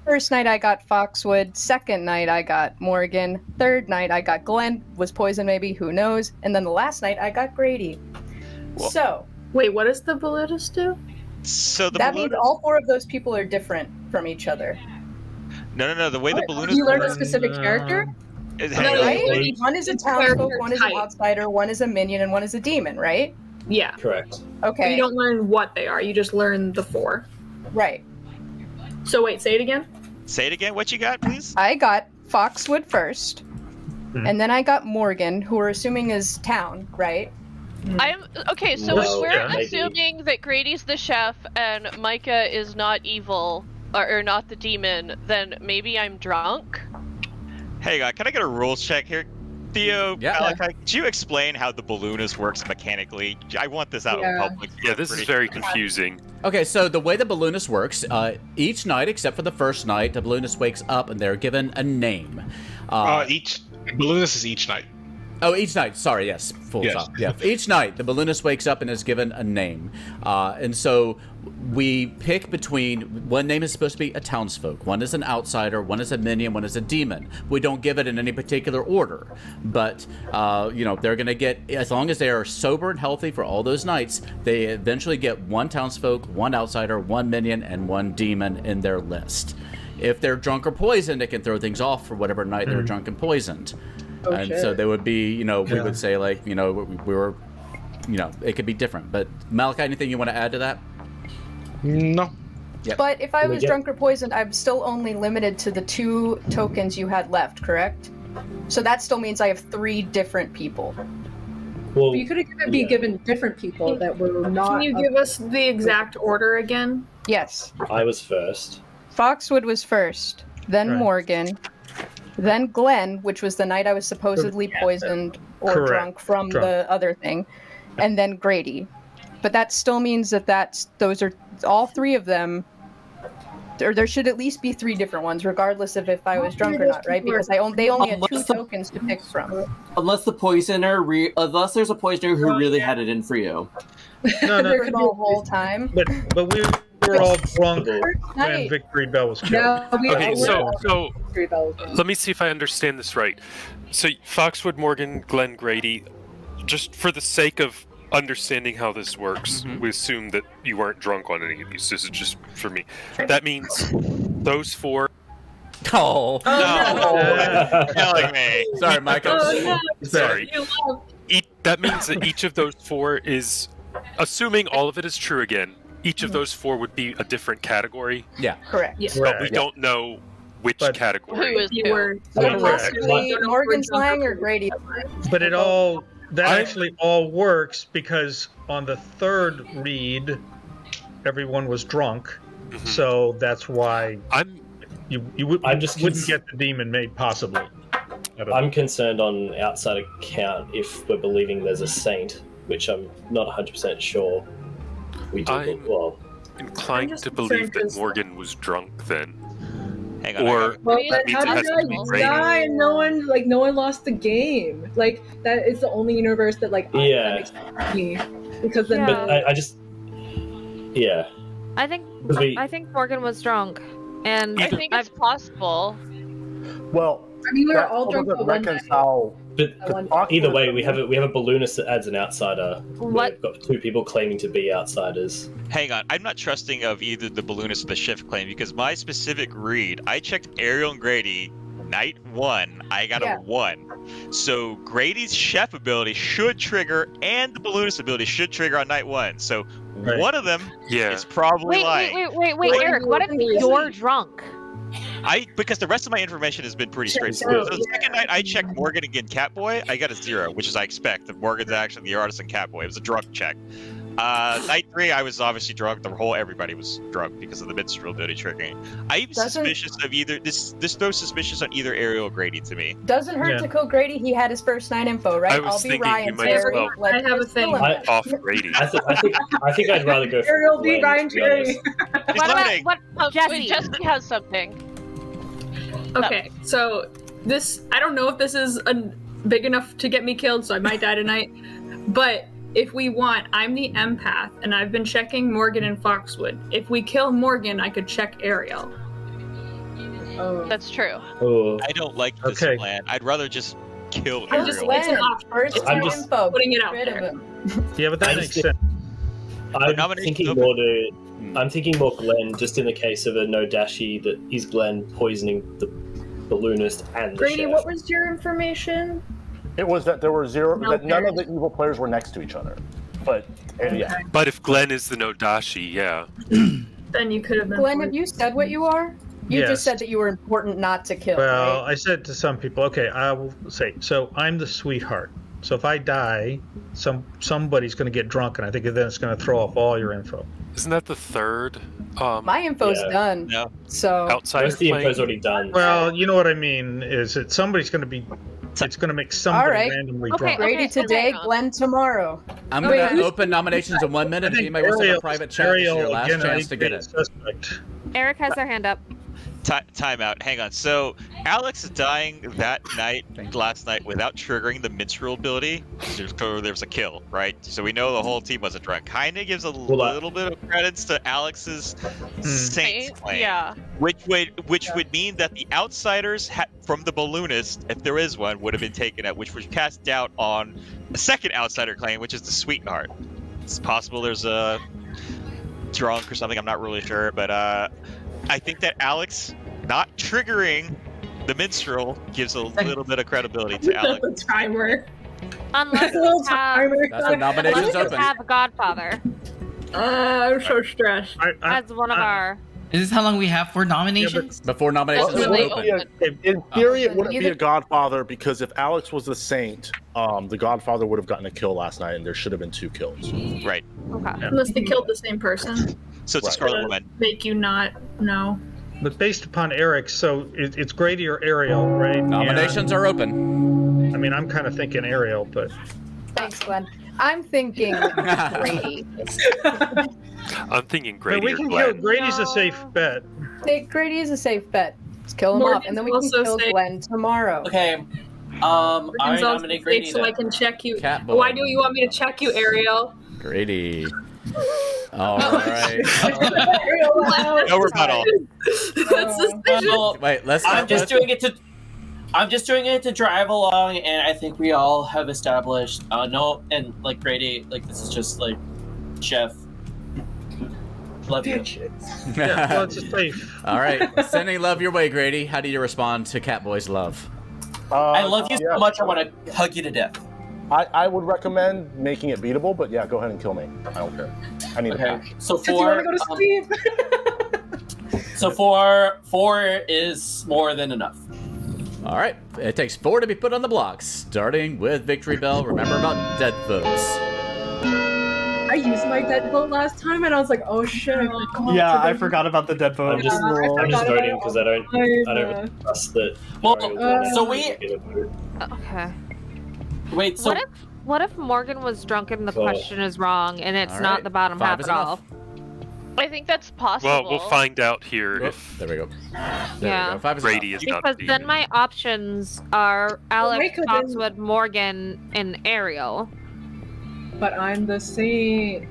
First night I got Foxwood. Second night I got Morgan. Third night I got Glenn. Was poison maybe? Who knows? And then the last night I got Grady. So. Wait, what does the balloonist do? So that means all 4 of those people are different from each other. No. The way the balloonist You learn a specific character? Right? One is a townsfolk, one is an outsider, one is a minion, and one is a demon, right? Yeah. Correct. Okay. But you don't learn what they are, you just learn the 4. Right. So wait, say it again? Say it again, what you got, please? I got Foxwood first, and then I got Morgan, who we're assuming is town, right? I'm okay. So if we're assuming that Grady's the chef and Micah is not evil or not the demon, then maybe I'm drunk. Hey, can I get a rules check here? Theo, Malakai, could you explain how the balloonist works mechanically? I want this out in public. Yeah, this is very confusing. Okay, so the way the balloonist works, each night, except for the first night, the balloonist wakes up and they're given a name. Each balloonist is each night. Oh, each night. Sorry, yes. Full stop. Yeah. Each night, the balloonist wakes up and is given a name. And so we pick between, one name is supposed to be a townsfolk, one is an outsider, one is a minion, one is a demon. We don't give it in any particular order. But, they're going to get, as long as they are sober and healthy for all those nights, they eventually get one townsfolk, one outsider, one minion, and one demon in their list. If they're drunk or poisoned, it can throw things off for whatever night they were drunk and poisoned. So they would be, we would say like, we were, it could be different. But Malakai, anything you want to add to that? No. Yep. But if I was drunk or poisoned, I'm still only limited to the 2 tokens you had left, correct? So that still means I have 3 different people. Well, you could be given different people that were not. Can you give us the exact order again? Yes. I was first. Foxwood was first, then Morgan, then Glenn, which was the night I was supposedly poisoned or drunk from the other thing, and then Grady. But that still means that those are all 3 of them. Or there should at least be 3 different ones, regardless of if I was drunk or not, right? Because they only had 2 tokens to pick from. Unless unless there's a poisoner who really had it in for you. No. The whole time. But we were all drunk when Victory Bell was killed. Okay, so let me see if I understand this right. So Foxwood, Morgan, Glenn, Grady, just for the sake of understanding how this works, we assume that you weren't drunk on any of these. This is just for me. That means those 4. Oh, no. Killing me. Sorry, Micah. Sorry. That means that each of those 4 is, assuming all of it is true again, each of those 4 would be a different category. Yeah. Correct. Yeah. But we don't know which category. Who is You were Possibly Morgan Slang or Grady. But that actually all works because on the third read, everyone was drunk, so that's why you wouldn't get the demon made possibly. I'm concerned on outside account if we're believing there's a saint, which I'm not 100% sure we do. I'm inclined to believe that Morgan was drunk then. Hang on. Or Well, that means how it has did to be I Grady. die and no one lost the game? Like that is the only universe that that makes sense to me. Because then But I just I think Morgan was drunk, and I think it's possible. Well, I mean, we were that all drunk doesn't at one night. reconcile. But either way, we have a balloonist that adds an outsider. What? We've got 2 people claiming to be outsiders. Hang on, I'm not trusting of either the balloonist or the shift claim because my specific read, I checked Ariel and Grady night 1, I got a 1. So Grady's chef ability should trigger and the balloonist ability should trigger on night 1. So one of them is probably lying. Wait, Eric, what if you're drunk? Because the rest of my information has been pretty straightforward. So the second night I checked Morgan again Catboy, I got a 0, which is I expect. If Morgan's actually the artist in Catboy. It was a drunk check. Night 3 I was obviously drunk. Everybody was drunk because of the minstrel ability triggering. I'm suspicious of either this throws suspicious on either Ariel or Grady to me. Doesn't hurt to kill Grady. He had his first night info, right? I was I'll be thinking Ryan you might as Terry. well I have a thing. Off Grady. I think I'd rather go for Ariel be Glenn, Ryan to be honest. Terry. What Jesse has something. Okay, so I don't know if this is big enough to get me killed, so I might die tonight. But if we want, I'm the empath, and I've been checking Morgan and Foxwood. If we kill Morgan, I could check Ariel. Oh, that's true. I don't like this plan. I'd rather just kill I'm Ariel. just putting it out there. Yeah, but that makes sense. I'm thinking more Glenn, just in the case of a no dashi that is Glenn poisoning the balloonist and the Grady, chef. what was your information? It was that there were No, none of the evil players were next to each other. But yeah. But if Glenn is the Nodashi, yeah. Then you could have been. Glenn, have you said what you are? You Yes. just said that you were important not to kill, Well, right? I said to some people, okay, I will say, so I'm the sweetheart. So if I die, somebody's going to get drunk, and I think then it's going to throw off all your info. Isn't that the third? My info's done. No. So Outside Most of the info's already done. Well, you know what I mean. Is that somebody's going to be? It's going to make somebody All right. randomly Okay, drunk. Grady today, Glenn tomorrow. I'm going to open nominations in 1 minute. If anybody wants to have a private chat, this is your last chance to get it. Eric has their hand up. Time out. Hang on. So Alex is dying that night, last night, without triggering the minstrel ability. There's a kill, right? So we know the whole team wasn't drunk. Kinda gives a little bit of credits to Alex's saint claim. Yeah. Which would mean that the outsiders from the balloonist, if there is one, would have been taken out, which would cast doubt on a second outsider claim, which is the sweetheart. It's possible there's a drunk or something. I'm not really sure, but I think that Alex not triggering the minstrel gives a little bit of credibility to Alex. That's a timer. Unless That's a little you have, timer. That's when nominations unless you open. have a Godfather I'm so stressed. as one of our. Is this how long we have for nominations? Before nominations Well, open. In theory, it wouldn't be a Godfather because if Alex was the saint, the Godfather would have gotten a kill last night, and there should have been 2 kills. Right. Okay. Unless they killed the same person. So it's a Scarlet Woman. Make you not know. But based upon Eric, so it's Grady or Ariel, right? Nominations are open. I mean, I'm kind of thinking Ariel, but Thanks, Glenn. I'm thinking Grady. I'm thinking but Grady we or can Glenn. kill. Grady's a safe bet. Grady is a safe bet. Let's kill him off, and then we can Morgan's kill also safe. Glenn tomorrow. Okay. I Morgan's also nominate safe, Grady. so I then. can check you. Catboy. Why do you want me to check you, Ariel? Grady. All right. No rebuttal. That's suspicious. Well, Wait, let's. I'm just doing it to. I'm just doing it to drive along, and I think we all have established. No, and like Grady, like this is just like Chef. Love you. Yeah, well, it's safe. All right, sending love your way, Grady. How do you respond to Catboy's love? I love you so much. I want to hug you to death. I would recommend making it beatable, but yeah, go ahead and kill me. I don't care. I need a patch. So Do you want to go to sleep? So four is more than enough. All right, it takes 4 to be put on the blocks, starting with Victory Bell. Remember about dead votes. I used my dead vote last time, and I was like, "Oh shit!" Yeah, I forgot about the dead vote. I'm just voting because I don't really trust that. So we. Okay. Wait. So what if Morgan was drunk and the Cool. question is wrong and it's All not right, the bottom 5 half is at all? I think that's possible. Well, we'll find out here if There we go. Yeah. We go. 5 is Grady enough. is not Because then my options are Alex, could then- Foxwood, Morgan, and Ariel. But I'm the same.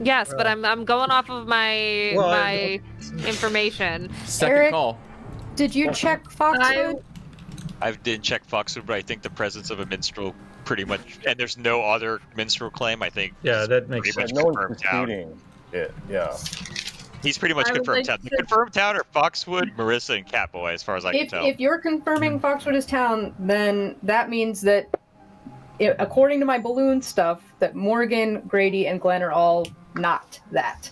Yes, but I'm going off of my Well, my information. Second Eric, call. Did you check Foxwood? I didn't check Foxwood, but I think the presence of a minstrel pretty much, and there's no other minstrel claim. I think. Yeah, that makes pretty sense. much No one's confirmed town. disputing it. Yeah. He's pretty much I would confirmed like town. The to- confirmed town are Foxwood, Marissa, and Catboy, as far as I can tell. If you're confirming Foxwood is town, then that means that, according to my balloon stuff, that Morgan, Grady, and Glenn are all not that.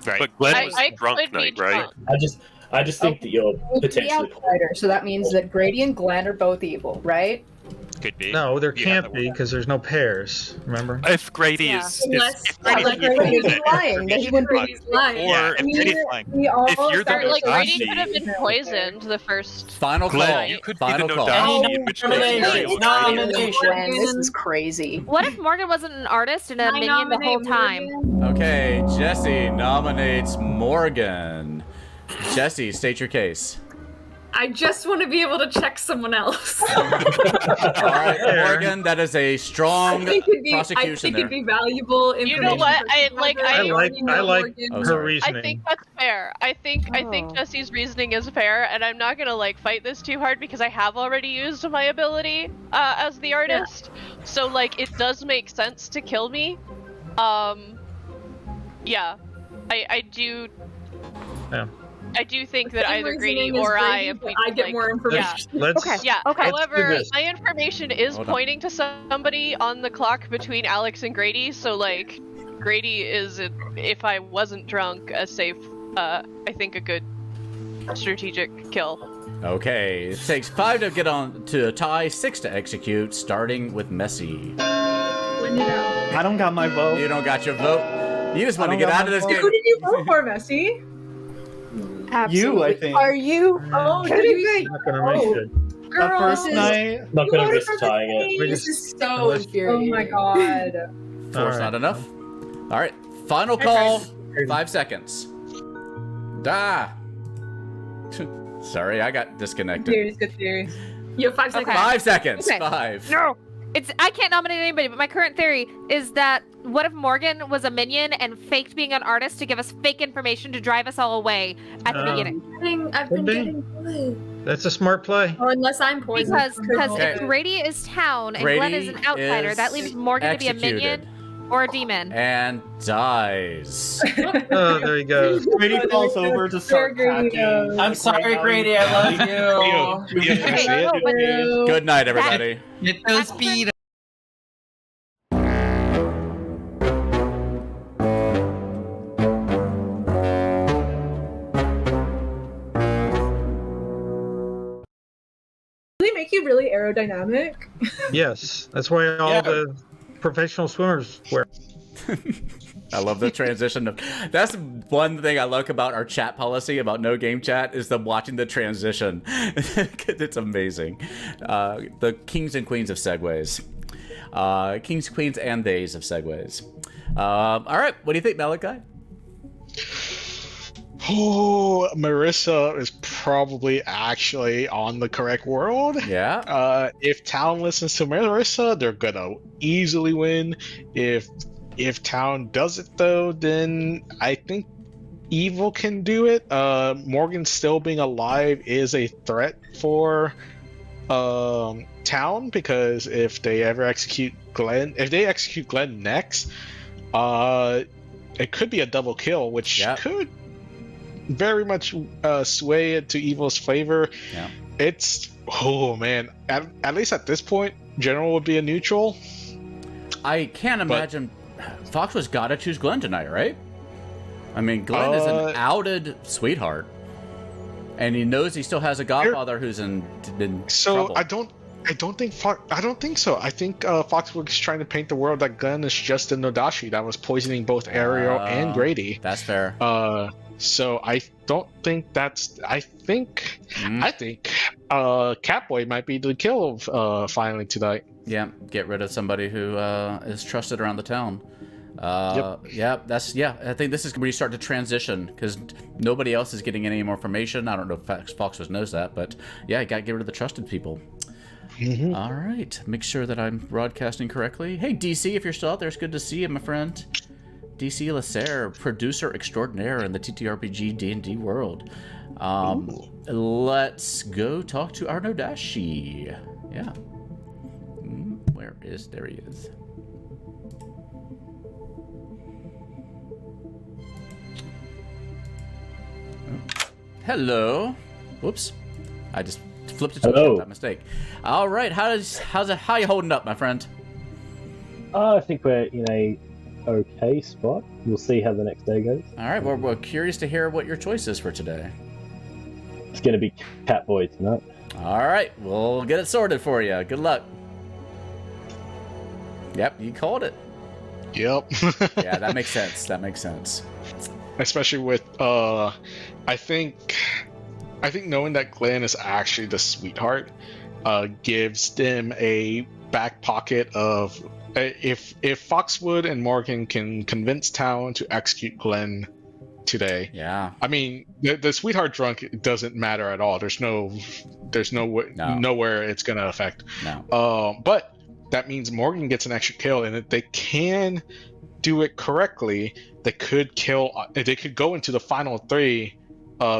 Right. But Glenn I- was I drunk could be night, right? drunk. I just think that you're The potentially. outsider, so that means that Grady and Glenn are both evil, right? Could be. No, there Yeah, can't that be because there's no pairs. Remember? If Grady Yeah. is, Unless- if Yeah, Grady's like evil, Grady Grady's then lying, that he wouldn't be Grady's lying. Yeah, if Grady's lying. We all If you're the Or, like Dashi, Grady could have been poisoned the first. Final Glenn, call. you could Final be the call. Nodashi, in which case Nomination. Ariel Nomination. Glenn, this is crazy. What if Morgan wasn't an artist and a I minion the whole nominate time? Morgan. Okay, Jesse nominates Morgan. Jesse, state your case. I just want to be able to check someone else. All right, Morgan, that is a strong prosecution it'd there. be valuable information. You know what? for I Morgan. Oh, her sorry. reasoning. I think that's fair. I think Jesse's reasoning is fair, and I'm not gonna like fight this too hard because I have already used my ability as the artist. So like it does make sense to kill me. Yeah, I do. Yeah. I do think that Same either Grady reasoning as or I, Grady, if but we I get like, more information. Let's. Yeah. Okay. Let's do However, this. my information is Hold on. pointing to somebody on the clock between Alex and Grady. So like, Grady is, if I wasn't drunk, a safe. I think a good strategic kill. Okay, it takes 5 to get on to a tie, 6 to execute, starting with Messy. I don't got my vote. You don't got your vote. You just want to I get don't out got of this my game. Who did you vote for, Messi? You, I think. Are you? Oh, did you? Not gonna make it. The Girl, first this is- night. Not You gonna voted risk for tying Messi. it. We This just- is so unless- infuriating. Oh my god. 4's All right. not enough. All right, final call. 5 seconds. Ah. Sorry, I got disconnected. Theories, good theories. You have 5 seconds. 5 seconds. Okay. 5. No. I can't nominate anybody, but my current theory is that what if Morgan was a minion and faked being an artist to give us fake information to drive us all away at the beginning? I've been Could be. getting good. That's a smart play. Oh, unless I'm poisoned. Because Okay. if Grady is town and Glenn is an Grady outsider, is that leaves Morgan to be a executed. minion or a demon. And dies. Oh, there you go. Grady falls over to start packing. I'm Like, sorry, right now, Grady. I love you. Good night, everybody. Get those speed. Do they make you really aerodynamic? Yes, that's why all the professional swimmers wear. I love the transition. That's one thing I like about our chat policy about no game chat is the watching the transition. It's amazing. The kings and queens of segues. Kings, queens, and theys of segues. All right, what do you think, Malakai? Oh, Marissa is probably actually on the correct world. Yeah. If Town listens to Marissa, they're gonna easily win. If Town does it though, then I think Evil can do it. Morgan still being alive is a threat for Town, because if they execute Glenn next, it could be a double kill, which could very much sway it to Evil's favor. Yeah. It's man. At least at this point, General would be a neutral. I can't imagine. Fox was gotta choose Glenn tonight, right? I mean, Glenn is an outed sweetheart, and he knows he still has a godfather who's in trouble. I don't think so. I think Foxwood's trying to paint the world that Glenn is just a Nodashi that was poisoning both Ariel and Grady. That's fair. So I don't think that's. I think Catboy might be the kill finally tonight. Yeah, get rid of somebody who is trusted around the town. I think this is where you start to transition, because nobody else is getting any more information. I don't know if Foxwood knows that, but yeah, you got to get rid of the trusted people. Mm-hmm. All right, make sure that I'm broadcasting correctly. Hey, DC, if you're still out there, it's good to see you, my friend. DC Lasser, producer extraordinaire in the TTRPG D&D world. Let's go talk to our Nodashi. Yeah. There he is. Hello. Whoops. I just flipped it to that mistake. All right. How you holding up, my friend? I think we're in a okay spot. We'll see how the next day goes. All right. We're curious to hear what your choice is for today. It's going to be Catboy tonight. All right. We'll get it sorted for you. Good luck. Yep, you called it. Yep. Yeah, that makes sense. Especially with I think knowing that Glenn is actually the sweetheart gives them a back pocket of if Foxwood and Morgan can convince Town to execute Glenn today. Yeah. I mean, the sweetheart drunk doesn't matter at all. There's nowhere it's gonna affect. No. But that means Morgan gets an extra kill, and if they can do it correctly, they could go into the final 3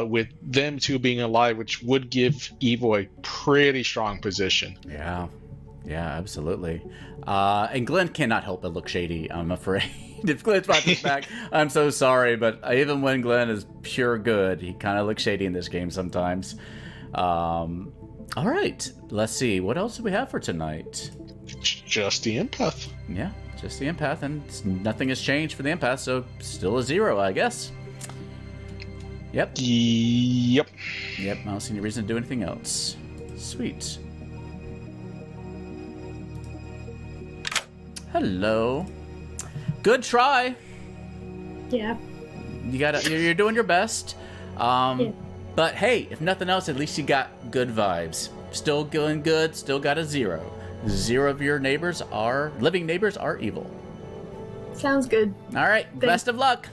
with them 2 being alive, which would give Evil a pretty strong position. Yeah, absolutely. And Glenn cannot help but look shady, I'm afraid. If Glenn's brought this back, I'm so sorry, but even when Glenn is pure good, he kind of looks shady in this game sometimes. All right, let's see. What else do we have for tonight? Just the empath. Yeah, just the empath, and nothing has changed for the empath, so still a 0, I guess. Yep. I don't see any reason to do anything else. Sweet. Hello. Good try. Yeah. You're doing your best. But hey, if nothing else, at least you got good vibes. Still going good, still got a 0. 0 of your living neighbors are evil. Sounds good. All right. Thanks. Best of luck.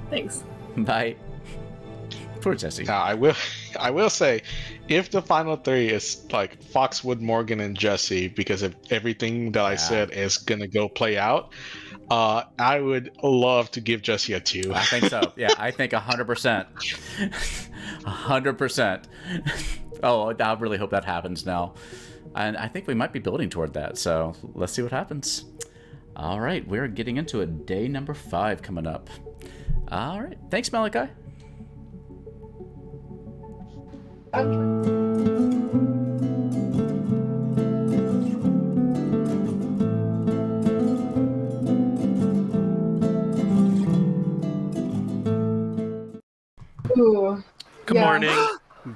Thanks. Bye. Poor Jesse. Now, I will say, if the final 3 is like Foxwood, Morgan, and Jesse, because of everything that I said is gonna go play out, I would love to give Jesse a 2. I think so. Yeah, I think 100%. 100%. Oh, I really hope that happens now. And I think we might be building toward that, so let's see what happens. All right, we're getting into it. Day number 5 coming up. All right, thanks, Malakai. Ooh. Good morning.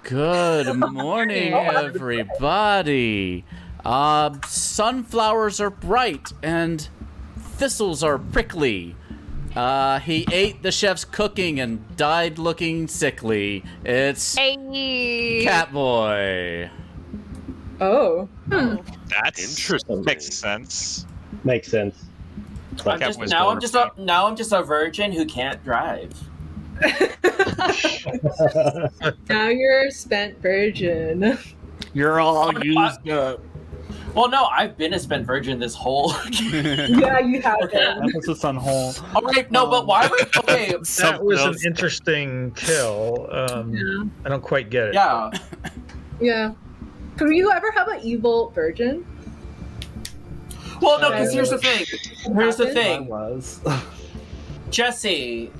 Good morning, everybody. Sunflowers are bright and thistles are prickly. He ate the chef's cooking and died looking sickly. It's Catboy. Oh. That's interesting. Makes sense. Makes sense. I'm just a virgin who can't drive. Now you're a spent virgin. You're all used up. Well, no, I've been a spent virgin this whole. Yeah, you have. Okay. Emphasis on whole. All right, no, but why would okay? That was an interesting kill. I don't quite get it. Yeah. Yeah. Could you ever have an evil virgin? Well, no, because here's the thing. Here's the I thing. was. Jesse,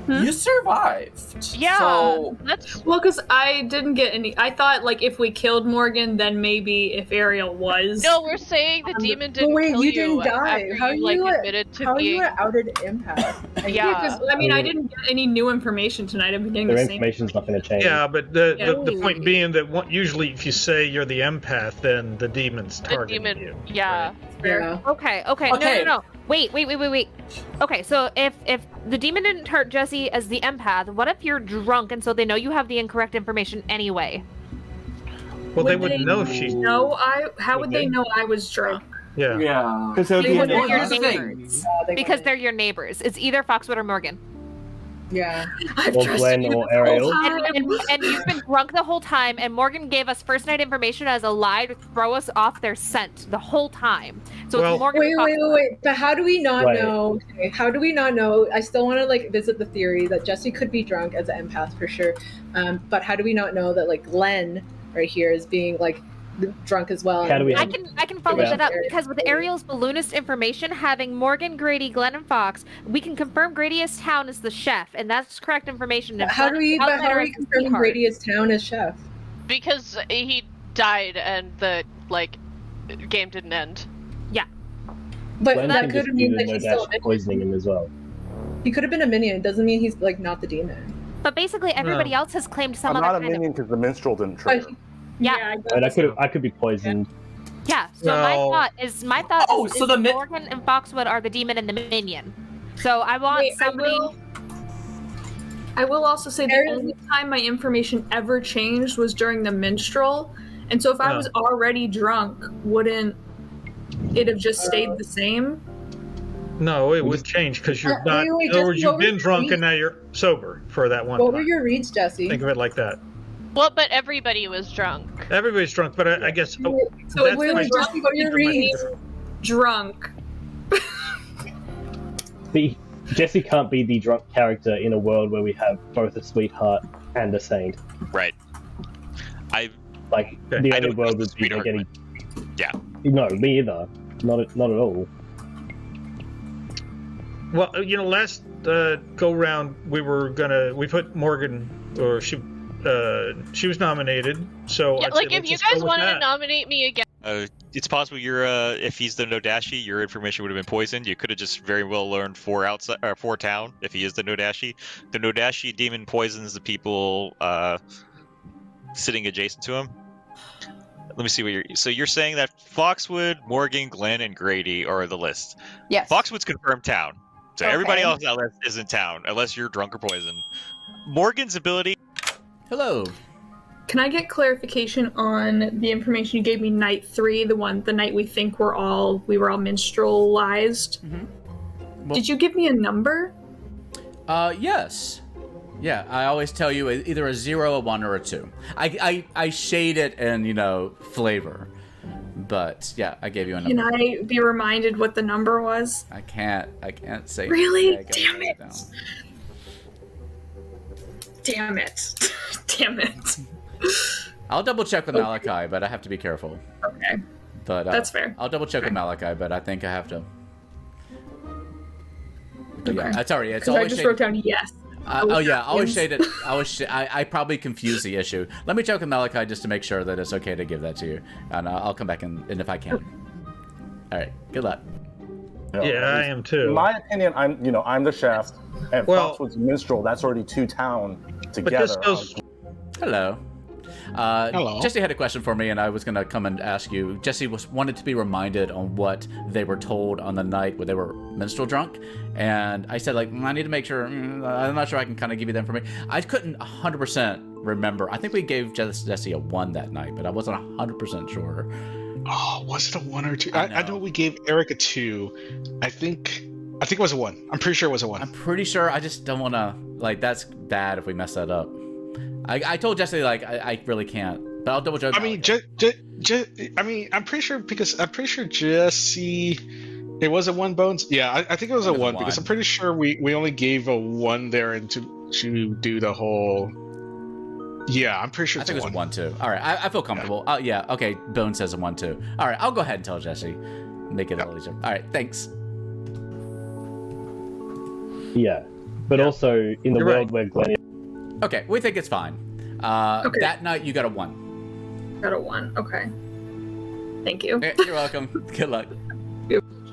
you survived. Yeah, So that's well, because I didn't get any. I thought like if we killed Morgan, then maybe if Ariel was. No, we're saying the demon didn't wait, kill you didn't die. after How you you like admitted to how being. you were outed empath? Yeah, because I mean, I didn't get any new information tonight. I've been getting Their the same. information's not going to change. Yeah, but the point being that usually if you say you're the empath, then the demon's targeting you. Yeah. Yeah. Okay. Okay. No. Wait. Okay, so if the demon didn't hurt Jesse as the empath, what if you're drunk and so they know you have the incorrect information anyway? Well, they wouldn't know if she's. No, how would they know I was drunk? Yeah. Yeah. Because they're Because they're your here's the thing. neighbors. Because they're your neighbors. It's either Foxwood or Morgan. Yeah. Or Glenn or Ariel. And you've been drunk the whole time, and Morgan gave us first night information as a lie to throw us off their scent the whole time. So Well- it's Morgan. Wait. But how do we not Right. know? Okay, how do we not know? I still want to like visit the theory that Jesse could be drunk as an empath for sure. But how do we not know that like Glenn right here is being like drunk as well? How do we I can follow Yeah. that up because with Ariel's balloonist information, having Morgan, Grady, Glenn, and Fox, we can confirm Grady is town as the chef, and that's correct information. And How do we? But how Valentine are we as the confirming sweetheart. Grady is town as chef? Because he died and the game didn't end. Yeah. But Glenn that can could just mean be that the he's no still a dash minion. poisoning him as well. He could have been a minion. It doesn't mean he's like not the demon. But basically, everybody else has claimed some I'm other not a kind minion because the minstrel didn't trigger. Yeah. And I could be poisoned. Yeah. So No. my thought Oh, is, so is the mi- Morgan and Foxwood are the demon and the minion. So I want Wait, somebody. I will also say the only time my information ever changed was during the minstrel, and so if I Yeah. was already drunk, wouldn't it have just stayed the same? No, it would change because you're not. wait, In other words, Jesse, you've what been was drunk your and now you're sober for that one What were time. your reads, Jesse? Think of it like that. Well, but everybody was drunk. Everybody's drunk, but I guess. So that's wait, my- Jesse, what are your reads? Drunk. Jesse can't be the drunk character in a world where we have both a sweetheart and a saint. Right. I Like the I only don't world trust would be the like getting. yeah. No, me either. Not at all. Well, last go round we put Morgan, or she was nominated. So Yeah, I'd like say if let's you just go guys with wanted to that. nominate me again. It's possible you're if he's the Nodashi, your information would have been poisoned. You could have just very well learned for town if he is the Nodashi. The Nodashi demon poisons the people sitting adjacent to him. Let me see what you're saying that Foxwood, Morgan, Glenn, and Grady are the list. Yes. Foxwood's confirmed town. So Okay. everybody else on that list isn't town unless you're drunk or poisoned. Morgan's ability. Hello. Can I get clarification on the information you gave me night 3, the night we think we were all minstrelized? Well- Did you give me a number? Yes. Yeah, I always tell you either a 0, a 1, or a 2. I shade it in, flavor. But yeah, I gave you a number. Can I be reminded what the number was? I can't say. Really? I gotta Damn write it. down. Damn it. Damn it. I'll double check with Malakai, but I have to be careful. Okay. But That's fair. I'll double check with Malakai, but I think I have to. But yeah, it's already. It's 'Cause I always just shaded. wrote down yes. Oh yeah, always shaded. I probably confused the issue. Let me check with Malakai just to make sure that it's okay to give that to you, and I'll come back and if I can. All right. Good luck. Yeah, I am too. In my opinion, I'm the chef, and Well- Fox was minstrel. That's already 2 town But together. this goes. Hello. Hello. Jesse had a question for me, and I was going to come and ask you. Jesse wanted to be reminded on what they were told on the night where they were minstrel drunk, and I said, I need to make sure. I'm not sure I can kind of give you the information. I couldn't 100% remember. I think we gave Jesse a 1 that night, but I wasn't 100% sure. Oh, was it a 1 or 2? I know we gave Eric a 2. I think it was a 1. I'm pretty sure it was a 1. I'm pretty sure. I just don't want to. That's bad if we mess that up. I told Jesse I really can't, but I'll double check. I mean, I'm pretty sure Jesse. It was a 1 bones. Yeah, I think it was a 1 because I'm pretty sure we only gave a 1 there and to do the whole Yeah, I'm pretty sure I it's think a it was 1. 1-2. All right, I feel comfortable. Yeah, okay. Bone says a 1-2. All right, I'll go ahead and tell Jesse. Make it a little easier. All right, thanks. Yeah, but also in the world where Glenn. Okay, we think it's fine. Okay. That night you got a 1. Got a 1. Okay. Thank you. You're welcome. Good luck.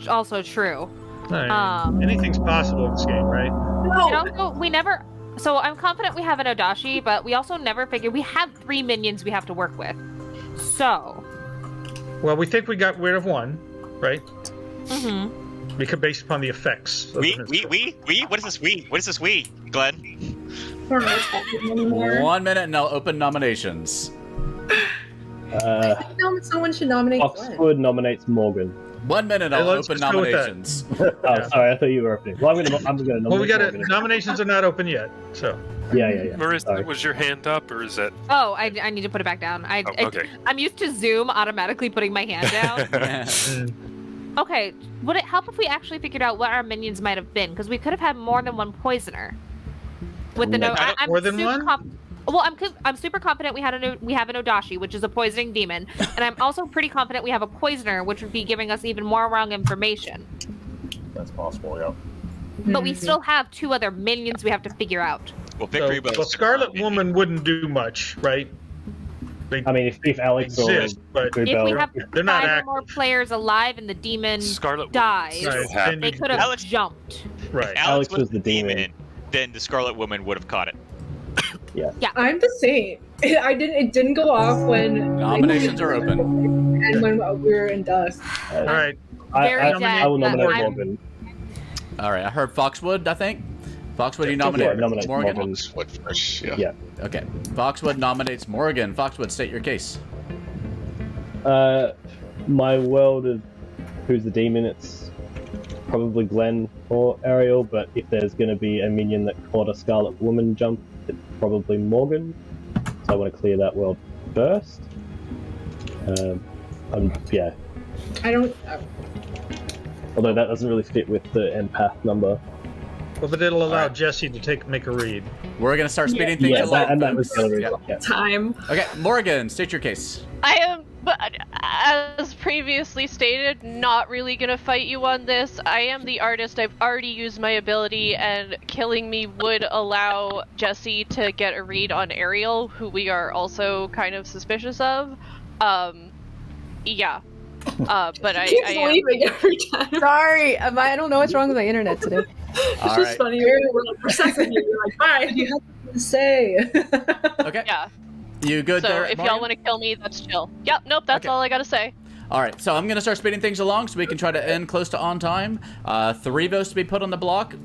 Also true. Anything's possible in this game, right? And also, we never. So I'm confident we have an Odashi, but we also never figured we have 3 minions we have to work with. So. Well, we think we got rid of 1, right? Mm-hmm. We could based upon the effects. We? What is this we? What is this we, Glenn? 1 minute and I'll open nominations. Someone should nominate Glenn. Foxwood nominates Morgan. 1 minute, I'll open nominations. Sorry, I thought you were opening. Well, I'm gonna nominate. Well, we got Morgan. nominations are not open yet, so. Yeah. Marissa, was your hand up, or is that? Oh, I need to put it back down. Okay. I'm used to Zoom automatically putting my hand down. Okay, would it help if we actually figured out what our minions might have been? Because we could have had more than 1 poisoner. With the I'm more than super 1? Well, I'm super confident we have an Odashi, which is a poisoning demon, and I'm also pretty confident we have a poisoner, which would be giving us even more wrong information. That's possible, yeah. But we still have 2 other minions we have to figure out. Well, Victory Well, Scarlet Woman wouldn't do much, right? I mean, if Alex exist, but If we have they're not 5 or active. more players alive and the demon Scarlet dies, Right. they could have jumped. Right. If Alex was the demon, then the Scarlet Woman would have caught it. Yeah. I'm the same. It didn't go off when Nominations are open. and when we were in dust. All right. I will nominate Morgan. All right, I heard Foxwood, I think. Foxwood, you nominate nominate Morgan? Morgan. Yeah. Okay. Foxwood nominates Morgan. Foxwood, state your case. My world of who's the demon, it's probably Glenn or Ariel, but if there's going to be a minion that caught a Scarlet Woman jump, it's probably Morgan. So I want to clear that world first. Yeah. I don't. Although that doesn't really fit with the empath number. Well, but it'll allow Jesse to make a read. We're going to start speeding things along. And that was the other reason. Yeah. Time. Okay, Morgan, state your case. I am, as previously stated, not really gonna fight you on this. I am the artist. I've already used my ability, and killing me would allow Jesse to get a read on Ariel, who we are also kind of suspicious of. Yeah. But I am leaving every time. Sorry, I don't know what's wrong with my internet today. It's just funny. We're like processing it. You're like, bye. You have something to say. Okay. Yeah. You good So there, if Morgan? y'all want to kill me, that's chill. Yep. Nope. That's all I gotta say. All right, so I'm going to start speeding things along so we can try to end close to on time. 3 votes to be put on the block,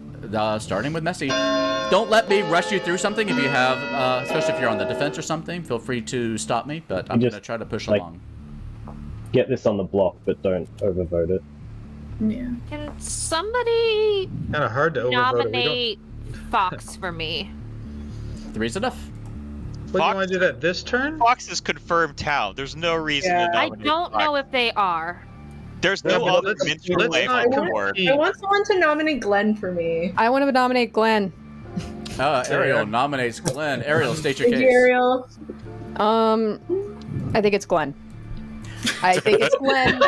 starting with Messy. Don't let me rush you through something if you have, especially if you're on the defense or something. Feel free to stop me, but I'm going to try to push along. Get this on the block, but don't overvote it. Yeah. Can somebody Kind of hard to overvote nominate Fox for me? 3's enough. What, you want to do that this turn? Fox is confirmed town. There's no reason to I nominate don't Fox. know if they are. There's Yeah, no but other let's minstrel not play on the board. I want someone to nominate Glenn for me. I want to nominate Glenn. Ariel nominates Glenn. Ariel, state your Thank case. you, Ariel. I think it's Glenn. I think it's Glenn.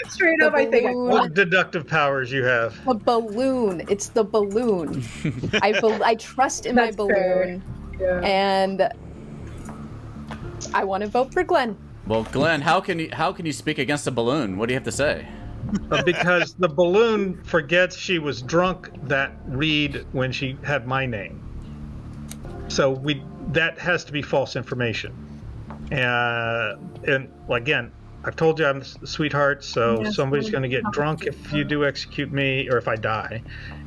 Straight up, I think. What deductive powers you have? The balloon. It's the balloon. I trust in my balloon, and I want to vote for Glenn. Well, Glenn, how can you speak against a balloon? What do you have to say? Because the balloon forgets she was drunk that read when she had my name. So that has to be false information. And again, I've told you I'm a sweetheart, so somebody's going to get drunk if you do execute me or if I die.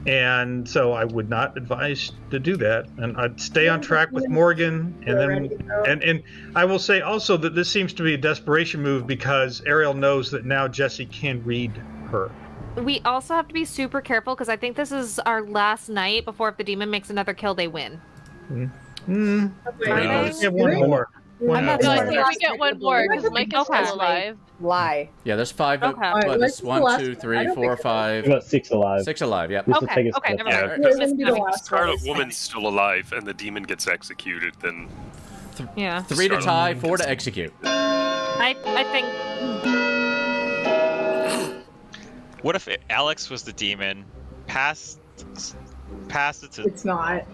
And so I would not advise to do that. And I'd stay on track with Morgan. And I will say also that this seems to be a desperation move because Ariel knows that now Jesse can read her. We also have to be super careful because I think this is our last night before if the demon makes another kill, they win. We have one more. I'm not No, I sure. think we get one more because Mike is still alive. Lie. Yeah, there's 5. Okay. But it's Alright, 1, 2, 3, 4, 5. We got 6 alive. 6 alive. Yep. This will take us Okay, to never Yeah, mind. because We're gonna be the if the last Scarlet ones. Woman's still alive and the demon gets executed, then Yeah. 3 to tie, 4 to execute. I think. What if Alex was the demon? Pass it to. It's not.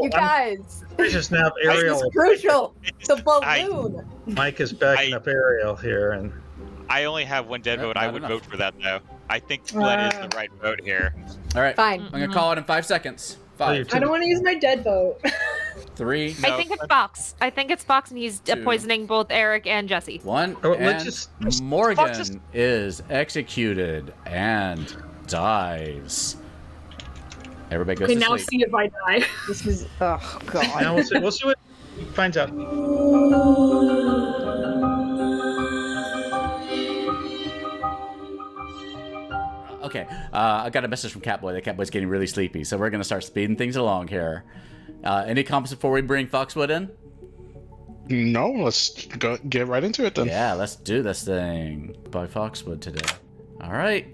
You guys, Just now, this Ariel. is crucial. The balloon. Mike is backing up Ariel here, and I only have one dead vote. I would vote for that though. I think Glenn is the right vote here. All right. Fine. I'm gonna call it in 5 seconds. 5. I don't want to use my dead vote. 3. I think it's Fox. I think it's Fox, and he's poisoning both Eric and Jesse. 1. Oh, And let's just- Morgan is executed and dies. Everybody goes Okay, to now sleep. see if I die. This is. Oh God. now we'll see what he finds out. Okay, I got a message from Catboy. The Catboy's getting really sleepy, so we're gonna start speeding things along here. Any comments before we bring Foxwood in? No, let's go get right into it then. Yeah, let's do this thing by Foxwood today. All right,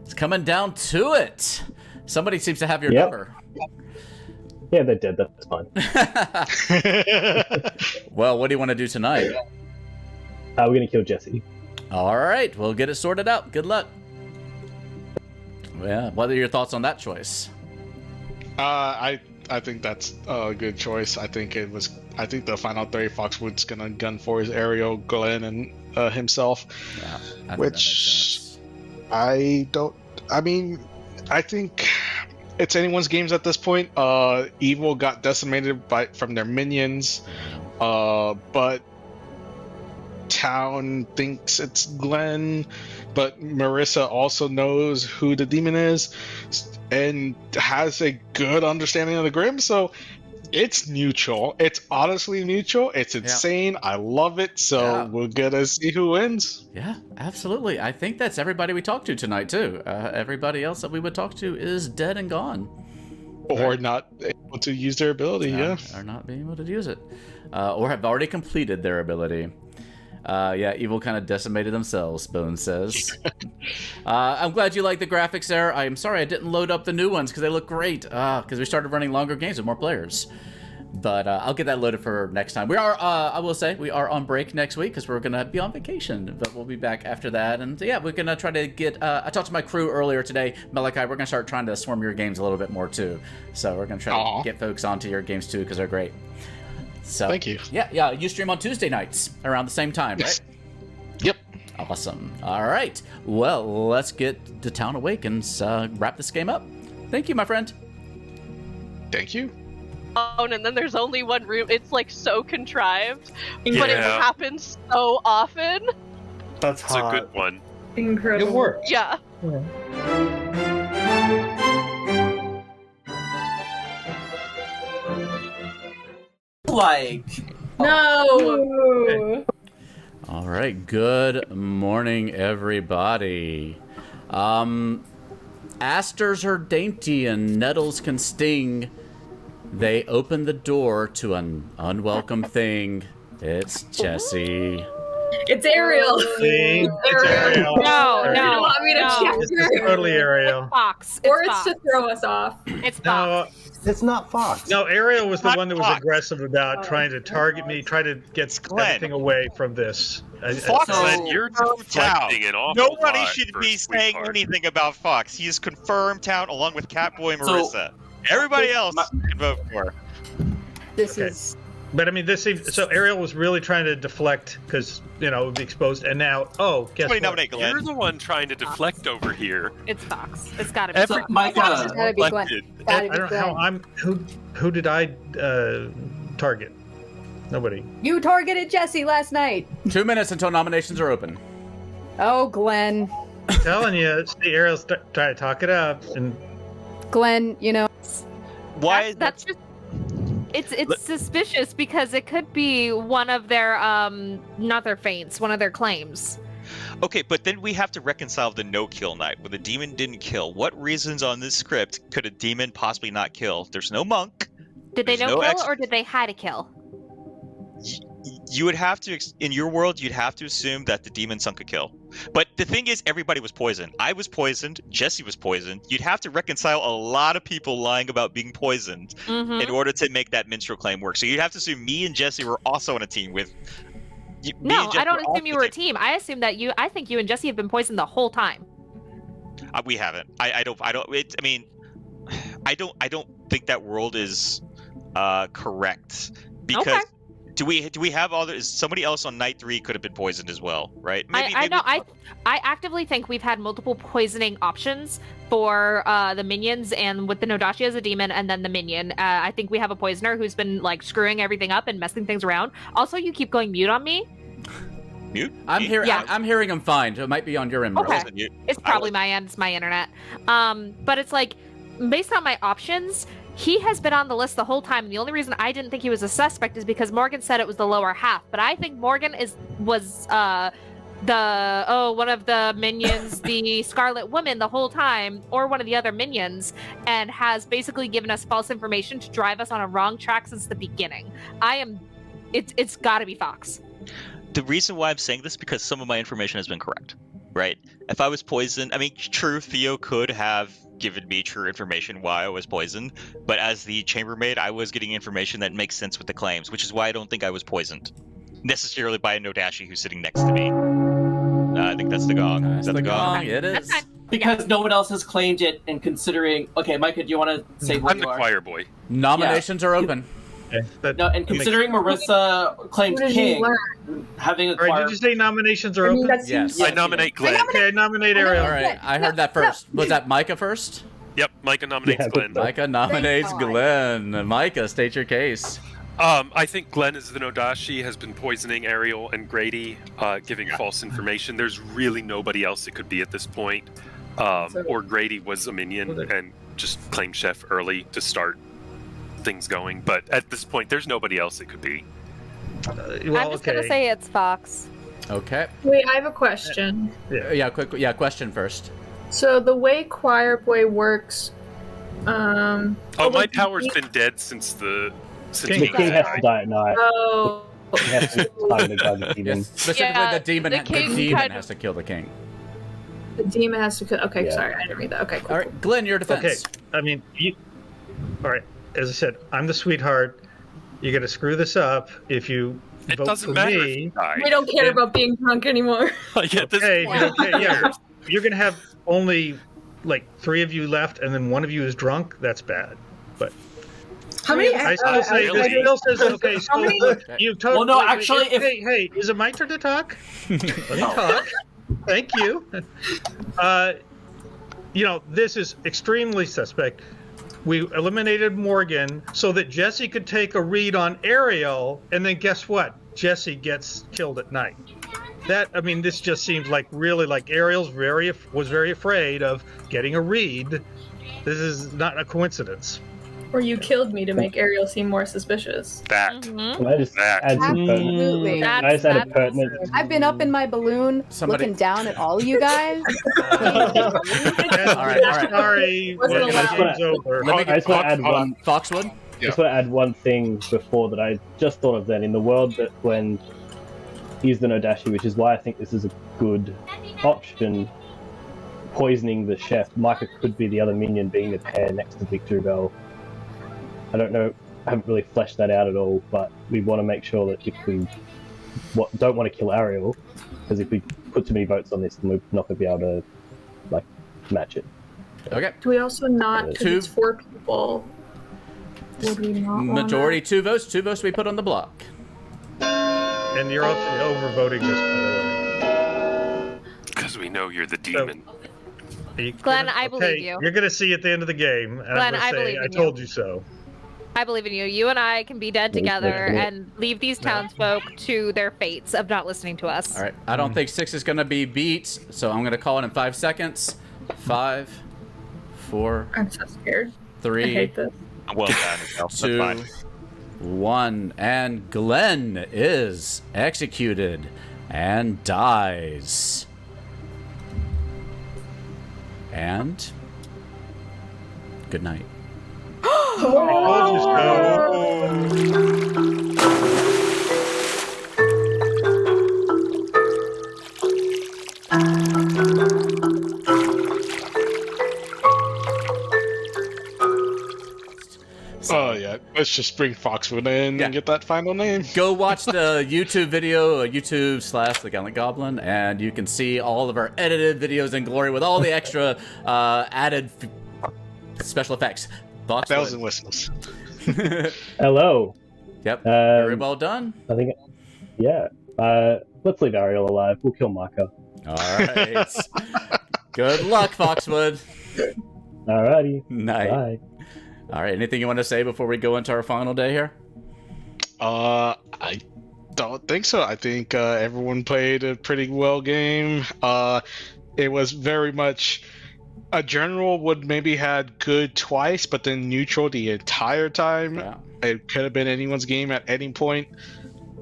it's coming down to it. Somebody seems to have your Yep. number. Yeah, they're dead. That's fine. Well, what do you want to do tonight? We're gonna kill Jesse. All right, we'll get it sorted out. Good luck. Yeah, what are your thoughts on that choice? I think that's a good choice. I think the final 3 Foxwood's gonna gun for his Ariel, Glenn, and himself. Yeah, I think which I don't. I mean, I think it's anyone's games at this point. Evil got decimated from their minions, but Town thinks it's Glenn, but Marissa also knows who the demon is and has a good understanding of the Grim, so it's neutral. It's honestly neutral. It's insane. I love it, so we're gonna see who wins. Yeah, absolutely. I think that's everybody we talked to tonight, too. Everybody else that we would talk to is dead and gone. Or not able to use their ability, yeah. Or not being able to use it. Or have already completed their ability. Yeah, Evil kind of decimated themselves, Boone says. I'm glad you like the graphics there. I'm sorry I didn't load up the new ones because they look great. Because we started running longer games with more players. But I'll get that loaded for next time. We are, I will say, we are on break next week because we're going to be on vacation. But we'll be back after that. And yeah, we're going to try to get, I talked to my crew earlier today. Malakai, we're going to start trying to swarm your games a little bit more too. So we're going to try to get folks onto your games too because they're great. So thank you. Yeah, you stream on Tuesday nights around the same time, right? Yep. Awesome. All right. Well, let's get the town awakens. Wrap this game up. Thank you, my friend. Thank you. Oh, and then there's only one room. It's like so contrived, but it happens so often. That's a good one. Incredible. Good work. Yeah. Like. No. All right. Good morning, everybody. Asters are dainty and nettles can sting. They open the door to an unwelcome thing. It's Jesse. It's Ariel. See? It's Ariel. No, You don't want me to check This is her? totally Ariel. Fox. Or it's to throw us off. It's No, it's not Fox. No, Ariel was the Not one that was Fox. aggressive about trying to target me, try to get everything away from this. Fox Glenn, you're deflecting an awful Nobody lot should for be saying Sweetheart. anything about Fox. He is confirmed town along with Catboy and So- Marissa. Everybody else can vote for. This Okay. is. But I mean, so Ariel was really trying to deflect because it would be exposed, and now, guess Somebody what? nominate Glenn. You're the one trying to deflect over here. It's Fox. It's gotta be Every, Fox. Micah, Gotta be Glenn. Deflected. Gotta I be don't know how Glenn. who did I target? Nobody. You targeted Jesse last night. 2 minutes until nominations are open. Oh, Glenn. I'm telling you, see Ariel's trying to talk it up, and Glenn, you know. Why is That's just. It's suspicious because it could be one of their not their feints, one of their claims. Okay, but then we have to reconcile the no-kill night where the demon didn't kill. What reasons on this script could a demon possibly not kill? There's no monk. Did they There's no no kill or did they hide a kill? you would have to, in your world, you'd have to assume that the demon sunk a kill. But the thing is, everybody was poisoned. I was poisoned. Jesse was poisoned. You'd have to reconcile a lot of people lying about being poisoned in order to make that minstrel claim work. So you'd have to assume me and Jesse were also on a team with. No, I don't assume you were a team. I assume that I think you and Jesse have been poisoned the whole time. We haven't. I don't think that world is correct because. Okay. Do we have other? Somebody else on night 3 could have been poisoned as well, right? I know. I actively think we've had multiple poisoning options for the minions, and with the Nodashi as a demon, and then the minion. I think we have a poisoner who's been like screwing everything up and messing things around. Also, you keep going mute on me. Mute? I'm hearing him fine. It might be on your end. Okay. It's probably my end. It's my internet. But it's like based on my options. He has been on the list the whole time, and the only reason I didn't think he was a suspect is because Morgan said it was the lower half. But I think Morgan was one of the minions, the Scarlet Woman, the whole time, or one of the other minions, and has basically given us false information to drive us on a wrong track since the beginning. It's got to be Fox. The reason why I'm saying this is because some of my information has been correct, right? If I was poisoned, I mean, true, Theo could have given me true information why I was poisoned, but as the chambermaid, I was getting information that makes sense with the claims, which is why I don't think I was poisoned necessarily by a Nodashi who's sitting next to me. I think that's the gong. Is that the gong? It is. Because no one else has claimed it, and considering... Okay, Micah, do you want to say what I'm the choir boy. Nominations are open. No, and considering Marissa claimed king, having a choir... All right, did you say nominations are open? Yes. I nominate Glenn. Okay, I nominate Ariel. All right, I heard that first. Was that Micah first? Yep, Micah nominates Glenn. Micah nominates Glenn. Micah, state your case. I think Glenn is the Nodashi, has been poisoning Ariel and Grady, giving false information. There's really nobody else it could be at this point. Or Grady was a minion and just claimed chef early to start things going. But at this point, there's nobody else it could be. I'm just gonna say it's Fox. Okay. Wait, I have a question. Question first. So the way Choir Boy works, my tower's been dead since the King has to die at night. Oh. He has to time to die the demon. Specifically, the demon has to kill the king. The demon has to kill. Okay, Yeah. sorry, I didn't read that. Okay, cool. All right, Glenn, your defense. Okay, I mean, all right. As I said, I'm the sweetheart. You're gonna screw this up if you vote for me. We don't care about being drunk anymore. Okay, yeah. You're gonna have only like 3 of you left, and then 1 of you is drunk. That's bad. But How many? I still say this still says okay. How So many? you totally. Well, no, actually, hey, is it my turn to talk? Let me talk. Thank you. This is extremely suspect. We eliminated Morgan so that Jesse could take a read on Ariel, and then guess what? Jesse gets killed at night. This just seems like really like Ariel's was very afraid of getting a read. This is not a coincidence. Or you killed me to make Ariel seem more suspicious. Fact. Can I just add some Absolutely. Can I just add a pertinent? I've been up in my balloon looking down at all of you guys. All right. Sorry. Game's over. I just want to add one. Foxwood? I just want to add one thing before that I just thought of then. In the world that when he's the Nodashi, which is why I think this is a good option, poisoning the chef, Micah could be the other minion being the pair next to Victory Bell. I don't know, I haven't really fleshed that out at all, but we want to make sure that if we don't want to kill Ariel, because if we put too many votes on this, then we're not going to be able to match it. Okay. Do we also not, because it's 4 people, would we not Majority, 2 votes. 2 votes we put on the block. And you're also overvoting this, by the way. Because we know you're the demon. Glenn, I believe you. You're going to see at the end of the game, and Glenn, I'm I going to believe say, I in told you so. I believe in you. You and I can be dead together and leave these townsfolk to their fates of not listening to us. All right. I don't think 6 is going to be beat, so I'm going to call it in 5 seconds. 5, 4. I'm so scared. 3. I hate this. Well done. 2, 1, and Glenn is executed and dies. And good night. Let's just bring Foxwood in and get that final name. Go watch the YouTube video, YouTube/The Gallant Goblin, and you can see all of our edited videos in glory with all the extra added special effects. Foxwood. Bells and whistles. Hello. Yep. Very well done. I think, yeah. Let's leave Ariel alive. We'll kill Mako. All right. Good luck, Foxwood. Alrighty. Night. Bye. All right. Anything you want to say before we go into our final day here? I don't think so. I think everyone played a pretty well game. It was very much a general would maybe had good twice, but then neutral the entire time. Yeah. It could have been anyone's game at any point.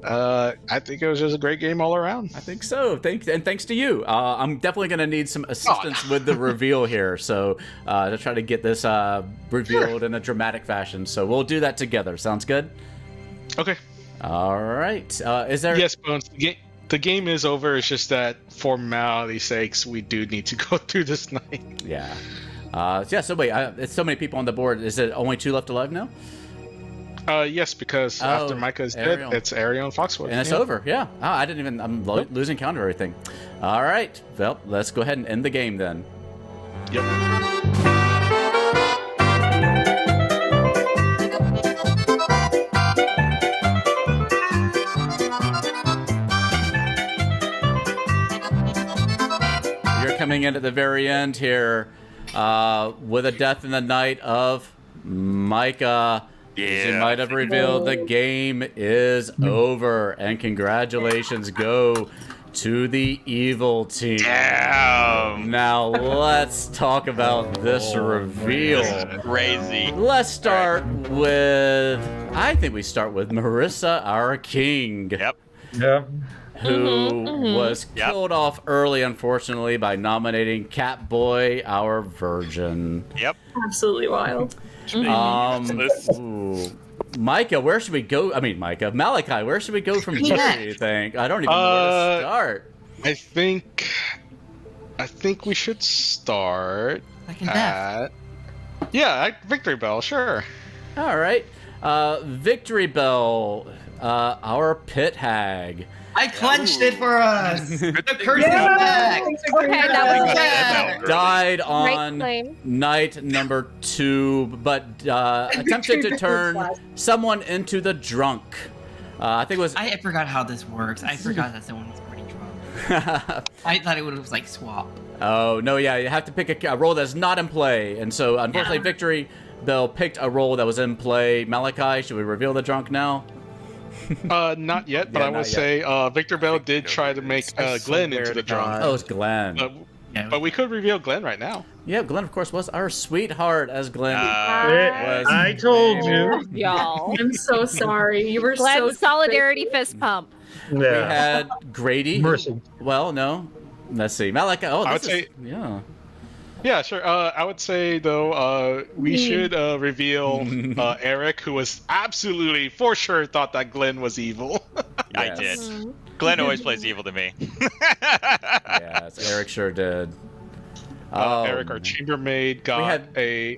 I think it was just a great game all around. I think so. Thanks to you. I'm definitely going to need some assistance with the reveal here, so to try to get this revealed in a dramatic fashion. So we'll do that together. Sounds good? Okay. All right. Is there? Yes, Bones. The game is over. It's just that formality's sakes, we do need to go through this night. Yeah. So wait. It's so many people on the board. Is it only 2 left alive now? Yes, because after Micah is Ariel. dead, it's Ariel and Foxwood. And it's over, yeah. Oh, I didn't even, I'm losing count of everything. All right, well, let's go ahead and end the game then. Yep. You're coming in at the very end here with a death in the night of Micah. Yeah, as you might have revealed, the game is over, and congratulations go to the evil team. Damn. Now let's talk about this reveal. This is crazy. Let's start with, I think we start with Marissa, our king. Yep. Yeah. Who was killed off early, unfortunately, by nominating Catboy, our virgin. Yep. Absolutely wild. Micah, where should we go? I mean, Malakai, where should we go from here, do you think? I don't even know where to start. I think we should start at... Yeah, Victory Bell, sure. All right. Victory Bell, our pit hag. I clenched it for us. The curse is back. Okay, that was Died on night number 2, but attempted to turn someone into the drunk. I think it was. I forgot how this works. I forgot that someone was pretty drunk. I thought it was like swap. Oh no, yeah, you have to pick a role that's not in play, and so unfortunately, Victory Bell picked a role that was in play. Malakai, should we reveal the drunk now? Not yet, but I will say Victor Bell did try to make Glenn into the drunk. Oh, it's Glenn. But we could reveal Glenn right now. Yeah, Glenn, of course, was our sweetheart as Glenn. I told you. Y'all. I'm so sorry. You were Glenn's solidarity fist pump. Yeah. We had Grady. Mercy. Well, no. Let's see. Malakai. Oh, I would say, yeah. Yeah, sure. I would say, though, we should reveal Eric, who was absolutely, for sure, thought that Glenn was evil. I did. Glenn always plays evil to me. Yes, Eric sure did. Eric, our chambermaid, got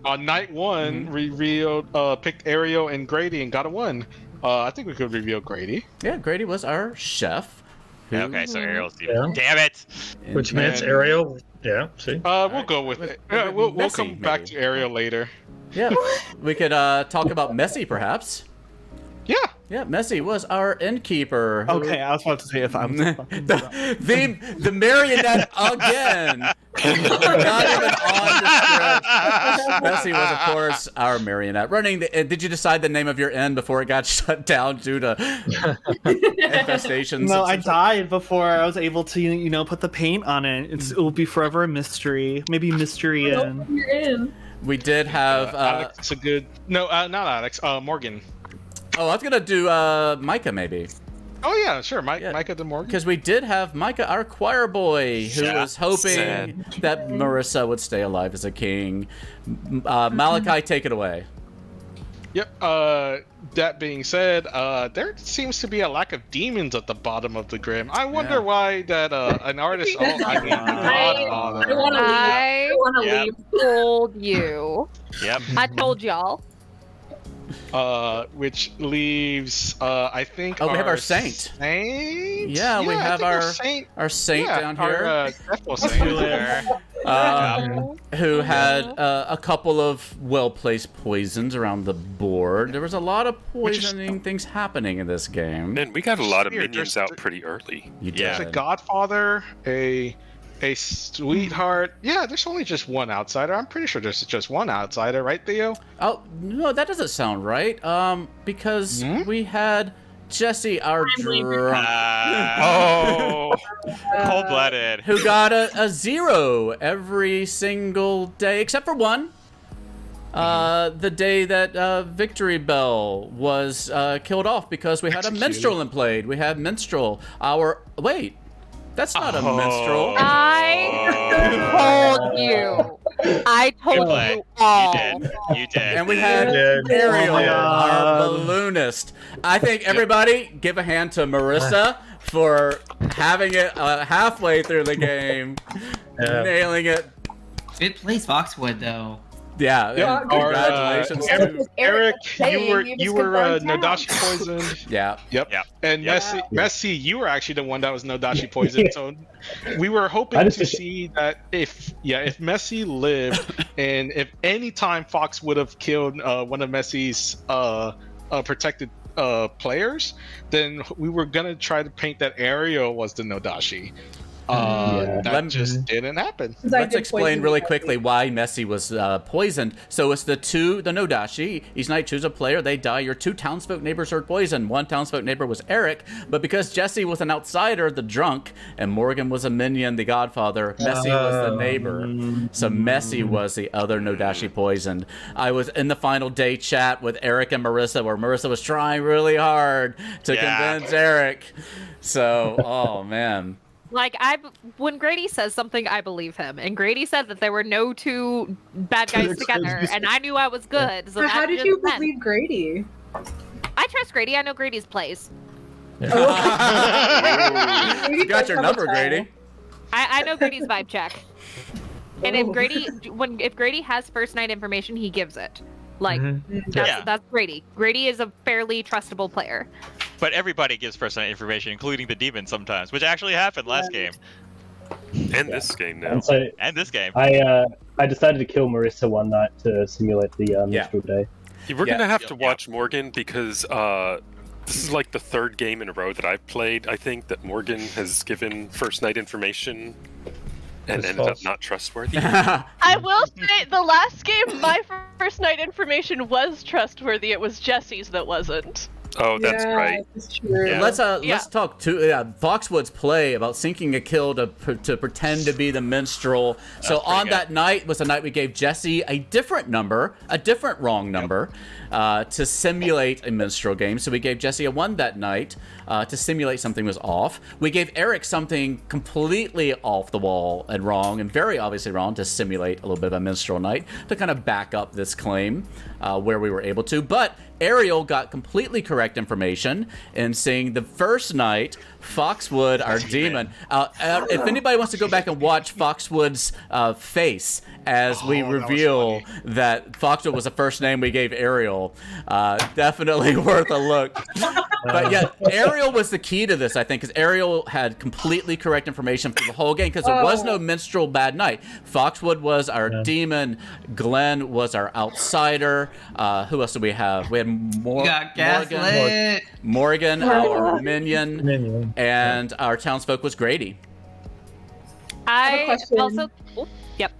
on night 1, revealed, picked Ariel and Grady and got a 1. I think we could reveal Grady. Yeah, Grady was our chef. Okay, so Ariel's evil. Damn it! Which means Ariel. Yeah, see? We'll go with it. We'll come back to Ariel later. Yeah, we could talk about Messy, perhaps. Yeah. Yeah, Messy was our innkeeper. Okay, I was about to say if I'm... the marionette again. Not even on the script. Messy was, of course, our marionette. Running the... Did you decide the name of your inn before it got shut down due to infestations? No, I died before I was able to, put the paint on it. It will be forever a mystery. Maybe Mystery Inn. You're in. We did have... Alex, it's a good... No, not Alex. Morgan. Oh, I was gonna do Micah maybe. Oh yeah, sure, Micah the Morgan. Because we did have Micah, our choir boy, who was hoping that Marissa would stay alive as a king. Malakai, take it away. Yep. That being said, there seems to be a lack of demons at the bottom of the Grim. I wonder why that an artist. I want to leave. Told you. Yep. I told y'all. which leaves I think. Oh, we have our saint. Yeah, we have our saint down here. Who had a couple of well-placed poisons around the board. There was a lot of poisoning things happening in this game. And we got a lot of minions out pretty early. There's a Godfather, a sweetheart. Yeah, there's only just one outsider. I'm pretty sure there's just one outsider, right, Theo? Oh, no, that doesn't sound right. Because we had Jesse, our drunk. Cold-blooded. Who got a 0 every single day, except for one. The day that Victory Bell was killed off because we had a minstrel in played. We had minstrel. Wait. That's not a minstrel. I told you. I told you all. You did. And we had Ariel, our balloonist. I think everybody give a hand to Marissa for having it halfway through the game, nailing it. It plays Foxwood though. Yeah, congratulations. Eric, you were Nodashi poisoned. Yeah. Yep. And Messi, you were actually the one that was Nodashi poisoned. So we were hoping to see that if Messi lived, and if any time Fox would have killed one of Messi's protected players, then we were gonna try to paint that Ariel was the Nodashi. That just didn't happen. Let's explain really quickly why Messi was poisoned. So it's the Nodashi. Each night choose a player, they die. Your 2 townsfolk neighbors are poisoned. One townsfolk neighbor was Eric, but because Jesse was an outsider, the drunk, and Morgan was a minion, the godfather, Messi was the neighbor. So Messi was the other Nodashi poisoned. I was in the final day chat with Eric and Marissa, where Marissa was trying really hard to convince Eric. So, oh man. Like, when Grady says something, I believe him. And Grady said that there were no 2 bad guys together, and I knew I was good. So how did you believe Grady? I trust Grady. I know Grady's plays. You got your number, Grady. I know Grady's vibe check. And if Grady has first night information, he gives it. Like, that's Grady. Grady is a fairly trustable player. But everybody gives first-night information, including the demon sometimes, which actually happened last game. And this game now. And this game. I decided to kill Marissa one night to simulate the minstrel day. We're going to have to watch Morgan because this is like the 3rd game in a row that I've played, I think, that Morgan has given first-night information and ended up not trustworthy. I will say, the last game, my first-night information was trustworthy. It was Jesse's that wasn't. Oh, that's right. That's true. Yeah. Let's talk to Foxwood's play about sinking a kill to pretend to be the minstrel. So on that night was the night we gave Jesse a different number, a different wrong number, to simulate a minstrel game. So we gave Jesse a 1 that night to simulate something was off. We gave Eric something completely off the wall and wrong, and very obviously wrong, to simulate a little bit of a minstrel night to kind of back up this claim where we were able to. But Ariel got completely correct information in saying the first night, Foxwood, our demon. If anybody wants to go back and watch Foxwood's face as we reveal that Foxwood was the first name we gave Ariel, definitely worth a look. But yeah, Ariel was the key to this, I think, because Ariel had completely correct information for the whole game, because there was no minstrel bad night. Foxwood was our demon. Glenn was our outsider. Who else do we have? We had Morgan, our minion, and our townsfolk was Grady. I also... Yep.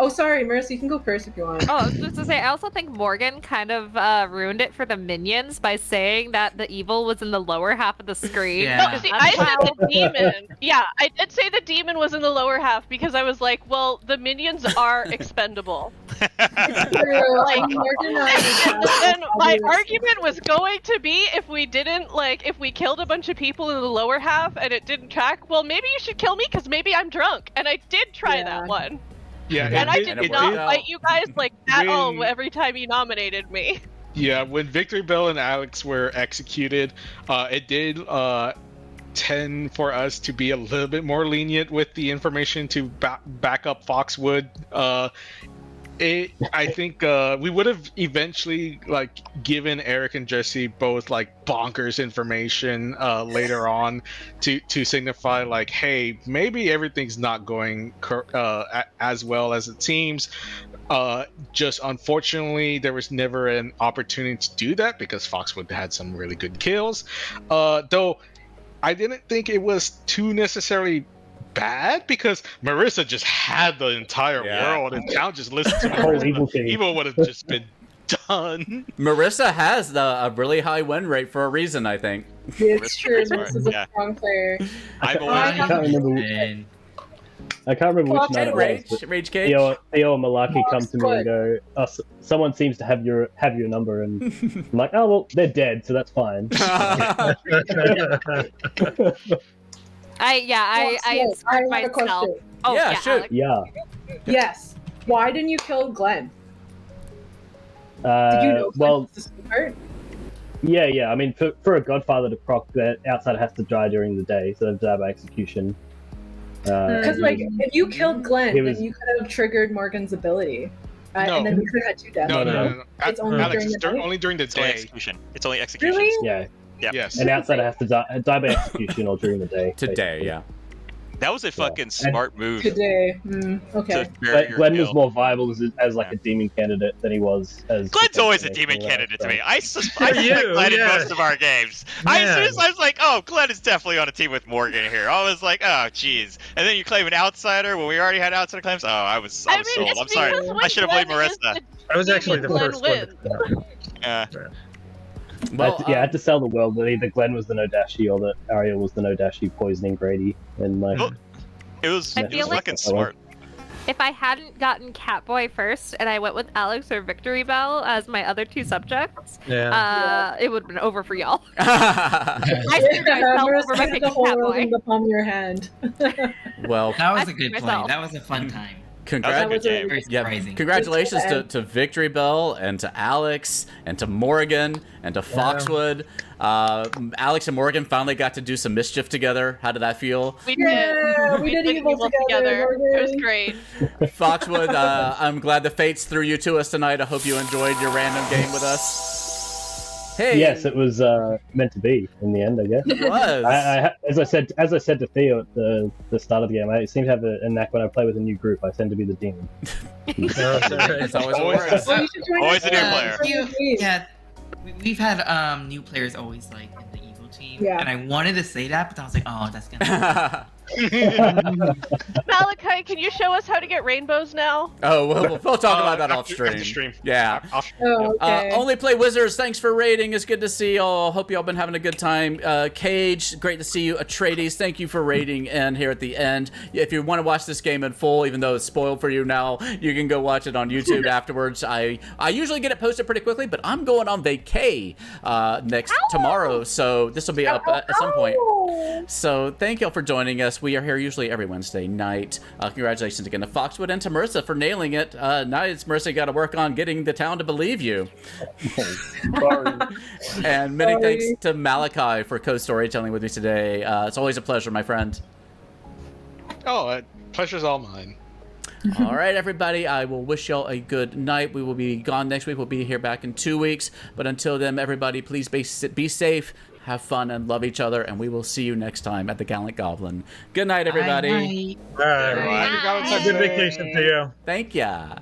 Oh, sorry, Marissa, you can go first if you want. Oh, I was just to say, I also think Morgan kind of ruined it for the minions by saying that the evil was in the lower half of the screen. Yeah. No, see, I said the demon. Yeah, I did say the demon was in the lower half because I was like, well, the minions are expendable. Like, and my argument was going to be if we killed a bunch of people in the lower half and it didn't track, well, maybe you should kill me because maybe I'm drunk. And I did try that one. Yeah, and I did not fight you guys like at all every time you nominated me. Yeah, when Victory Bell and Alex were executed, it did tend for us to be a little bit more lenient with the information to back up Foxwood. I think we would have eventually like given Eric and Jesse both like bonkers information later on to signify like, hey, maybe everything's not going as well as it seems. Just unfortunately, there was never an opportunity to do that because Foxwood had some really good kills. Though I didn't think it was too necessarily bad because Marissa just had the entire world and town just listened to Marissa. Evil would have just been done. Marissa has a really high win rate for a reason, I think. It's true. Marissa's a strong player. I can't remember which night it was. Rage Cage. Theo and Malakai come to me and go, oh, someone seems to have your number, and I'm like, oh well, they're dead, so that's fine. I insert myself. Oh, yeah, shoot. Alex. Yeah. Yes. Why didn't you kill Glenn? Did you know well, this part? Yeah. I mean, for a Godfather to proc, that outsider has to die during the day, so they die by execution. Because if you killed Glenn, then you could have triggered Morgan's ability, and then we could have had 2 deaths. No. It's only Alex, during the day? only during the It's only day. execution. It's only execution. Really? Yeah. Yes. An outsider has to die by execution or during the day. Today, yeah. That was a fucking smart move. Today. Okay. But Glenn was more viable as like a demon candidate than he was as. Glenn's always a demon candidate to me. I suspect Glenn in most of our games. Yeah. I was like, oh, Glenn is definitely on a team with Morgan here. I was like, oh, jeez. And then you claim an outsider when we already had outsider claims. Oh, I was sold. I'm sorry. I should have blamed Marissa. I was actually the first one. Well, I had to sell the world that either Glenn was the no-dashi or that Ariel was the no-dashi poisoning Grady. And like, it was fucking smart. If I hadn't gotten Catboy first and I went with Alex or Victory Bell as my other 2 subjects, it would have been over for y'all. I screwed myself over by picking the whole world in Catboy. the palm of your hand. Well, That was I a good screwed play. myself. That was a fun time. Congratulations to Victory Bell and to Alex and to Morgan and to Foxwood. Alex and Morgan finally got to do some mischief together. How did that feel? We did. We did evil together. It was great. Foxwood, I'm glad the fates threw you to us tonight. I hope you enjoyed your random game with us. Hey. Yes, it was meant to be in the end, I guess. It was. As I said to Theo at the start of the game, I seem to have a knack when I play with a new group. I tend to be the demon. It's always Always a new player. We've had new players always like in the evil team, Yeah. and I wanted to say that, but I was like, oh, that's gonna. Malakai, can you show us how to get rainbows now? Oh, we'll talk about that off after stream. stream. Yeah. Oh, okay. Only Play Wizards, thanks for raiding. It's good to see y'all. Hope y'all been having a good time. Cage, great to see you. Atreides, thank you for raiding and here at the end. If you want to watch this game in full, even though it's spoiled for you now, you can go watch it on YouTube afterwards. I usually get it posted pretty quickly, but I'm going on vacay tomorrow, so this will be up at some point. So thank y'all for joining us. We are here usually every Wednesday night. Congratulations again to Foxwood and to Marissa for nailing it. Now it's Marissa got to work on getting the town to believe you. And many thanks to Malakai for co-storytelling with me today. It's always a pleasure, my friend. Oh, pleasure's all mine. All right, everybody. I will wish y'all a good night. We will be gone next week. We'll be here back in 2 weeks. But until then, everybody, please be safe, have fun, and love each other. And we will see you next time at the Gallant Goblin. Good night, everybody. Bye. Good vacation to you. Thank ya.